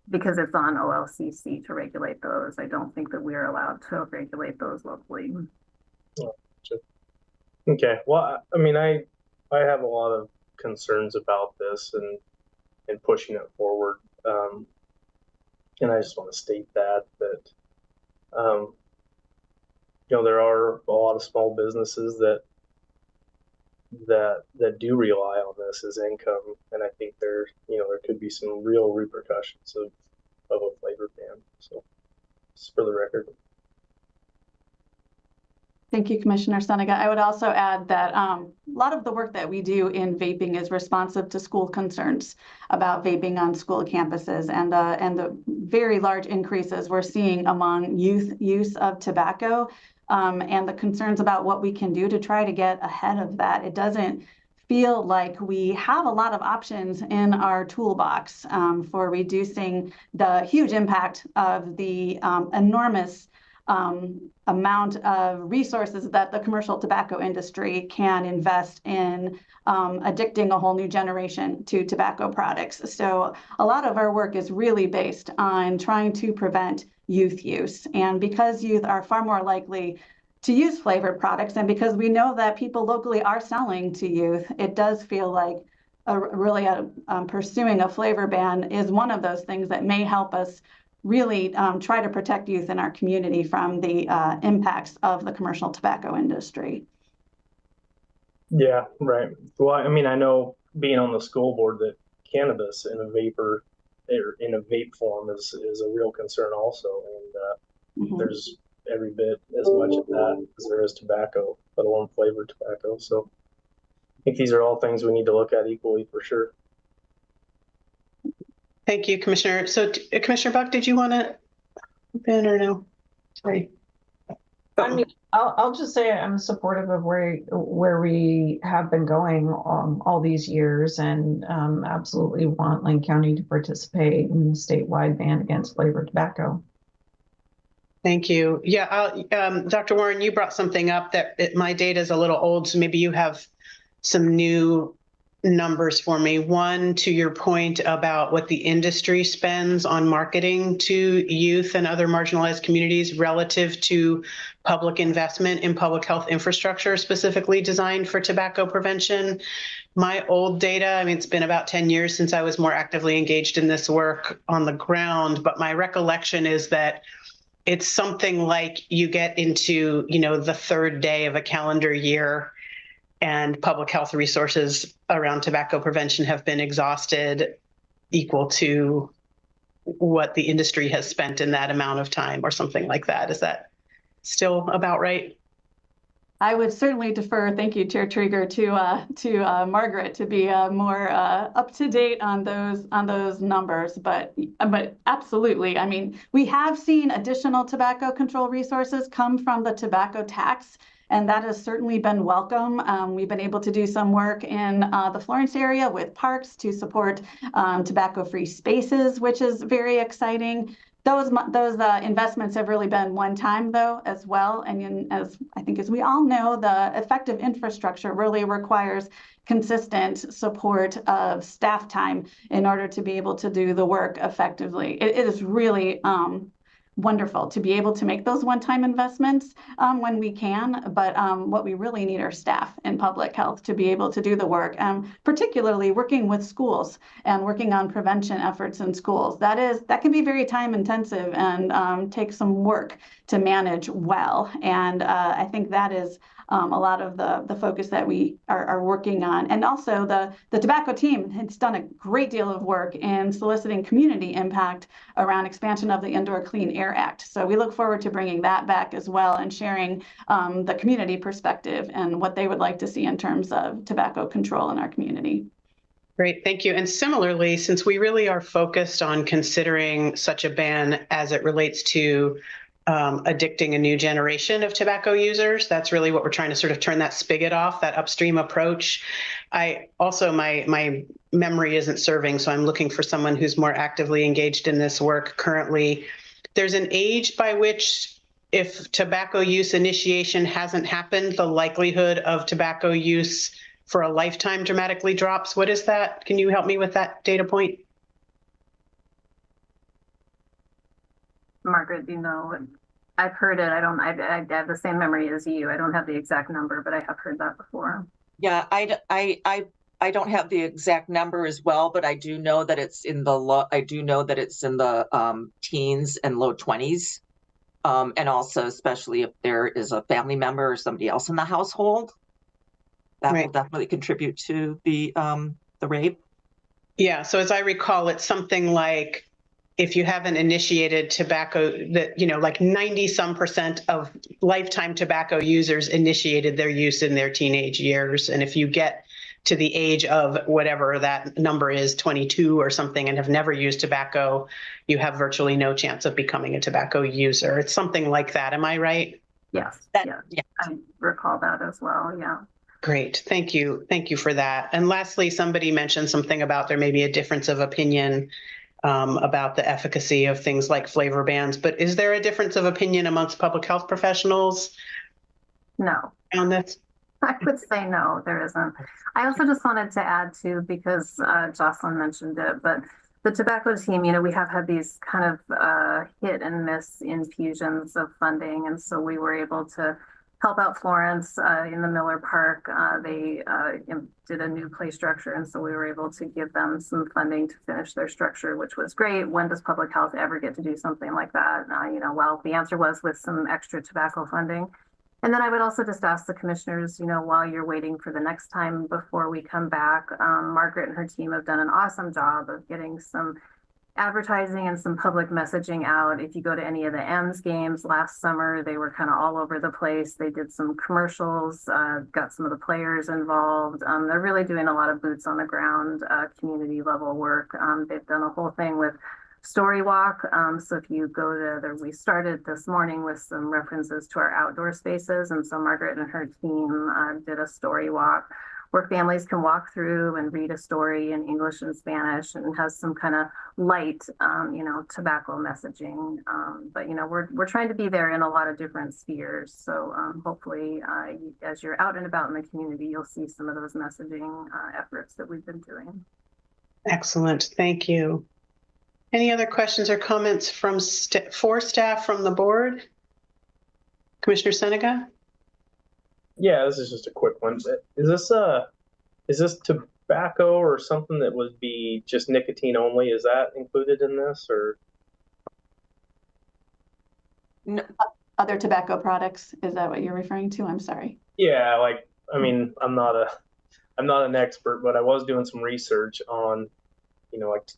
Because it's on OLCC to regulate those. I don't think that we are allowed to regulate those locally. Okay, well, I mean, I have a lot of concerns about this and pushing it forward. And I just want to state that you know, there are a lot of small businesses that that do rely on this as income, and I think there could be some real repercussions of a flavor ban. So, just for the record. Thank you, Commissioner Suniga. I would also add that a lot of the work that we do in vaping is responsive to school concerns about vaping on school campuses and the very large increases we're seeing among youth use of tobacco and the concerns about what we can do to try to get ahead of that. It doesn't feel like we have a lot of options in our toolbox for reducing the huge impact of the enormous amount of resources that the commercial tobacco industry can invest in addicting a whole new generation to tobacco products. So a lot of our work is really based on trying to prevent youth use. And because youth are far more likely to use flavored products, and because we know that people locally are selling to youth, it does feel like pursuing a flavor ban is one of those things that may help us really try to protect youth in our community from the impacts of the commercial tobacco industry. Yeah, right. Well, I mean, I know being on the school board that cannabis in a vapor or in a vape form is a real concern also, and there's every bit as much of that as there is tobacco, let alone flavored tobacco. So I think these are all things we need to look at equally for sure. Thank you, Commissioner. So Commissioner Buck, did you want to jump in or no? Sorry. I mean, I'll just say I'm supportive of where we have been going all these years, and absolutely want Lane County to participate in the statewide ban against flavored tobacco. Thank you. Yeah, Dr. Warren, you brought something up that my data is a little old, so maybe you have some new numbers for me. One, to your point about what the industry spends on marketing to youth and other marginalized communities relative to public investment in public health infrastructure specifically designed for tobacco prevention. My old data, I mean, it's been about 10 years since I was more actively engaged in this work on the ground, but my recollection is that it's something like you get into, the third day of a calendar year and public health resources around tobacco prevention have been exhausted, equal to what the industry has spent in that amount of time or something like that. Is that still about right? I would certainly defer, thank you, Chair Trieger, to Margaret to be more up to date on those numbers. But absolutely, I mean, we have seen additional tobacco control resources come from the tobacco tax, and that has certainly been welcome. We've been able to do some work in the Florence area with parks to support tobacco-free spaces, which is very exciting. Those investments have really been one time though as well. And as we all know, the effective infrastructure really requires consistent support of staff time in order to be able to do the work effectively. It is really wonderful to be able to make those one-time investments when we can, but what we really need are staff in public health to be able to do the work, particularly working with schools and working on prevention efforts in schools. That can be very time intensive and take some work to manage well, and I think that is a lot of the focus that we are working on. And also the tobacco team has done a great deal of work in soliciting community impact around expansion of the Indoor Clean Air Act. So we look forward to bringing that back as well and sharing the community perspective and what they would like to see in terms of tobacco control in our community. Great, thank you. And similarly, since we really are focused on considering such a ban as it relates to addicting a new generation of tobacco users. That's really what we're trying to sort of turn that spigot off, that upstream approach. I also, my memory isn't serving, so I'm looking for someone who's more actively engaged in this work currently. There's an age by which if tobacco use initiation hasn't happened, the likelihood of tobacco use for a lifetime dramatically drops. What is that? Can you help me with that data point? Margaret, I've heard it. I have the same memory as you. I don't have the exact number, but I have heard that before. Yeah, I don't have the exact number as well, but I do know that it's in the teens and low 20s. And also, especially if there is a family member or somebody else in the household. that will Right. definitely contribute to the rate. Yeah, so as I recall, it's something like if you haven't initiated tobacco, that, you know, like 90% of lifetime tobacco users initiated their use in their teenage years. And if you get to the age of whatever that number is, 22 or something, and have never used tobacco, you have virtually no chance of becoming a tobacco user. It's something like that. Am I right? Yes, Yeah. I recall that as well, yeah. Great, thank you. Thank you for that. And lastly, somebody mentioned something about there may be a difference of opinion about the efficacy of things like flavor bans, but is there a difference of opinion amongst public health professionals No. on this? I would say no, there isn't. I also just wanted to add too, because Jocelyn mentioned it, but the tobacco team, you know, we have had these kind of hit and miss infusions of funding. And so we were able to help out Florence in the Miller Park. They did a new play structure. And so we were able to give them some funding to finish their structure, which was great. When does public health ever get to do something like that? You know, well, the answer was with some extra tobacco funding. And then I would also just ask the commissioners, you know, while you're waiting for the next time before we come back, Margaret and her team have done an awesome job of getting some advertising and some public messaging out. If you go to any of the M's games last summer, they were kind of all over the place. They did some commercials, got some of the players involved. They're really doing a lot of boots on the ground, community level work. They've done a whole thing with Story Walk. So if you go to there, we started this morning with some references to our outdoor spaces. And so Margaret and her team did a story walk where families can walk through and read a story in English and Spanish, and has some kind of light, you know, tobacco messaging. But, you know, we're trying to be there in a lot of different spheres. So hopefully as you're out and about in the community, you'll see some of those messaging efforts that we've been doing. Excellent, thank you. Any other questions or comments from for staff from the board? Commissioner Senega? Yeah, this is just a quick one. Is this tobacco or something that would be just nicotine only? Is that included in this, or? No. Other tobacco products, is that what you're referring to? I'm sorry. Yeah, like, I mean, I'm not an expert, but I was doing some research on, you know, like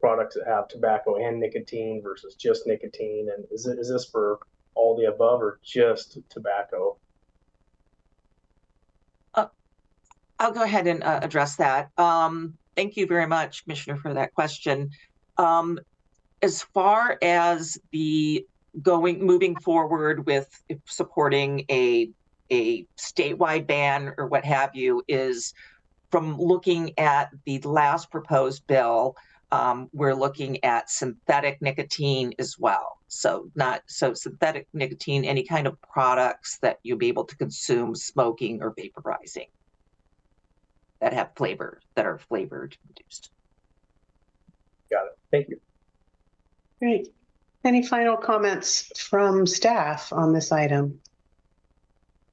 products that have tobacco and nicotine versus just nicotine. And is this for all the above or just tobacco? I'll go ahead and address that. Thank you very much, Commissioner, for that question. As far as the moving forward with supporting a statewide ban or what have you, is from looking at the last proposed bill, we're looking at synthetic nicotine as well. So synthetic nicotine, any kind of products that you'll be able to consume smoking or vaporizing that have flavor, that are flavored induced. Got it. Thank you. Great. Any final comments from staff on this item?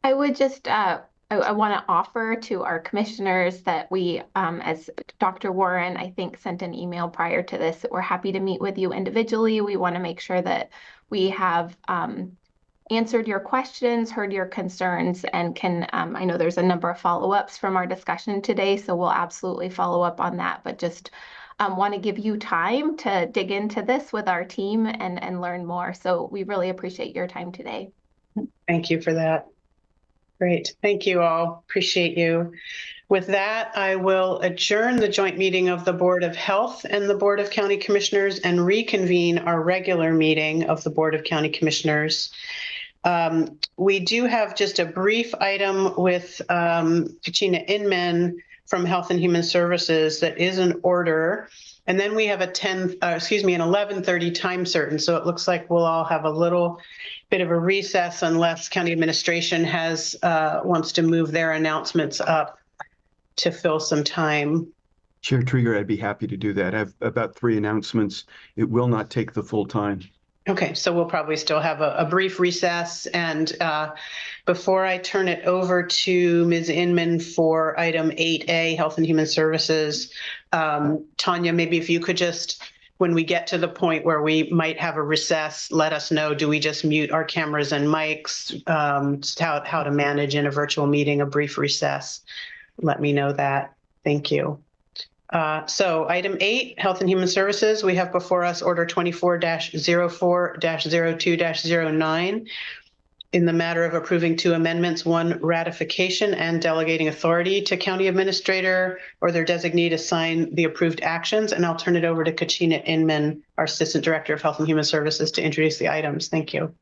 I would just, I want to offer to our commissioners that we, as Dr. Warren, I think, sent an email prior to this, that we're happy to meet with you individually. We want to make sure that we have answered your questions, heard your concerns, and can, I know there's a number of follow-ups from our discussion today, so we'll absolutely follow up on that, but just want to give you time to dig into this with our team and learn more. So we really appreciate your time today. Thank you for that. Great. Thank you all. Appreciate you. With that, I will adjourn the joint meeting of the Board of Health and the Board of County Commissioners and reconvene our regular meeting of the Board of County Commissioners. We do have just a brief item with Kachina Inman from Health and Human Services that is in order. And then we have an 11:30 time certain. So it looks like we'll all have a little bit of a recess unless County Administration has wants to move their announcements up to fill some time. Chair Trieger, I'd be happy to do that. I have about 3 announcements. It will not take the full time. Okay, so we'll probably still have a brief recess. And before I turn it over to Ms. Inman for item 8A, Health and Human Services, Tanya, maybe if you could just when we get to the point where we might have a recess, let us know. Do we just mute our cameras and mics? Just how to manage in a virtual meeting, a brief recess. Let me know that. Thank you. So item 8, Health and Human Services. We have before us Order 24-04-02-09 in the matter of approving 2 amendments, 1 ratification and delegating authority to county administrator or their designee to sign the approved actions. And I'll turn it over to Kachina Inman, our Assistant Director of Health and Human Services, to introduce the items. Thank you.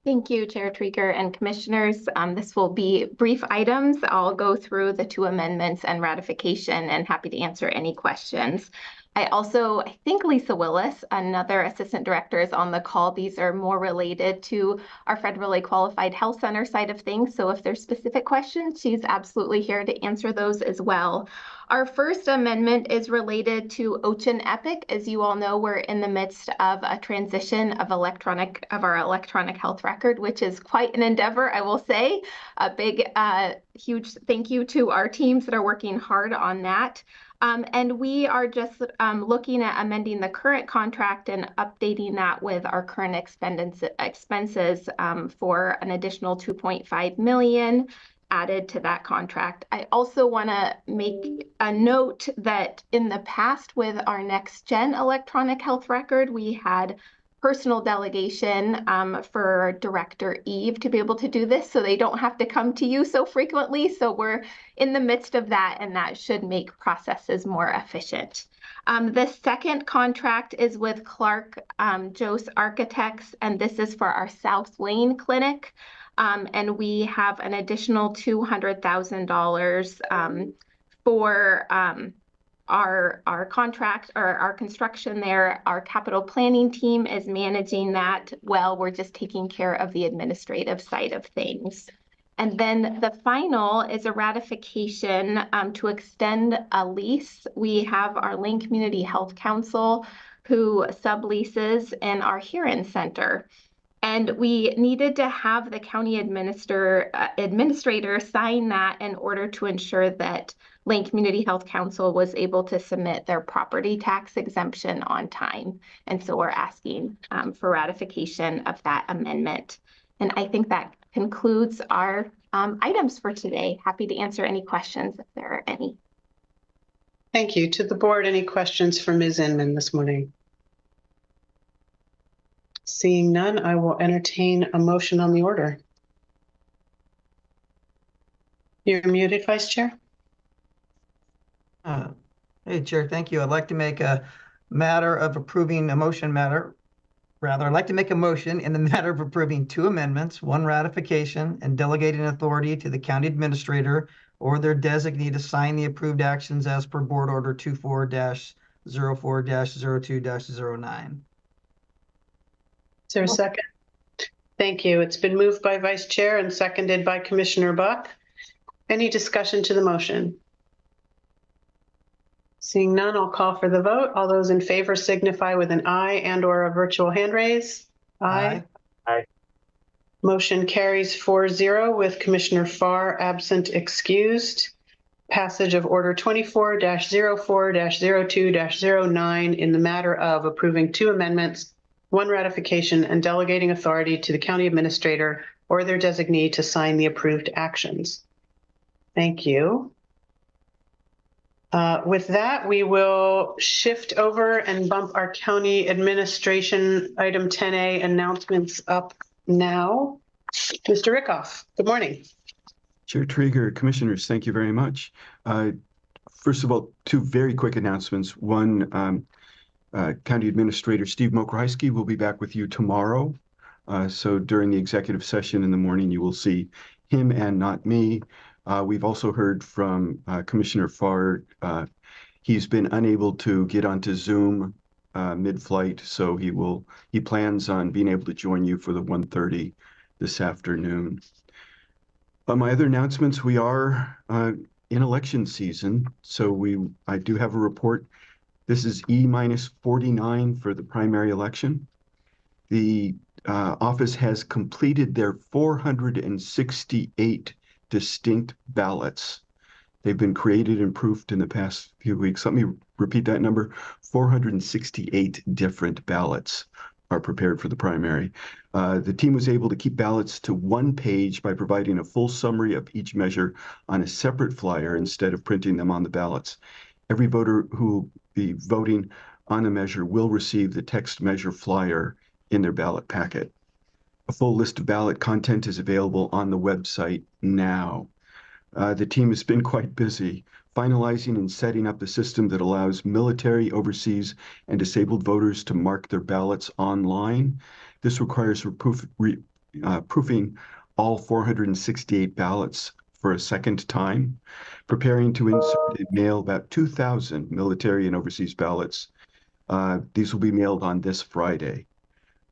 Thank you, Chair Trieger and Commissioners. This will be brief items. I'll go through the 2 amendments and ratification and happy to answer any questions. I think Lisa Willis, another Assistant Director, is on the call. These are more related to our federally qualified health center side of things. So if there's specific questions, she's absolutely here to answer those as well. Our first amendment is related to Ocean Epic. As you all know, we're in the midst of a transition of our electronic health record, which is quite an endeavor, I will say. A big, huge thank you to our teams that are working hard on that. And we are just looking at amending the current contract and updating that with our current expenses for an additional $2.5 million added to that contract. I also want to make a note that in the past with our next gen electronic health record, we had personal delegation for Director Eve to be able to do this, so they don't have to come to you so frequently. So we're in the midst of that, and that should make processes more efficient. The second contract is with Clark Jose Architects, and this is for our South Lane Clinic. And we have an additional $200,000 for our contract or our construction there. Our capital planning team is managing that well. We're just taking care of the administrative side of things. And then the final is a ratification to extend a lease. We have our Lane Community Health Council who subleases in our Huron Center. And we needed to have the county administrator sign that in order to ensure that Lane Community Health Council was able to submit their property tax exemption on time. And so we're asking for ratification of that amendment. And I think that concludes our items for today. Happy to answer any questions if there are any. Thank you. To the board, any questions for Ms. Inman this morning? Seeing none, I will entertain a motion on the order. You're muted, Vice Chair. Hey, Chair, thank you. I'd like to make a matter of approving a motion matter. Rather, I'd like to make a motion in the matter of approving 2 amendments, 1 ratification and delegating authority to the county administrator or their designee to sign the approved actions as per Board Order 24-04-02-09. Is there a second? Thank you. It's been moved by Vice Chair and seconded by Commissioner Buck. Any discussion to the motion? Seeing none, I'll call for the vote. All those in favor signify with an aye and/or a virtual hand raise. Aye. Aye. Motion carries 4-0 with Commissioner Farr absent excused. Passage of Order 24-04-02-09 in the matter of approving 2 amendments, 1 ratification, and delegating authority to the county administrator or their designee to sign the approved actions. Thank you. With that, we will shift over and bump our county administration item 10A announcements up now. Mr. Rickoff, good morning. Chair Trieger, Commissioners, thank you very much. First of all, 2 very quick announcements. One, County Administrator Steve Mokryski will be back with you tomorrow. So during the executive session in the morning, you will see him and not me. We've also heard from Commissioner Farr. He's been unable to get onto Zoom mid-flight, so he plans on being able to join you for the 1:30 this afternoon. My other announcements, we are in election season, so I do have a report. This is E-49 for the primary election. The office has completed their 468 distinct ballots. They've been created and proofed in the past few weeks. Let me repeat that number. 468 different ballots are prepared for the primary. The team was able to keep ballots to one page by providing a full summary of each measure on a separate flyer instead of printing them on the ballots. Every voter who will be voting on a measure will receive the text measure flyer in their ballot packet. A full list of ballot content is available on the website now. The team has been quite busy finalizing and setting up the system that allows military, overseas, and disabled voters to mark their ballots online. This requires proofing all 468 ballots for a second time, preparing to insert and mail about 2,000 military and overseas ballots. These will be mailed on this Friday.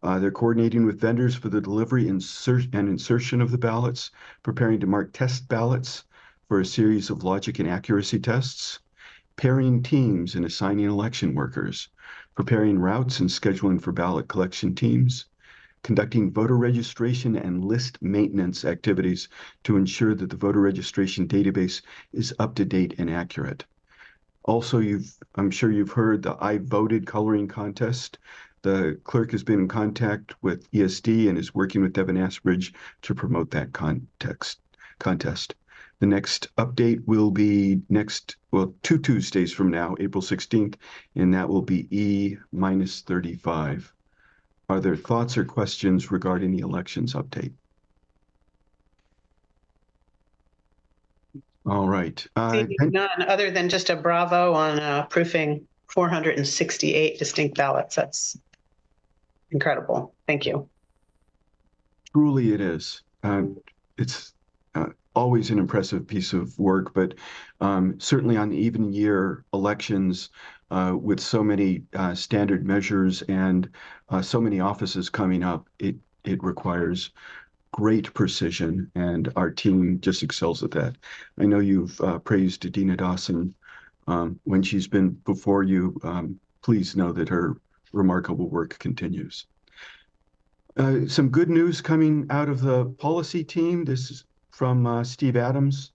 They're coordinating with vendors for the delivery and insertion of the ballots, preparing to mark test ballots for a series of logic and accuracy tests, pairing teams and assigning election workers, preparing routes and scheduling for ballot collection teams, conducting voter registration and list maintenance activities to ensure that the voter registration database is up to date and accurate. Also, I'm sure you've heard the I Voted coloring contest. The clerk has been in contact with ESD and is working with Devin Asbridge to promote that contest. The next update will be 2 Tuesdays from now, April 16th, and that will be E-35. Are there thoughts or questions regarding the elections update? All right. None, other than just a bravo on proofing 468 distinct ballots. That's incredible. Thank you. Truly it is. It's always an impressive piece of work, but certainly on even year elections with so many standard measures and so many offices coming up, it requires great precision, and our team just excels at that. I know you've praised Dina Dawson when she's been before you. Please know that her remarkable work continues. Some good news coming out of the policy team. This is from Steve Adams.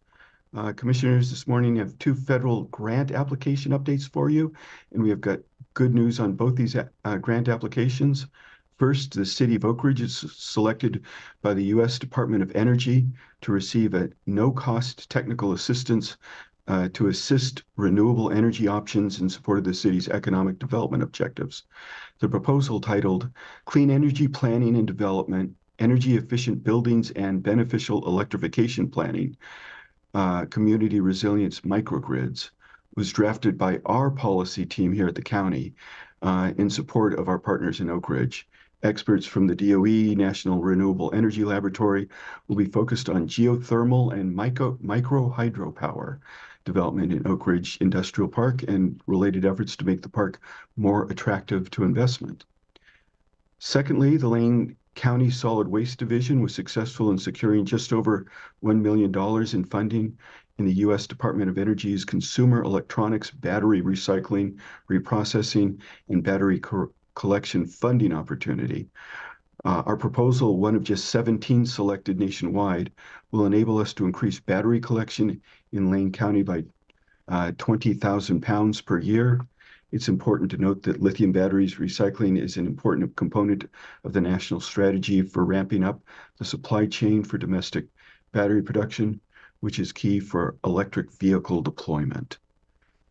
Commissioners, this morning have 2 federal grant application updates for you, and we have got good news on both these grant applications. First, the City of Oak Ridge is selected by the U.S. Department of Energy to receive a no-cost technical assistance to assist renewable energy options in support of the city's economic development objectives. The proposal, titled Clean Energy Planning and Development, Energy Efficient Buildings and Beneficial Electrification Planning, Community Resilience Microgrids, was drafted by our policy team here at the county in support of our partners in Oak Ridge. Experts from the DOE National Renewable Energy Laboratory will be focused on geothermal and micro hydropower development in Oak Ridge Industrial Park and related efforts to make the park more attractive to investment. Secondly, the Lane County Solid Waste Division was successful in securing just over $1 million in funding in the U.S. Department of Energy's Consumer Electronics Battery Recycling, Reprocessing, and Battery Collection funding opportunity. Our proposal, one of just 17 selected nationwide, will enable us to increase battery collection in Lane County by 20,000 pounds per year. It's important to note that lithium batteries recycling is an important component of the national strategy for ramping up the supply chain for domestic battery production, which is key for electric vehicle deployment.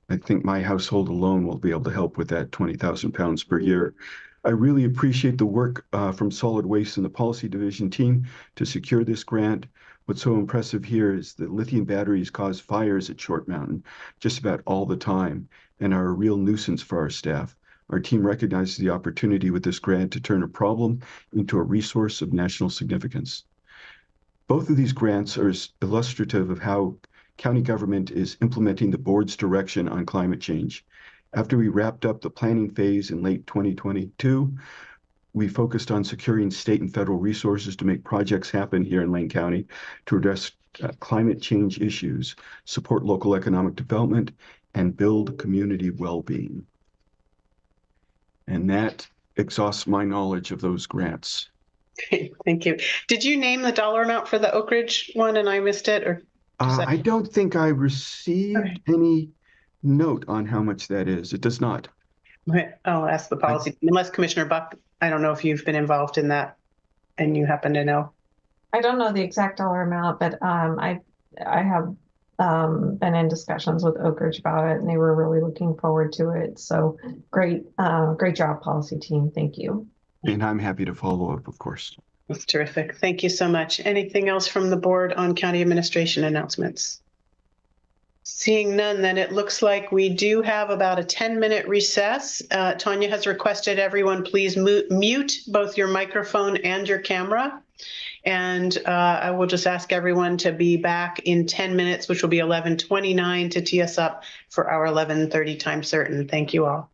I think my household alone will be able to help with that 20,000 pounds per year. I really appreciate the work from Solid Waste and the Policy Division team to secure this grant. What's so impressive here is that lithium batteries cause fires at Short Mountain just about all the time and are a real nuisance for our staff. Our team recognizes the opportunity with this grant to turn a problem into a resource of national significance. Both of these grants are illustrative of how county government is implementing the board's direction on climate change. After we wrapped up the planning phase in late 2022, we focused on securing state and federal resources to make projects happen here in Lane County to address climate change issues, support local economic development, and build community well-being. And that exhausts my knowledge of those grants. Thank you. Did you name the dollar amount for the Oak Ridge one and I missed it? Or I don't think I received any note on how much that is. It does not. Okay, I'll ask the policy, unless Commissioner Buck, I don't know if you've been involved in that and you happen to know. I don't know the exact dollar amount, but I have been in discussions with Oak Ridge about it, and they were really looking forward to it. So great job, policy team. Thank you. And I'm happy to follow up, of course. That's terrific. Thank you so much. Anything else from the board on county administration announcements? Seeing none, then it looks like we do have about a 10-minute recess. Tanya has requested everyone please mute both your microphone and your camera. And I will just ask everyone to be back in 10 minutes, which will be 11:29, to tee us up for our 11:30 time certain. Thank you all.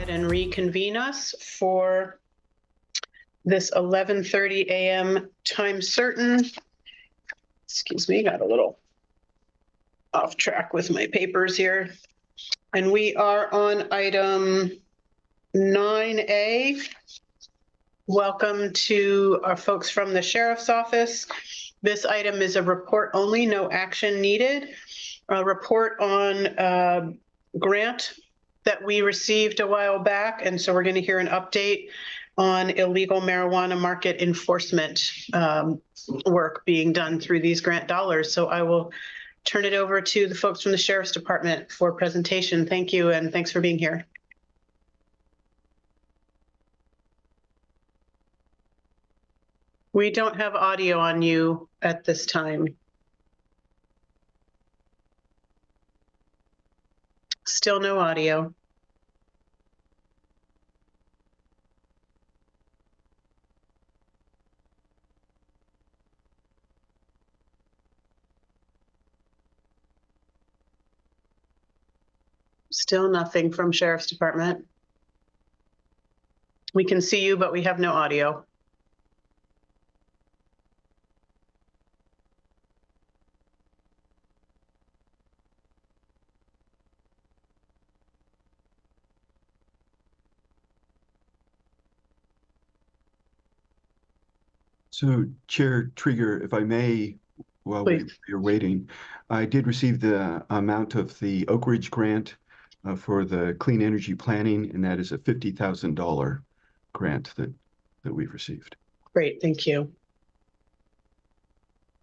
ahead and reconvene us for this 11:30 a.m. time certain. Excuse me, got a little off track with my papers here. And we are on item 9A. Welcome to our folks from the Sheriff's Office. This item is a report only, no action needed. A report on a grant that we received a while back. And so we're going to hear an update on illegal marijuana market enforcement work being done through these grant dollars. So I will turn it over to the folks from the Sheriff's Department for presentation. Thank you, and thanks for being here. We don't have audio on you at this time. Still no audio. Still nothing from Sheriff's Department. We can see you, but we have no audio. So Chair Trieger, if I may, while we're waiting, I did receive the amount of the Oak Ridge grant for the clean energy planning, and that is a $50,000 grant that we've received. Great, thank you.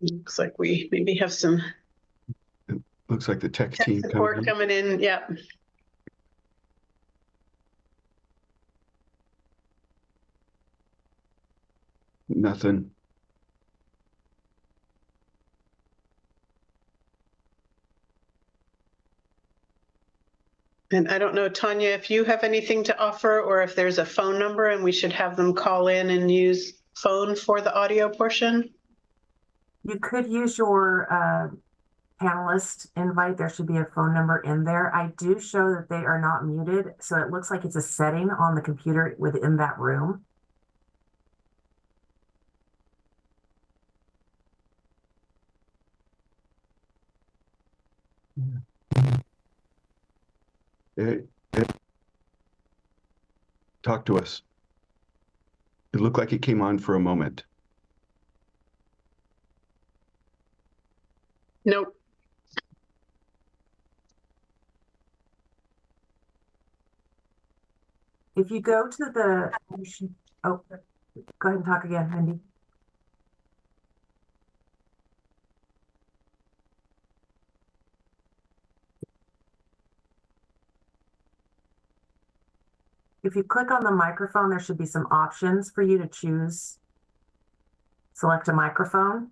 Looks like we maybe have some. It looks like the tech team support coming in. Yep. Nothing. And I don't know, Tanya, if you have anything to offer or if there's a phone number and we should have them call in and use phone for the audio portion. You could use your panelist invite. There should be a phone number in there. I do show that they are not muted, so it looks like it's a setting on the computer within that room. Talk to us. It looked like it came on for a moment. Nope. If you go to the, oh, go ahead and talk again, Mindy. If you click on the microphone, there should be some options for you to choose. Select a microphone.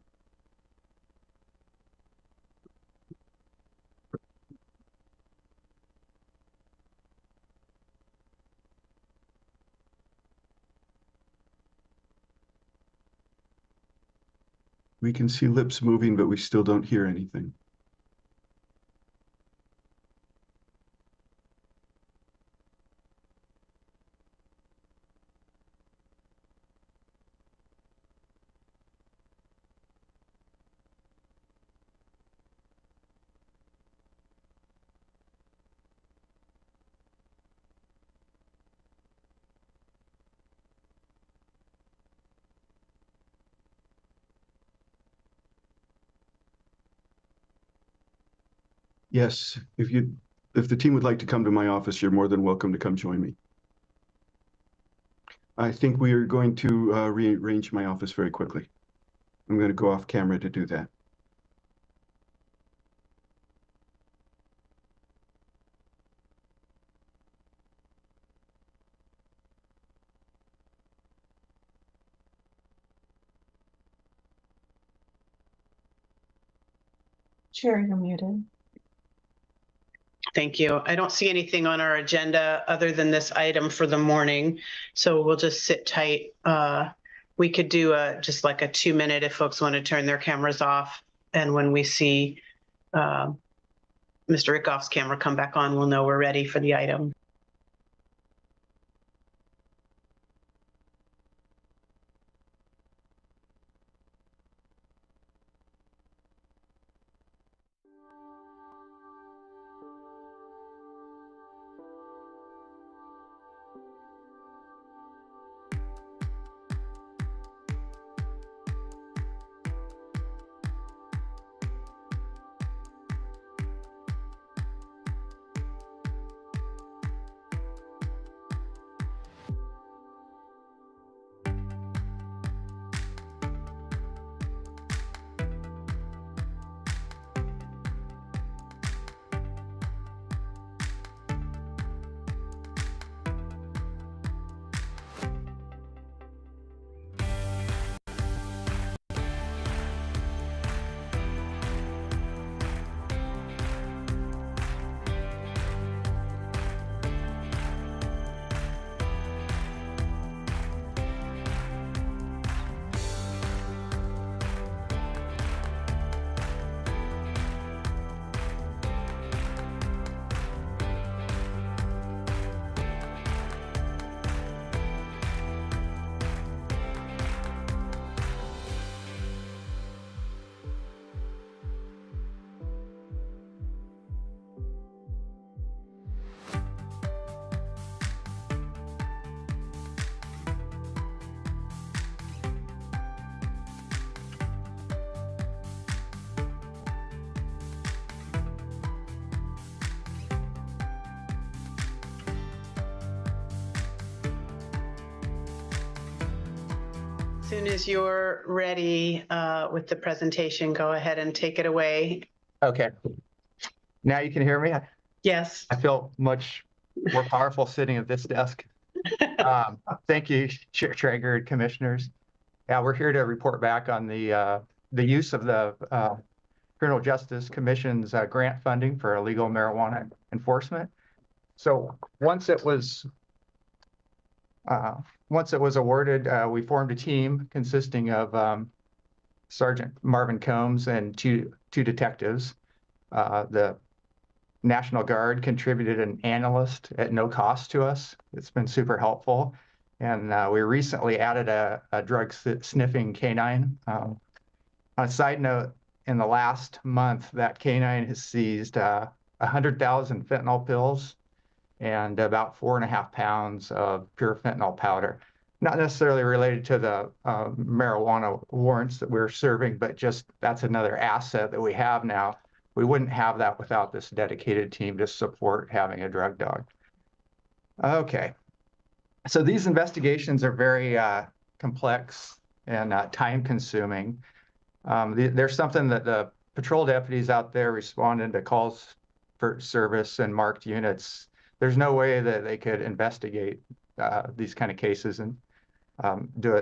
We can see lips moving, but we still don't hear anything. Yes, if the team would like to come to my office, you're more than welcome to come join me. I think we are going to rearrange my office very quickly. I'm going to go off camera to do that. Chair, you're muted. Thank you. I don't see anything on our agenda other than this item for the morning, so we'll just sit tight. We could do just like a 2-minute if folks want to turn their cameras off, and when we see Mr. Rickoff's camera come back on, we'll know we're ready for the item. soon as you're ready with the presentation, go ahead and take it away. Okay. Now you can hear me? Yes. I feel much more powerful sitting at this desk. Thank you, Chair Traeger and commissioners. Yeah, we're here to report back on the use of the Criminal Justice Commission's grant funding for illegal marijuana enforcement. So once it was awarded, we formed a team consisting of Sergeant Marvin Combs and two detectives. The National Guard contributed an analyst at no cost to us. It's been super helpful. And we recently added a drug sniffing canine. On a side note, in the last month, that canine has seized 100,000 fentanyl pills and about 4.5 pounds of pure fentanyl powder. Not necessarily related to the marijuana warrants that we're serving, but just that's another asset that we have now. We wouldn't have that without this dedicated team to support having a drug dog. Okay, so these investigations are very complex and time consuming. There's something that the patrol deputies out there responding to calls for service and marked units. There's no way that they could investigate these kind of cases and do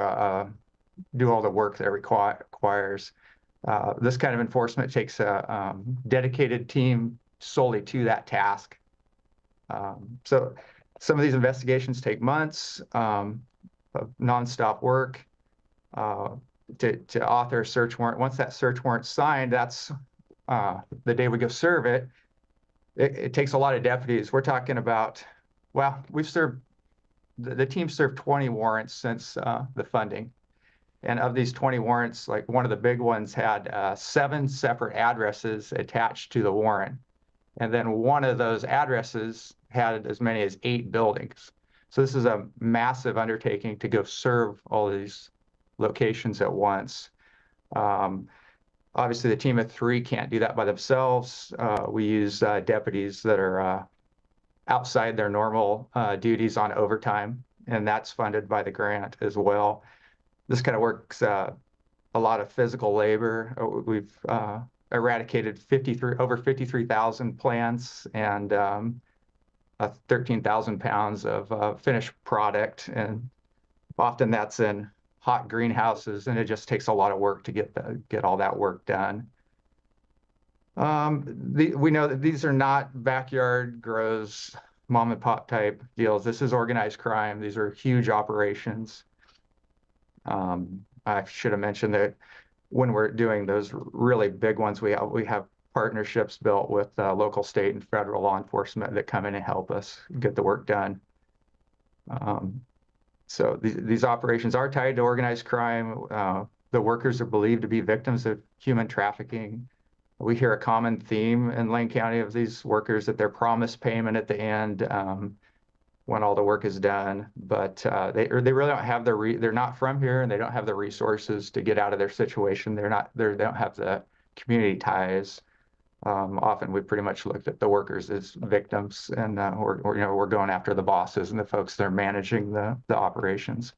all the work that requires. This kind of enforcement takes a dedicated team solely to that task. So some of these investigations take months of nonstop work to author a search warrant. Once that search warrant's signed, that's the day we go serve it. It takes a lot of deputies. We're talking about, well, we've served, the team served 20 warrants since the funding. And of these 20 warrants, like one of the big ones had 7 separate addresses attached to the warrant. And then one of those addresses had as many as 8 buildings. So this is a massive undertaking to go serve all these locations at once. Obviously, the team of 3 can't do that by themselves. We use deputies that are outside their normal duties on overtime, and that's funded by the grant as well. This kind of works a lot of physical labor. We've eradicated over 53,000 plants and 13,000 pounds of finished product, and often that's in hot greenhouses, and it just takes a lot of work to get all that work done. We know that these are not backyard grows, mom and pop type deals. This is organized crime. These are huge operations. I should have mentioned that when we're doing those really big ones, we have partnerships built with local, state, and federal law enforcement that come in and help us get the work done. So these operations are tied to organized crime. The workers are believed to be victims of human trafficking. We hear a common theme in Lane County of these workers that they're promised payment at the end when all the work is done, but they really don't have they're not from here, and they don't have the resources to get out of their situation. They don't have the community ties. Often we pretty much looked at the workers as victims, and we're going after the bosses and the folks that are managing the operations.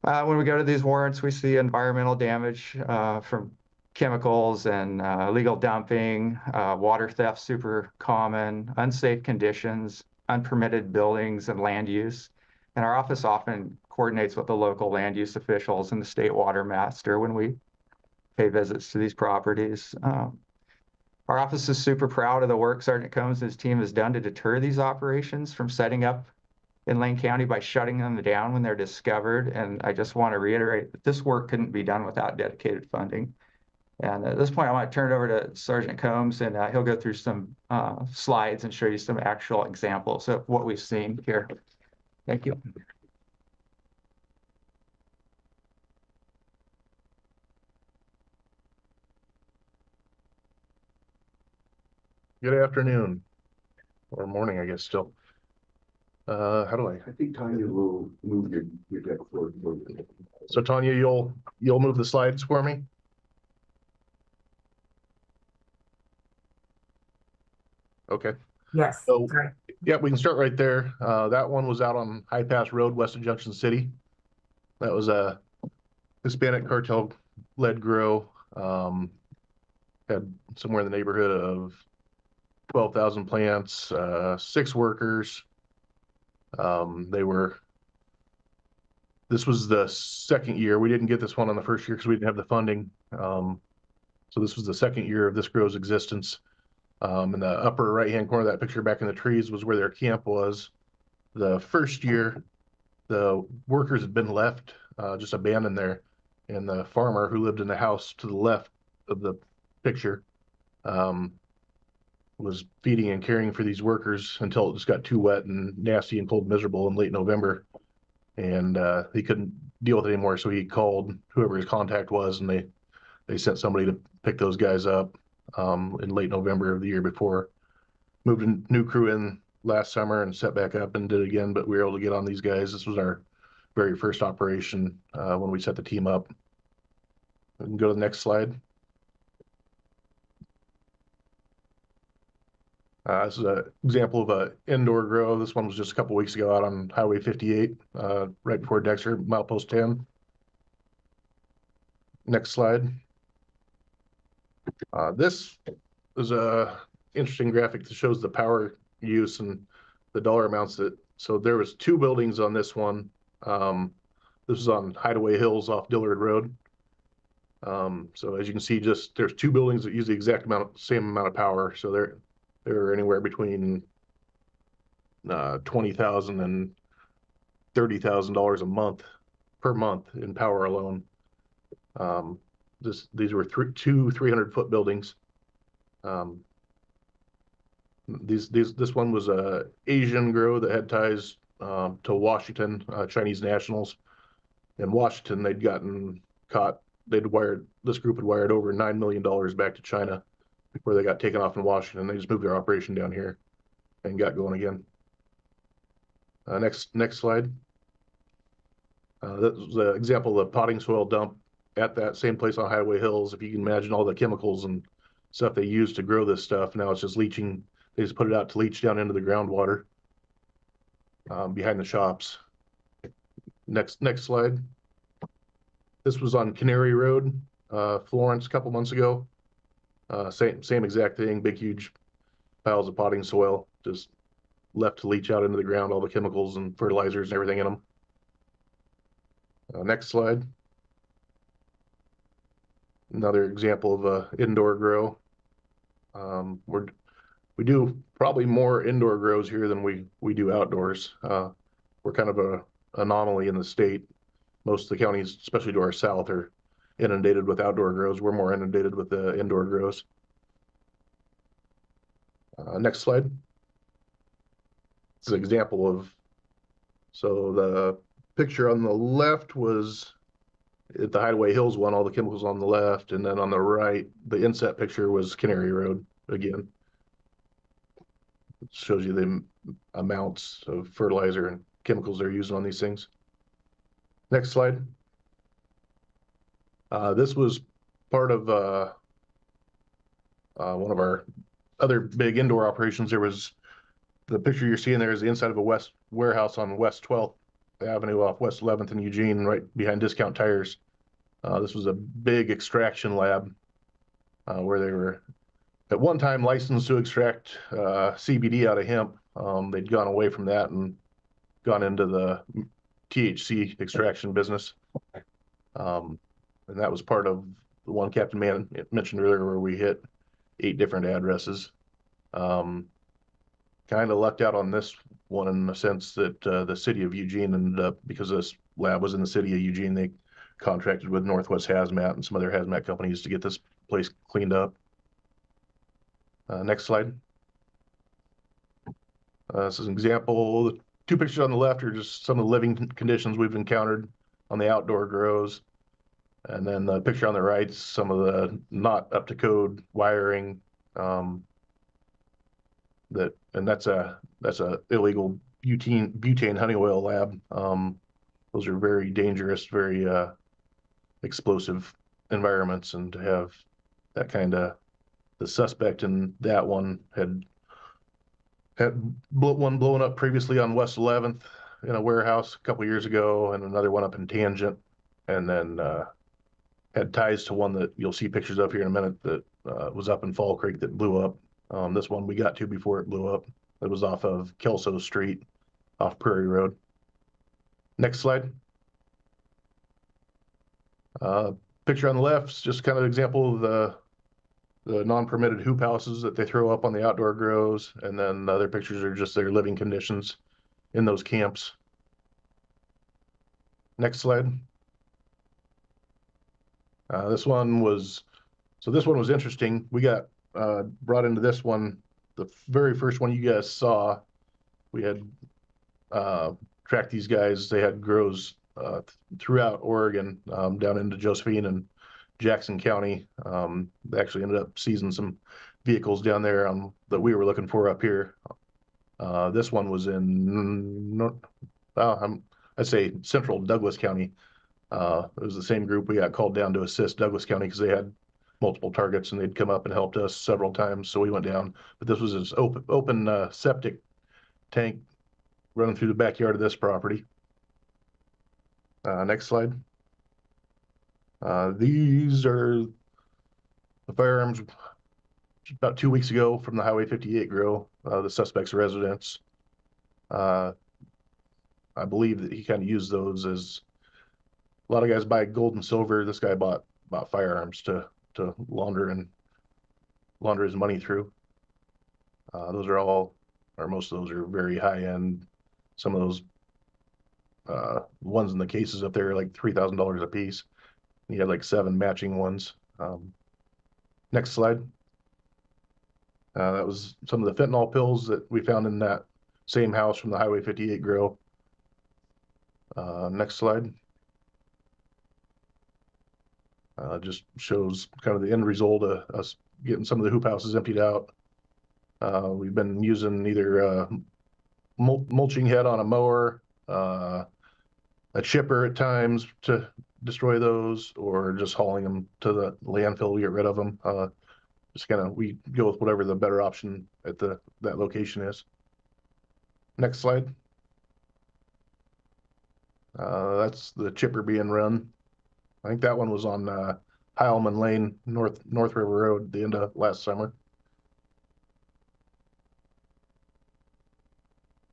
When we go to these warrants, we see environmental damage from chemicals and illegal dumping, water theft, super common, unsafe conditions, unpermitted buildings and land use. And our office often coordinates with the local land use officials and the state water master when we pay visits to these properties. Our office is super proud of the work Sergeant Combs and his team has done to deter these operations from setting up in Lane County by shutting them down when they're discovered. And I just want to reiterate that this work couldn't be done without dedicated funding. And at this point, I want to turn it over to Sergeant Combs, and he'll go through some slides and show you some actual examples of what we've seen here. Thank you. Good afternoon, or morning, I guess still. How do I think Tanya will move your deck forward. So Tanya, you'll move the slides for me? Okay. Yes. So, yeah, we can start right there. That one was out on High Pass Road, west of Junction City. That was a Hispanic cartel-led grow. Had somewhere in the neighborhood of 12,000 plants, 6 workers. This was the second year. We didn't get this one on the first year because we didn't have the funding. So this was the second year of this grow's existence. In the upper right-hand corner of that picture back in the trees was where their camp was. The first year, the workers had been left, just abandoned there. And the farmer who lived in the house to the left of the picture was feeding and caring for these workers until it just got too wet and nasty and cold, miserable in late November. And he couldn't deal with it anymore, so he called whoever his contact was, and they sent somebody to pick those guys up in late November of the year before. Moved a new crew in last summer and set back up and did it again, but we were able to get on these guys. This was our very first operation when we set the team up. We can go to the next slide. This is an example of an indoor grow. This one was just a couple weeks ago out on Highway 58, right before Dexter, milepost 10. Next slide. This is a interesting graphic that shows the power use and the dollar amounts so there was 2 buildings on this one. This is on Hideaway Hills off Dillard Road. So as you can see, there's 2 buildings that use the same amount of power. So they're anywhere between $20,000 and $30,000 a month per month in power alone. These were 2 300-foot buildings. This one was a Asian grow that had ties to Washington, Chinese nationals. In Washington, they'd gotten caught. This group had wired over $9 million back to China before they got taken off in Washington. They just moved their operation down here and got going again. Next slide. That was an example of the potting soil dump at that same place on Highway Hills. If you can imagine all the chemicals and stuff they use to grow this stuff, now it's just leaching. They just put it out to leach down into the groundwater behind the shops. Next slide. This was on Canary Road, Florence, a couple months ago. Same exact thing, big, huge piles of potting soil, just left to leach out into the ground, all the chemicals and fertilizers and everything in them. Next slide. Another example of a indoor grow. We do probably more indoor grows here than we do outdoors. We're kind of an anomaly in the state. Most of the counties, especially to our south, are inundated with outdoor grows. We're more inundated with the indoor grows. Next slide. This is an example of, so the picture on the left was at the Hideaway Hills one, all the chemicals on the left, and then on the right, the inset picture was Canary Road again. It shows you the amounts of fertilizer and chemicals they're using on these things. Next slide. This was part of one of our other big indoor operations. There was the picture you're seeing there is the inside of a West warehouse on West 12th Avenue off West 11th and Eugene, right behind Discount Tires. This was a big extraction lab where they were at one time licensed to extract CBD out of hemp. They'd gone away from that and gone into the THC extraction business. And that was part of the one Captain Mann mentioned earlier where we hit 8 different addresses. Kind of lucked out on this one in the sense that the city of Eugene ended up, because this lab was in the city of Eugene, they contracted with Northwest Hazmat and some other hazmat companies to get this place cleaned up. Next slide. This is an example. The 2 pictures on the left are just some of the living conditions we've encountered on the outdoor grows. And then the picture on the right is some of the not up to code wiring. That's a illegal butane honey oil lab. Those are very dangerous, very explosive environments, and to have that kind of, the suspect in that one had one blown up previously on West 11th in a warehouse a couple years ago and another one up in Tangent, and then had ties to one that you'll see pictures of here in a minute that was up in Fall Creek that blew up. This one we got to before it blew up. It was off of Kelso Street off Prairie Road. Next slide. Picture on the left is just kind of an example of the non-permitted hoop houses that they throw up on the outdoor grows, and then the other pictures are just their living conditions in those camps. Next slide. This one was interesting. We got brought into this one, the very first one you guys saw. We had tracked these guys. They had grows throughout Oregon, down into Josephine and Jackson County. They actually ended up seizing some vehicles down there that we were looking for up here. This one was in I'd say central Douglas County. It was the same group we got called down to assist Douglas County because they had multiple targets and they'd come up and helped us several times. So we went down, but this was this open septic tank running through the backyard of this property. Next slide. These are the firearms about 2 weeks ago from the Highway 58 grow, the suspect's residence. I believe that he kind of used those as a lot of guys buy gold and silver. This guy bought firearms to launder his money through. Those are all, or most of those are very high end. Some of those ones in the cases up there are like $3,000 a piece. He had like 7 matching ones. Next slide. That was some of the fentanyl pills that we found in that same house from the Highway 58 grow. Next slide. Just shows kind of the end result of us getting some of the hoop houses emptied out. We've been using either mulching head on a mower, a chipper at times to destroy those, or just hauling them to the landfill to get rid of them. Just kind of, we go with whatever the better option at that location is. Next slide. That's the chipper being run. I think that one was on Heilman Lane, North River Road, the end of last summer.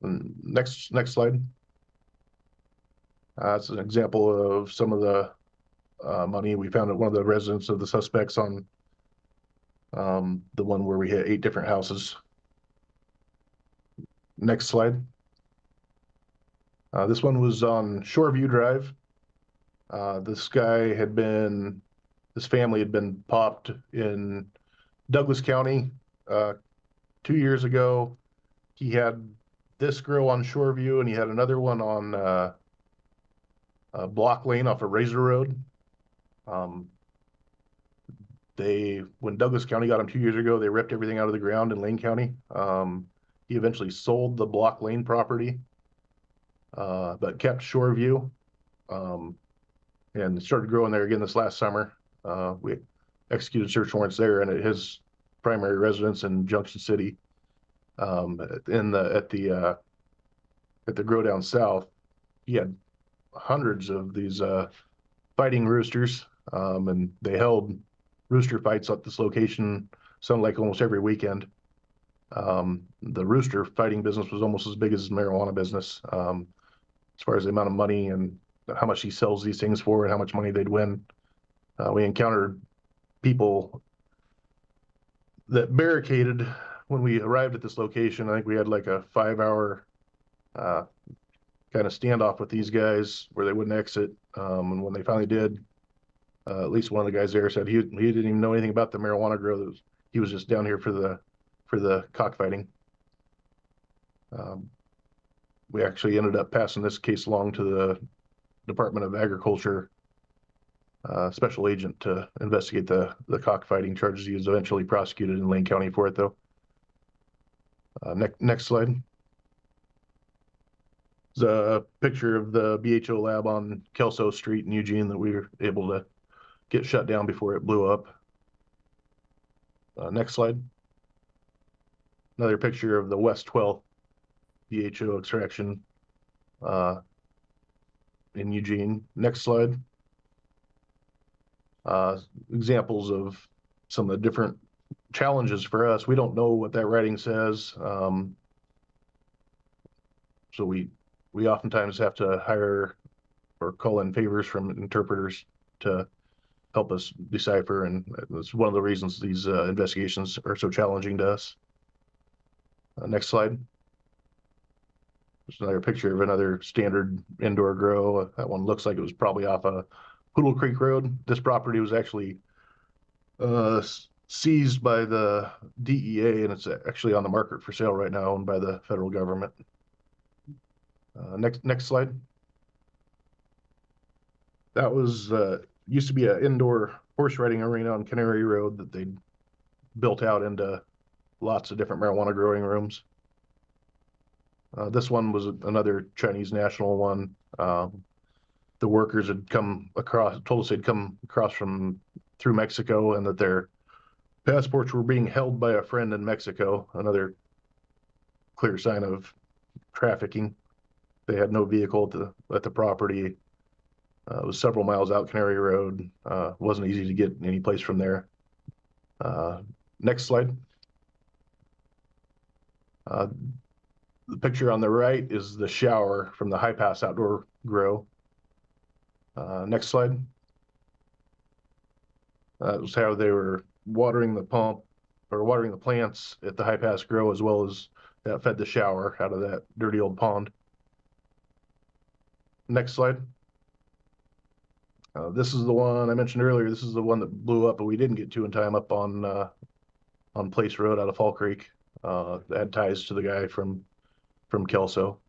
And next slide. That's an example of some of the money we found at one of the residents of the suspects on the one where we hit 8 different houses. Next slide. This one was on Shoreview Drive. This family had been popped in Douglas County 2 years ago. He had this grow on Shoreview, and he had another one on Block Lane off of Razor Road. When Douglas County got him 2 years ago, they ripped everything out of the ground in Lane County. He eventually sold the Block Lane property, but kept Shoreview, and started growing there again this last summer. We executed search warrants there and at his primary residence in Junction City. At the grow down south, he had hundreds of these fighting roosters, and they held rooster fights at this location, sounded like almost every weekend. The rooster fighting business was almost as big as his marijuana business, as far as the amount of money and how much he sells these things for and how much money they'd win. We encountered people that barricaded when we arrived at this location. I think we had like a 5-hour kind of standoff with these guys where they wouldn't exit. And when they finally did, at least one of the guys there said he didn't even know anything about the marijuana grow. He was just down here for the cockfighting. We actually ended up passing this case along to the Department of Agriculture special agent to investigate the cockfighting charges. He was eventually prosecuted in Lane County for it, though. Next slide. It's a picture of the BHO lab on Kelso Street in Eugene that we were able to get shut down before it blew up. Next slide. Another picture of the West 12th BHO extraction in Eugene. Next slide. Examples of some of the different challenges for us. We don't know what that writing says. So we oftentimes have to hire or call in favors from interpreters to help us decipher, and that's one of the reasons these investigations are so challenging to us. Next slide. There's another picture of another standard indoor grow. That one looks like it was probably off a Poodle Creek Road. This property was actually seized by the DEA, and it's actually on the market for sale right now, owned by the federal government. Next slide. That was used to be an indoor horse riding arena on Canary Road that they built out into lots of different marijuana growing rooms. This one was another Chinese national one. The workers had come across, told us they'd come across through Mexico, and that their passports were being held by a friend in Mexico. Another clear sign of trafficking. They had no vehicle at the property. It was several miles out Canary Road. Wasn't easy to get any place from there. Next slide. The picture on the right is the shower from the High Pass outdoor grow. Next slide. That was how they were watering the pump or watering the plants at the High Pass grow, as well as that fed the shower out of that dirty old pond. Next slide. This is the one I mentioned earlier. This is the one that blew up, but we didn't get to in time, up on Place Road out of Fall Creek. That had ties to the guy from Kelso.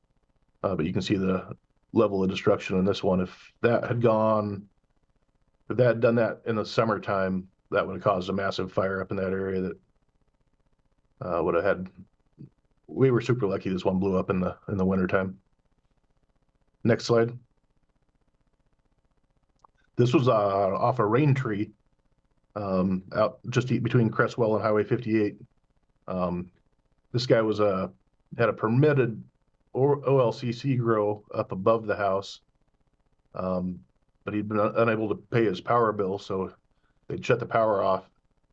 But you can see the level of destruction in this one. If that had done that in the summertime, that would have caused a massive fire up in that area that would have had. We were super lucky this one blew up in the wintertime. Next slide. This was off a rain tree out just between Cresswell and Highway 58. This guy had a permitted OLCC grow up above the house, but he'd been unable to pay his power bill, so they'd shut the power off.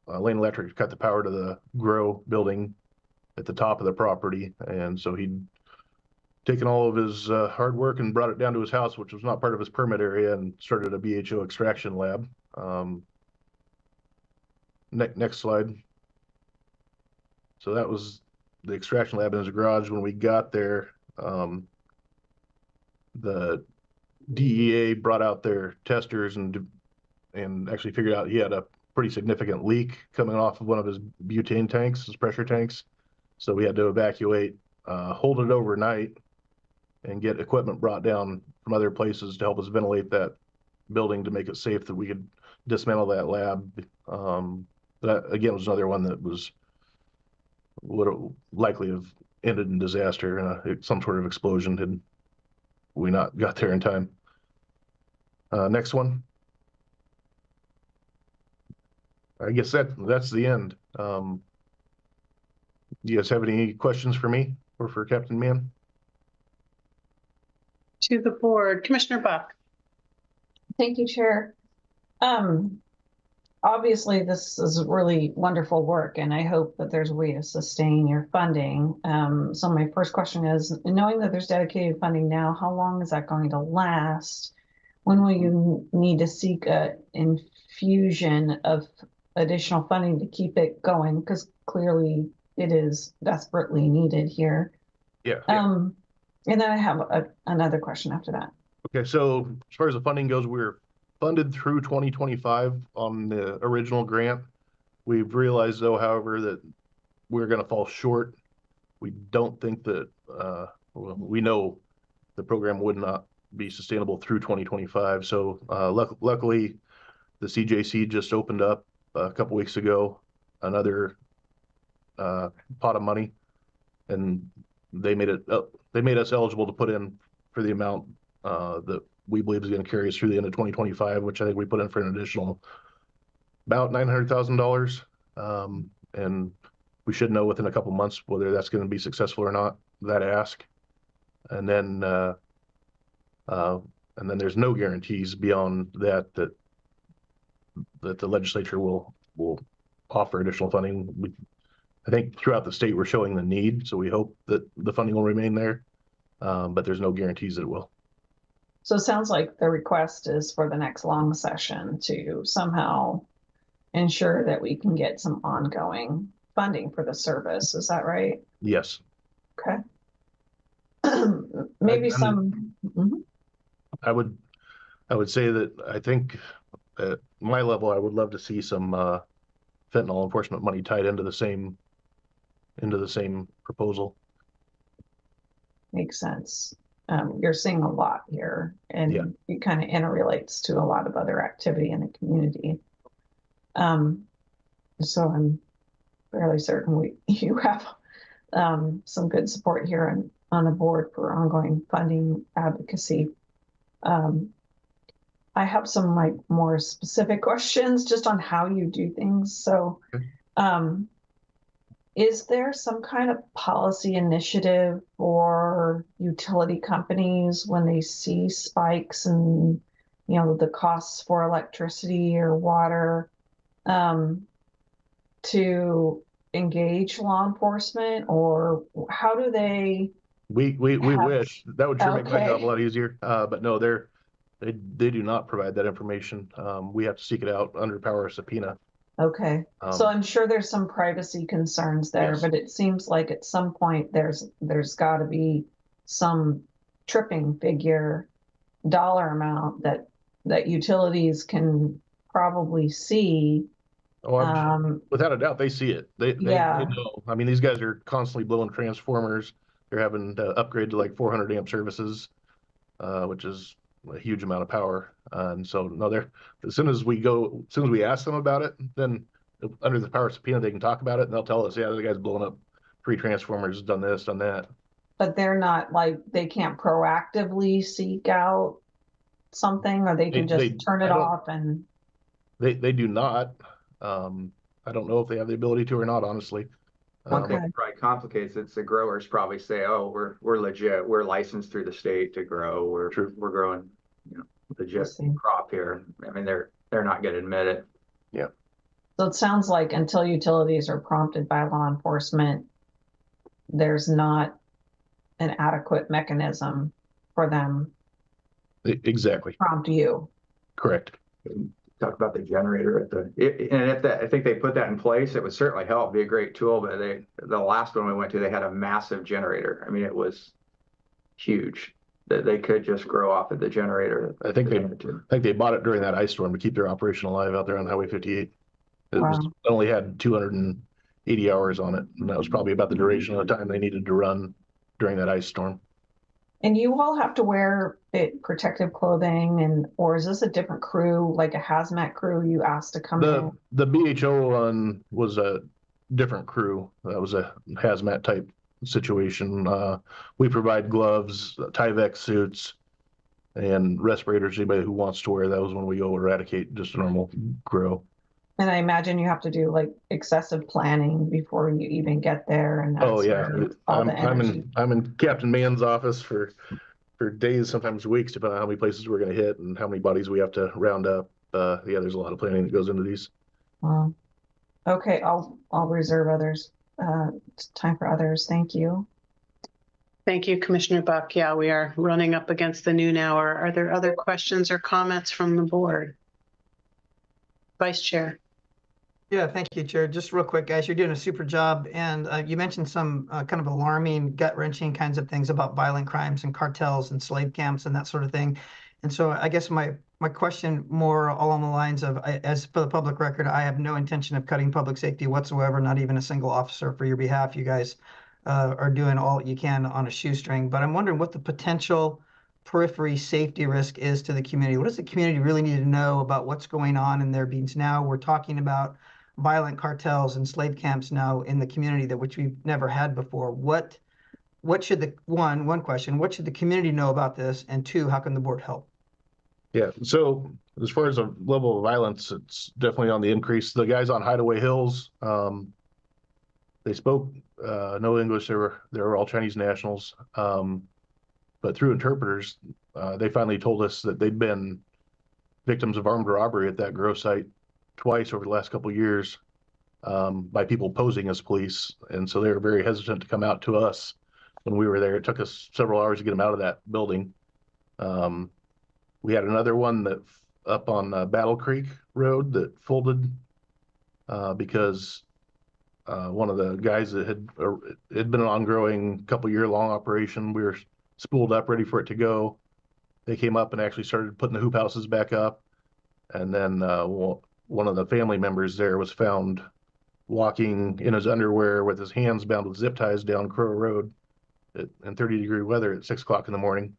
Lane Electric cut the power to the grow building at the top of the property, and so he'd taken all of his hard work and brought it down to his house, which was not part of his permit area, and started a BHO extraction lab. Next slide. So that was the extraction lab in his garage. When we got there, the DEA brought out their testers and actually figured out he had a pretty significant leak coming off of one of his butane tanks, his pressure tanks. So we had to evacuate, hold it overnight, and get equipment brought down from other places to help us ventilate that building to make it safe that we could dismantle that lab. That again was another one that would likely have ended in disaster and some sort of explosion had we not got there in time. Next one. I guess that's the end. Do you guys have any questions for me or for Captain Mann? To the board, Commissioner Buck. Thank you, Chair. Obviously, this is really wonderful work, and I hope that there's a way to sustain your funding. So my first question is, knowing that there's dedicated funding now, how long is that going to last? When will you need to seek an infusion of additional funding to keep it going? Because clearly it is desperately needed here. Yeah. And then I have another question after that. Okay, so as far as the funding goes, we're funded through 2025 on the original grant. We've realized, though, however, that we're going to fall short. We don't think that, well, we know the program would not be sustainable through 2025. So luckily, the CJC just opened up a couple weeks ago another pot of money, and they made us eligible to put in for the amount that we believe is going to carry us through the end of 2025, which I think we put in for an additional about $900,000. And we should know within a couple months whether that's going to be successful or not, that ask. And then And then there's no guarantees beyond that the legislature will offer additional funding. I think throughout the state, we're showing the need, so we hope that the funding will remain there, but there's no guarantees that it will. So it sounds like the request is for the next long session to somehow ensure that we can get some ongoing funding for the service. Is that right? Yes. Okay. Maybe some. Mhm. I would say that I think at my level, I would love to see some fentanyl enforcement money tied into the same proposal. Makes sense. You're seeing a lot here, and Yeah. it kind of interrelates to a lot of other activity in the community. So I'm fairly certain you have some good support here on the board for ongoing funding advocacy. I have some like more specific questions just on how you do things. So, is there some kind of policy initiative for utility companies when they see spikes in, the costs for electricity or water, to engage law enforcement, or how do they? We wish that would sure make my job Okay. a lot easier. But no, they do not provide that information. We have to seek it out under power of subpoena. Okay, so I'm sure there's some privacy concerns there, Yes. but it seems like at some point there's got to be some tripping figure dollar amount that utilities can probably see. Oh, without a doubt, they see it. They Yeah. know. I mean, these guys are constantly blowing transformers. They're having to upgrade to like 400 amp services, which is a huge amount of power. And so no, as soon as we ask them about it, then under the power subpoena, they can talk about it and they'll tell us, yeah, the guy's blowing up 3 transformers, done this, done that. But they're not like, they can't proactively seek out something, or they can just turn it off and. They do not. I don't know if they have the ability to or not, honestly. One thing that probably complicates it's the growers probably say, "Oh, we're legit. We're licensed through the state to grow. We're growing, legit crop here." I mean, they're not going to admit it. Yeah. So it sounds like until utilities are prompted by law enforcement, there's not an adequate mechanism for them. Exactly. To prompt you. Correct. Talk about the generator I think they put that in place, it would certainly help, be a great tool. But the last one we went to, they had a massive generator. I mean, it was huge that they could just grow off of the generator. I think they bought it during that ice storm to keep their operation alive out there on Highway 58. It only had 280 hours on it, and that was probably about the duration of the time they needed to run during that ice storm. And you all have to wear protective clothing, or is this a different crew, like a hazmat crew you asked to come in? The BHO one was a different crew. That was a hazmat type situation. We provide gloves, Tyvek suits, and respirators. Anybody who wants to wear those when we go eradicate just a normal grow. And I imagine you have to do like excessive planning before you even get there. And that's I'm in Captain Mann's office for days, sometimes weeks, depending on how many places we're going to hit and how many bodies we have to round up. Yeah, there's a lot of planning that goes into these. Okay, I'll reserve others. Time for others. Thank you. Thank you, Commissioner Buck. Yeah, we are running up against the noon hour. Are there other questions or comments from the board? Vice Chair. Yeah, thank you, Chair. Just real quick, guys, you're doing a super job. And you mentioned some kind of alarming, gut-wrenching kinds of things about violent crimes and cartels and slave camps and that sort of thing. And so I guess my question more along the lines of, as for the public record, I have no intention of cutting public safety whatsoever, not even a single officer for your behalf. You guys are doing all you can on a shoestring. But I'm wondering what the potential periphery safety risk is to the community. What does the community really need to know about what's going on in their beings now? We're talking about violent cartels and slave camps now in the community which we've never had before. What should one question, what should the community know about this? And 2, how can the board help? Yeah, so as far as the level of violence, it's definitely on the increase. The guys on Hideaway Hills, they spoke no English. They were all Chinese nationals, but through interpreters, they finally told us that they'd been victims of armed robbery at that grow site twice over the last couple of years by people posing as police. And so they were very hesitant to come out to us when we were there. It took us several hours to get them out of that building. We had another one that up on Battle Creek Road that folded because one of the guys that had been an ongoing couple-year-long operation. We were spooled up, ready for it to go. They came up and actually started putting the hoop houses back up. And then one of the family members there was found walking in his underwear with his hands bound with zip ties down Crow Road in 30-degree weather at 6 o'clock in the morning.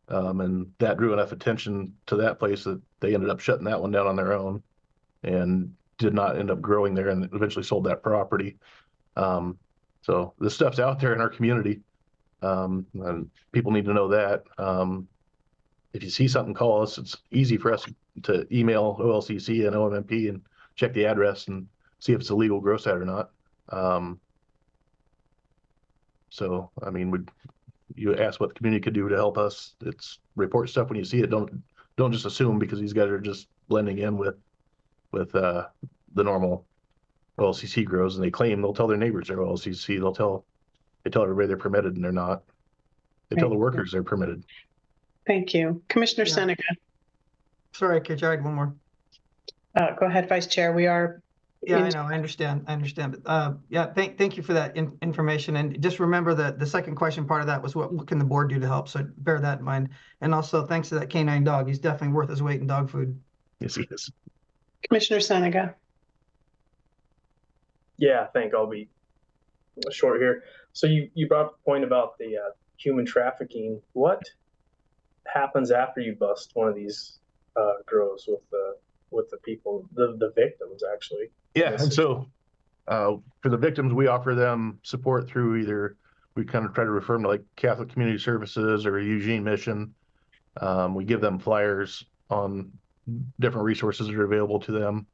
And that drew enough attention to that place that they ended up shutting that one down on their own and did not end up growing there, and eventually sold that property. So this stuff's out there in our community, and people need to know that. If you see something, call us. It's easy for us to email OLCC and OMMP and check the address and see if it's a legal grow site or not. So, I mean, you ask what the community could do to help us. It's report stuff when you see it. Don't just assume because these guys are just blending in with the normal OLCC grows, and they claim they'll tell their neighbors they're OLCC. They tell everybody they're permitted, and they're not. They tell the workers they're permitted. Thank you. Commissioner Seneca. Sorry, Coach, I had one more. Go ahead, Vice Chair. We are. Yeah, I know. I understand. But, yeah, thank you for that information. And just remember that the second question part of that was what can the board do to help? So bear that in mind. And also thanks to that canine dog. He's definitely worth his weight in dog food. Yes, he is. Commissioner Seneca. Yeah, I think I'll be short here. So you brought up the point about the human trafficking. What happens after you bust one of these grows with the people, the victims, actually? Yeah, and so for the victims, we offer them support through either, we kind of try to refer them to like Catholic Community Services or Eugene Mission. We give them flyers on different resources that are available to them.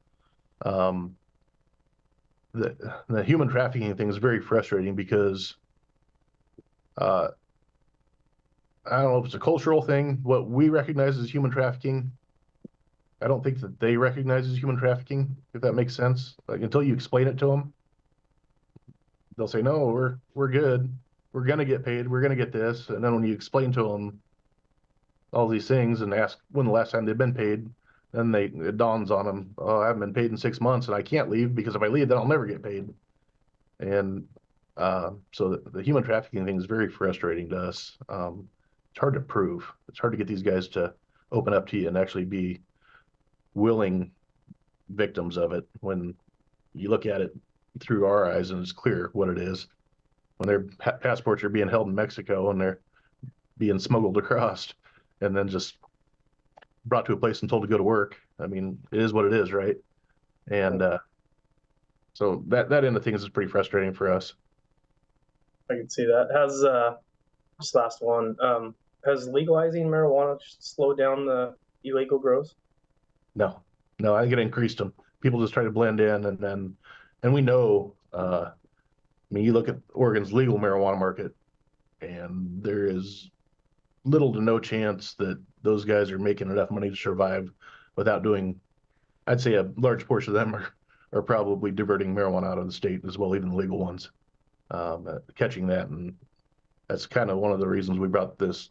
The human trafficking thing is very frustrating because I don't know if it's a cultural thing. What we recognize as human trafficking, I don't think that they recognize as human trafficking, if that makes sense. Like until you explain it to them, they'll say, no, we're good. We're going to get paid. We're going to get this. And then when you explain to them all these things and ask when the last time they've been paid, then it dawns on them, oh, I haven't been paid in 6 months and I can't leave because if I leave, then I'll never get paid. And so the human trafficking thing is very frustrating to us. It's hard to prove. It's hard to get these guys to open up to you and actually be willing victims of it when you look at it through our eyes and it's clear what it is. When their passports are being held in Mexico and they're being smuggled across and then just brought to a place and told to go to work. I mean, it is what it is, right? And so that end of things is pretty frustrating for us. I can see that. Has just last one, has legalizing marijuana slowed down the illegal growth? No, I think it increased them. People just try to blend in, and we know, I mean, you look at Oregon's legal marijuana market, and there is little to no chance that those guys are making enough money to survive without doing, I'd say a large portion of them are probably diverting marijuana out of the state as well, even the legal ones, catching that. And that's kind of one of the reasons we brought this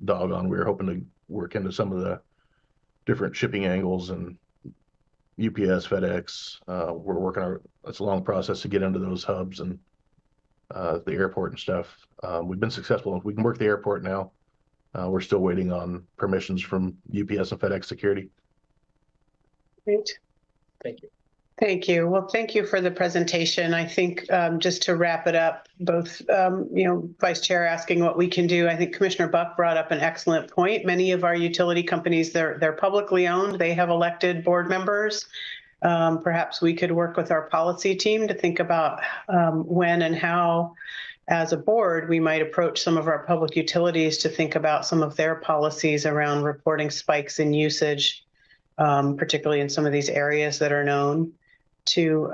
dog on. We were hoping to work into some of the different shipping angles and UPS, FedEx. We're working it's a long process to get into those hubs and the airport and stuff. We've been successful. We can work the airport now. We're still waiting on permissions from UPS and FedEx security. Great. Thank you. Thank you. Well, thank you for the presentation. I think just to wrap it up, both, Vice Chair asking what we can do. I think Commissioner Buck brought up an excellent point. Many of our utility companies, they're publicly owned. They have elected board members. Perhaps we could work with our policy team to think about when and how, as a board, we might approach some of our public utilities to think about some of their policies around reporting spikes in usage, particularly in some of these areas that are known to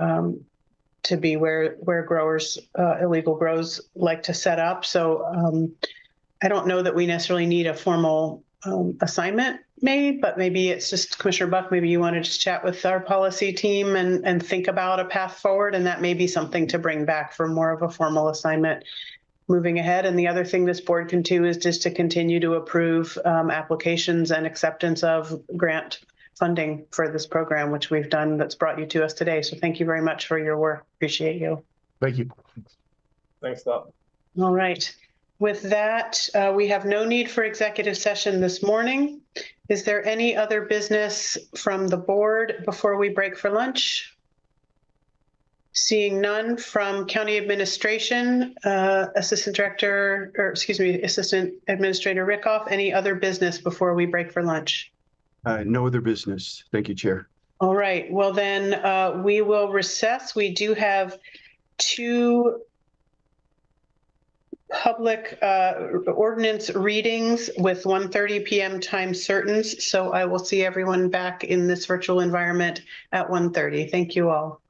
be where growers, illegal grows like to set up. So I don't know that we necessarily need a formal assignment made, but maybe it's just Commissioner Buck, maybe you want to just chat with our policy team and think about a path forward, and that may be something to bring back for more of a formal assignment moving ahead. And the other thing this board can do is just to continue to approve applications and acceptance of grant funding for this program, which we've done, that's brought you to us today. So thank you very much for your work. Appreciate you. Thank you. Thanks a lot. All right. With that, we have no need for executive session this morning. Is there any other business from the board before we break for lunch? Seeing none from County Administration, Assistant Administrator Rickoff, any other business before we break for lunch? No other business. Thank you, Chair. All right. Well, then we will recess. We do have 2 public ordinance readings with 1:30 p.m. time certains. So I will see everyone back in this virtual environment at 1:30. Thank you all.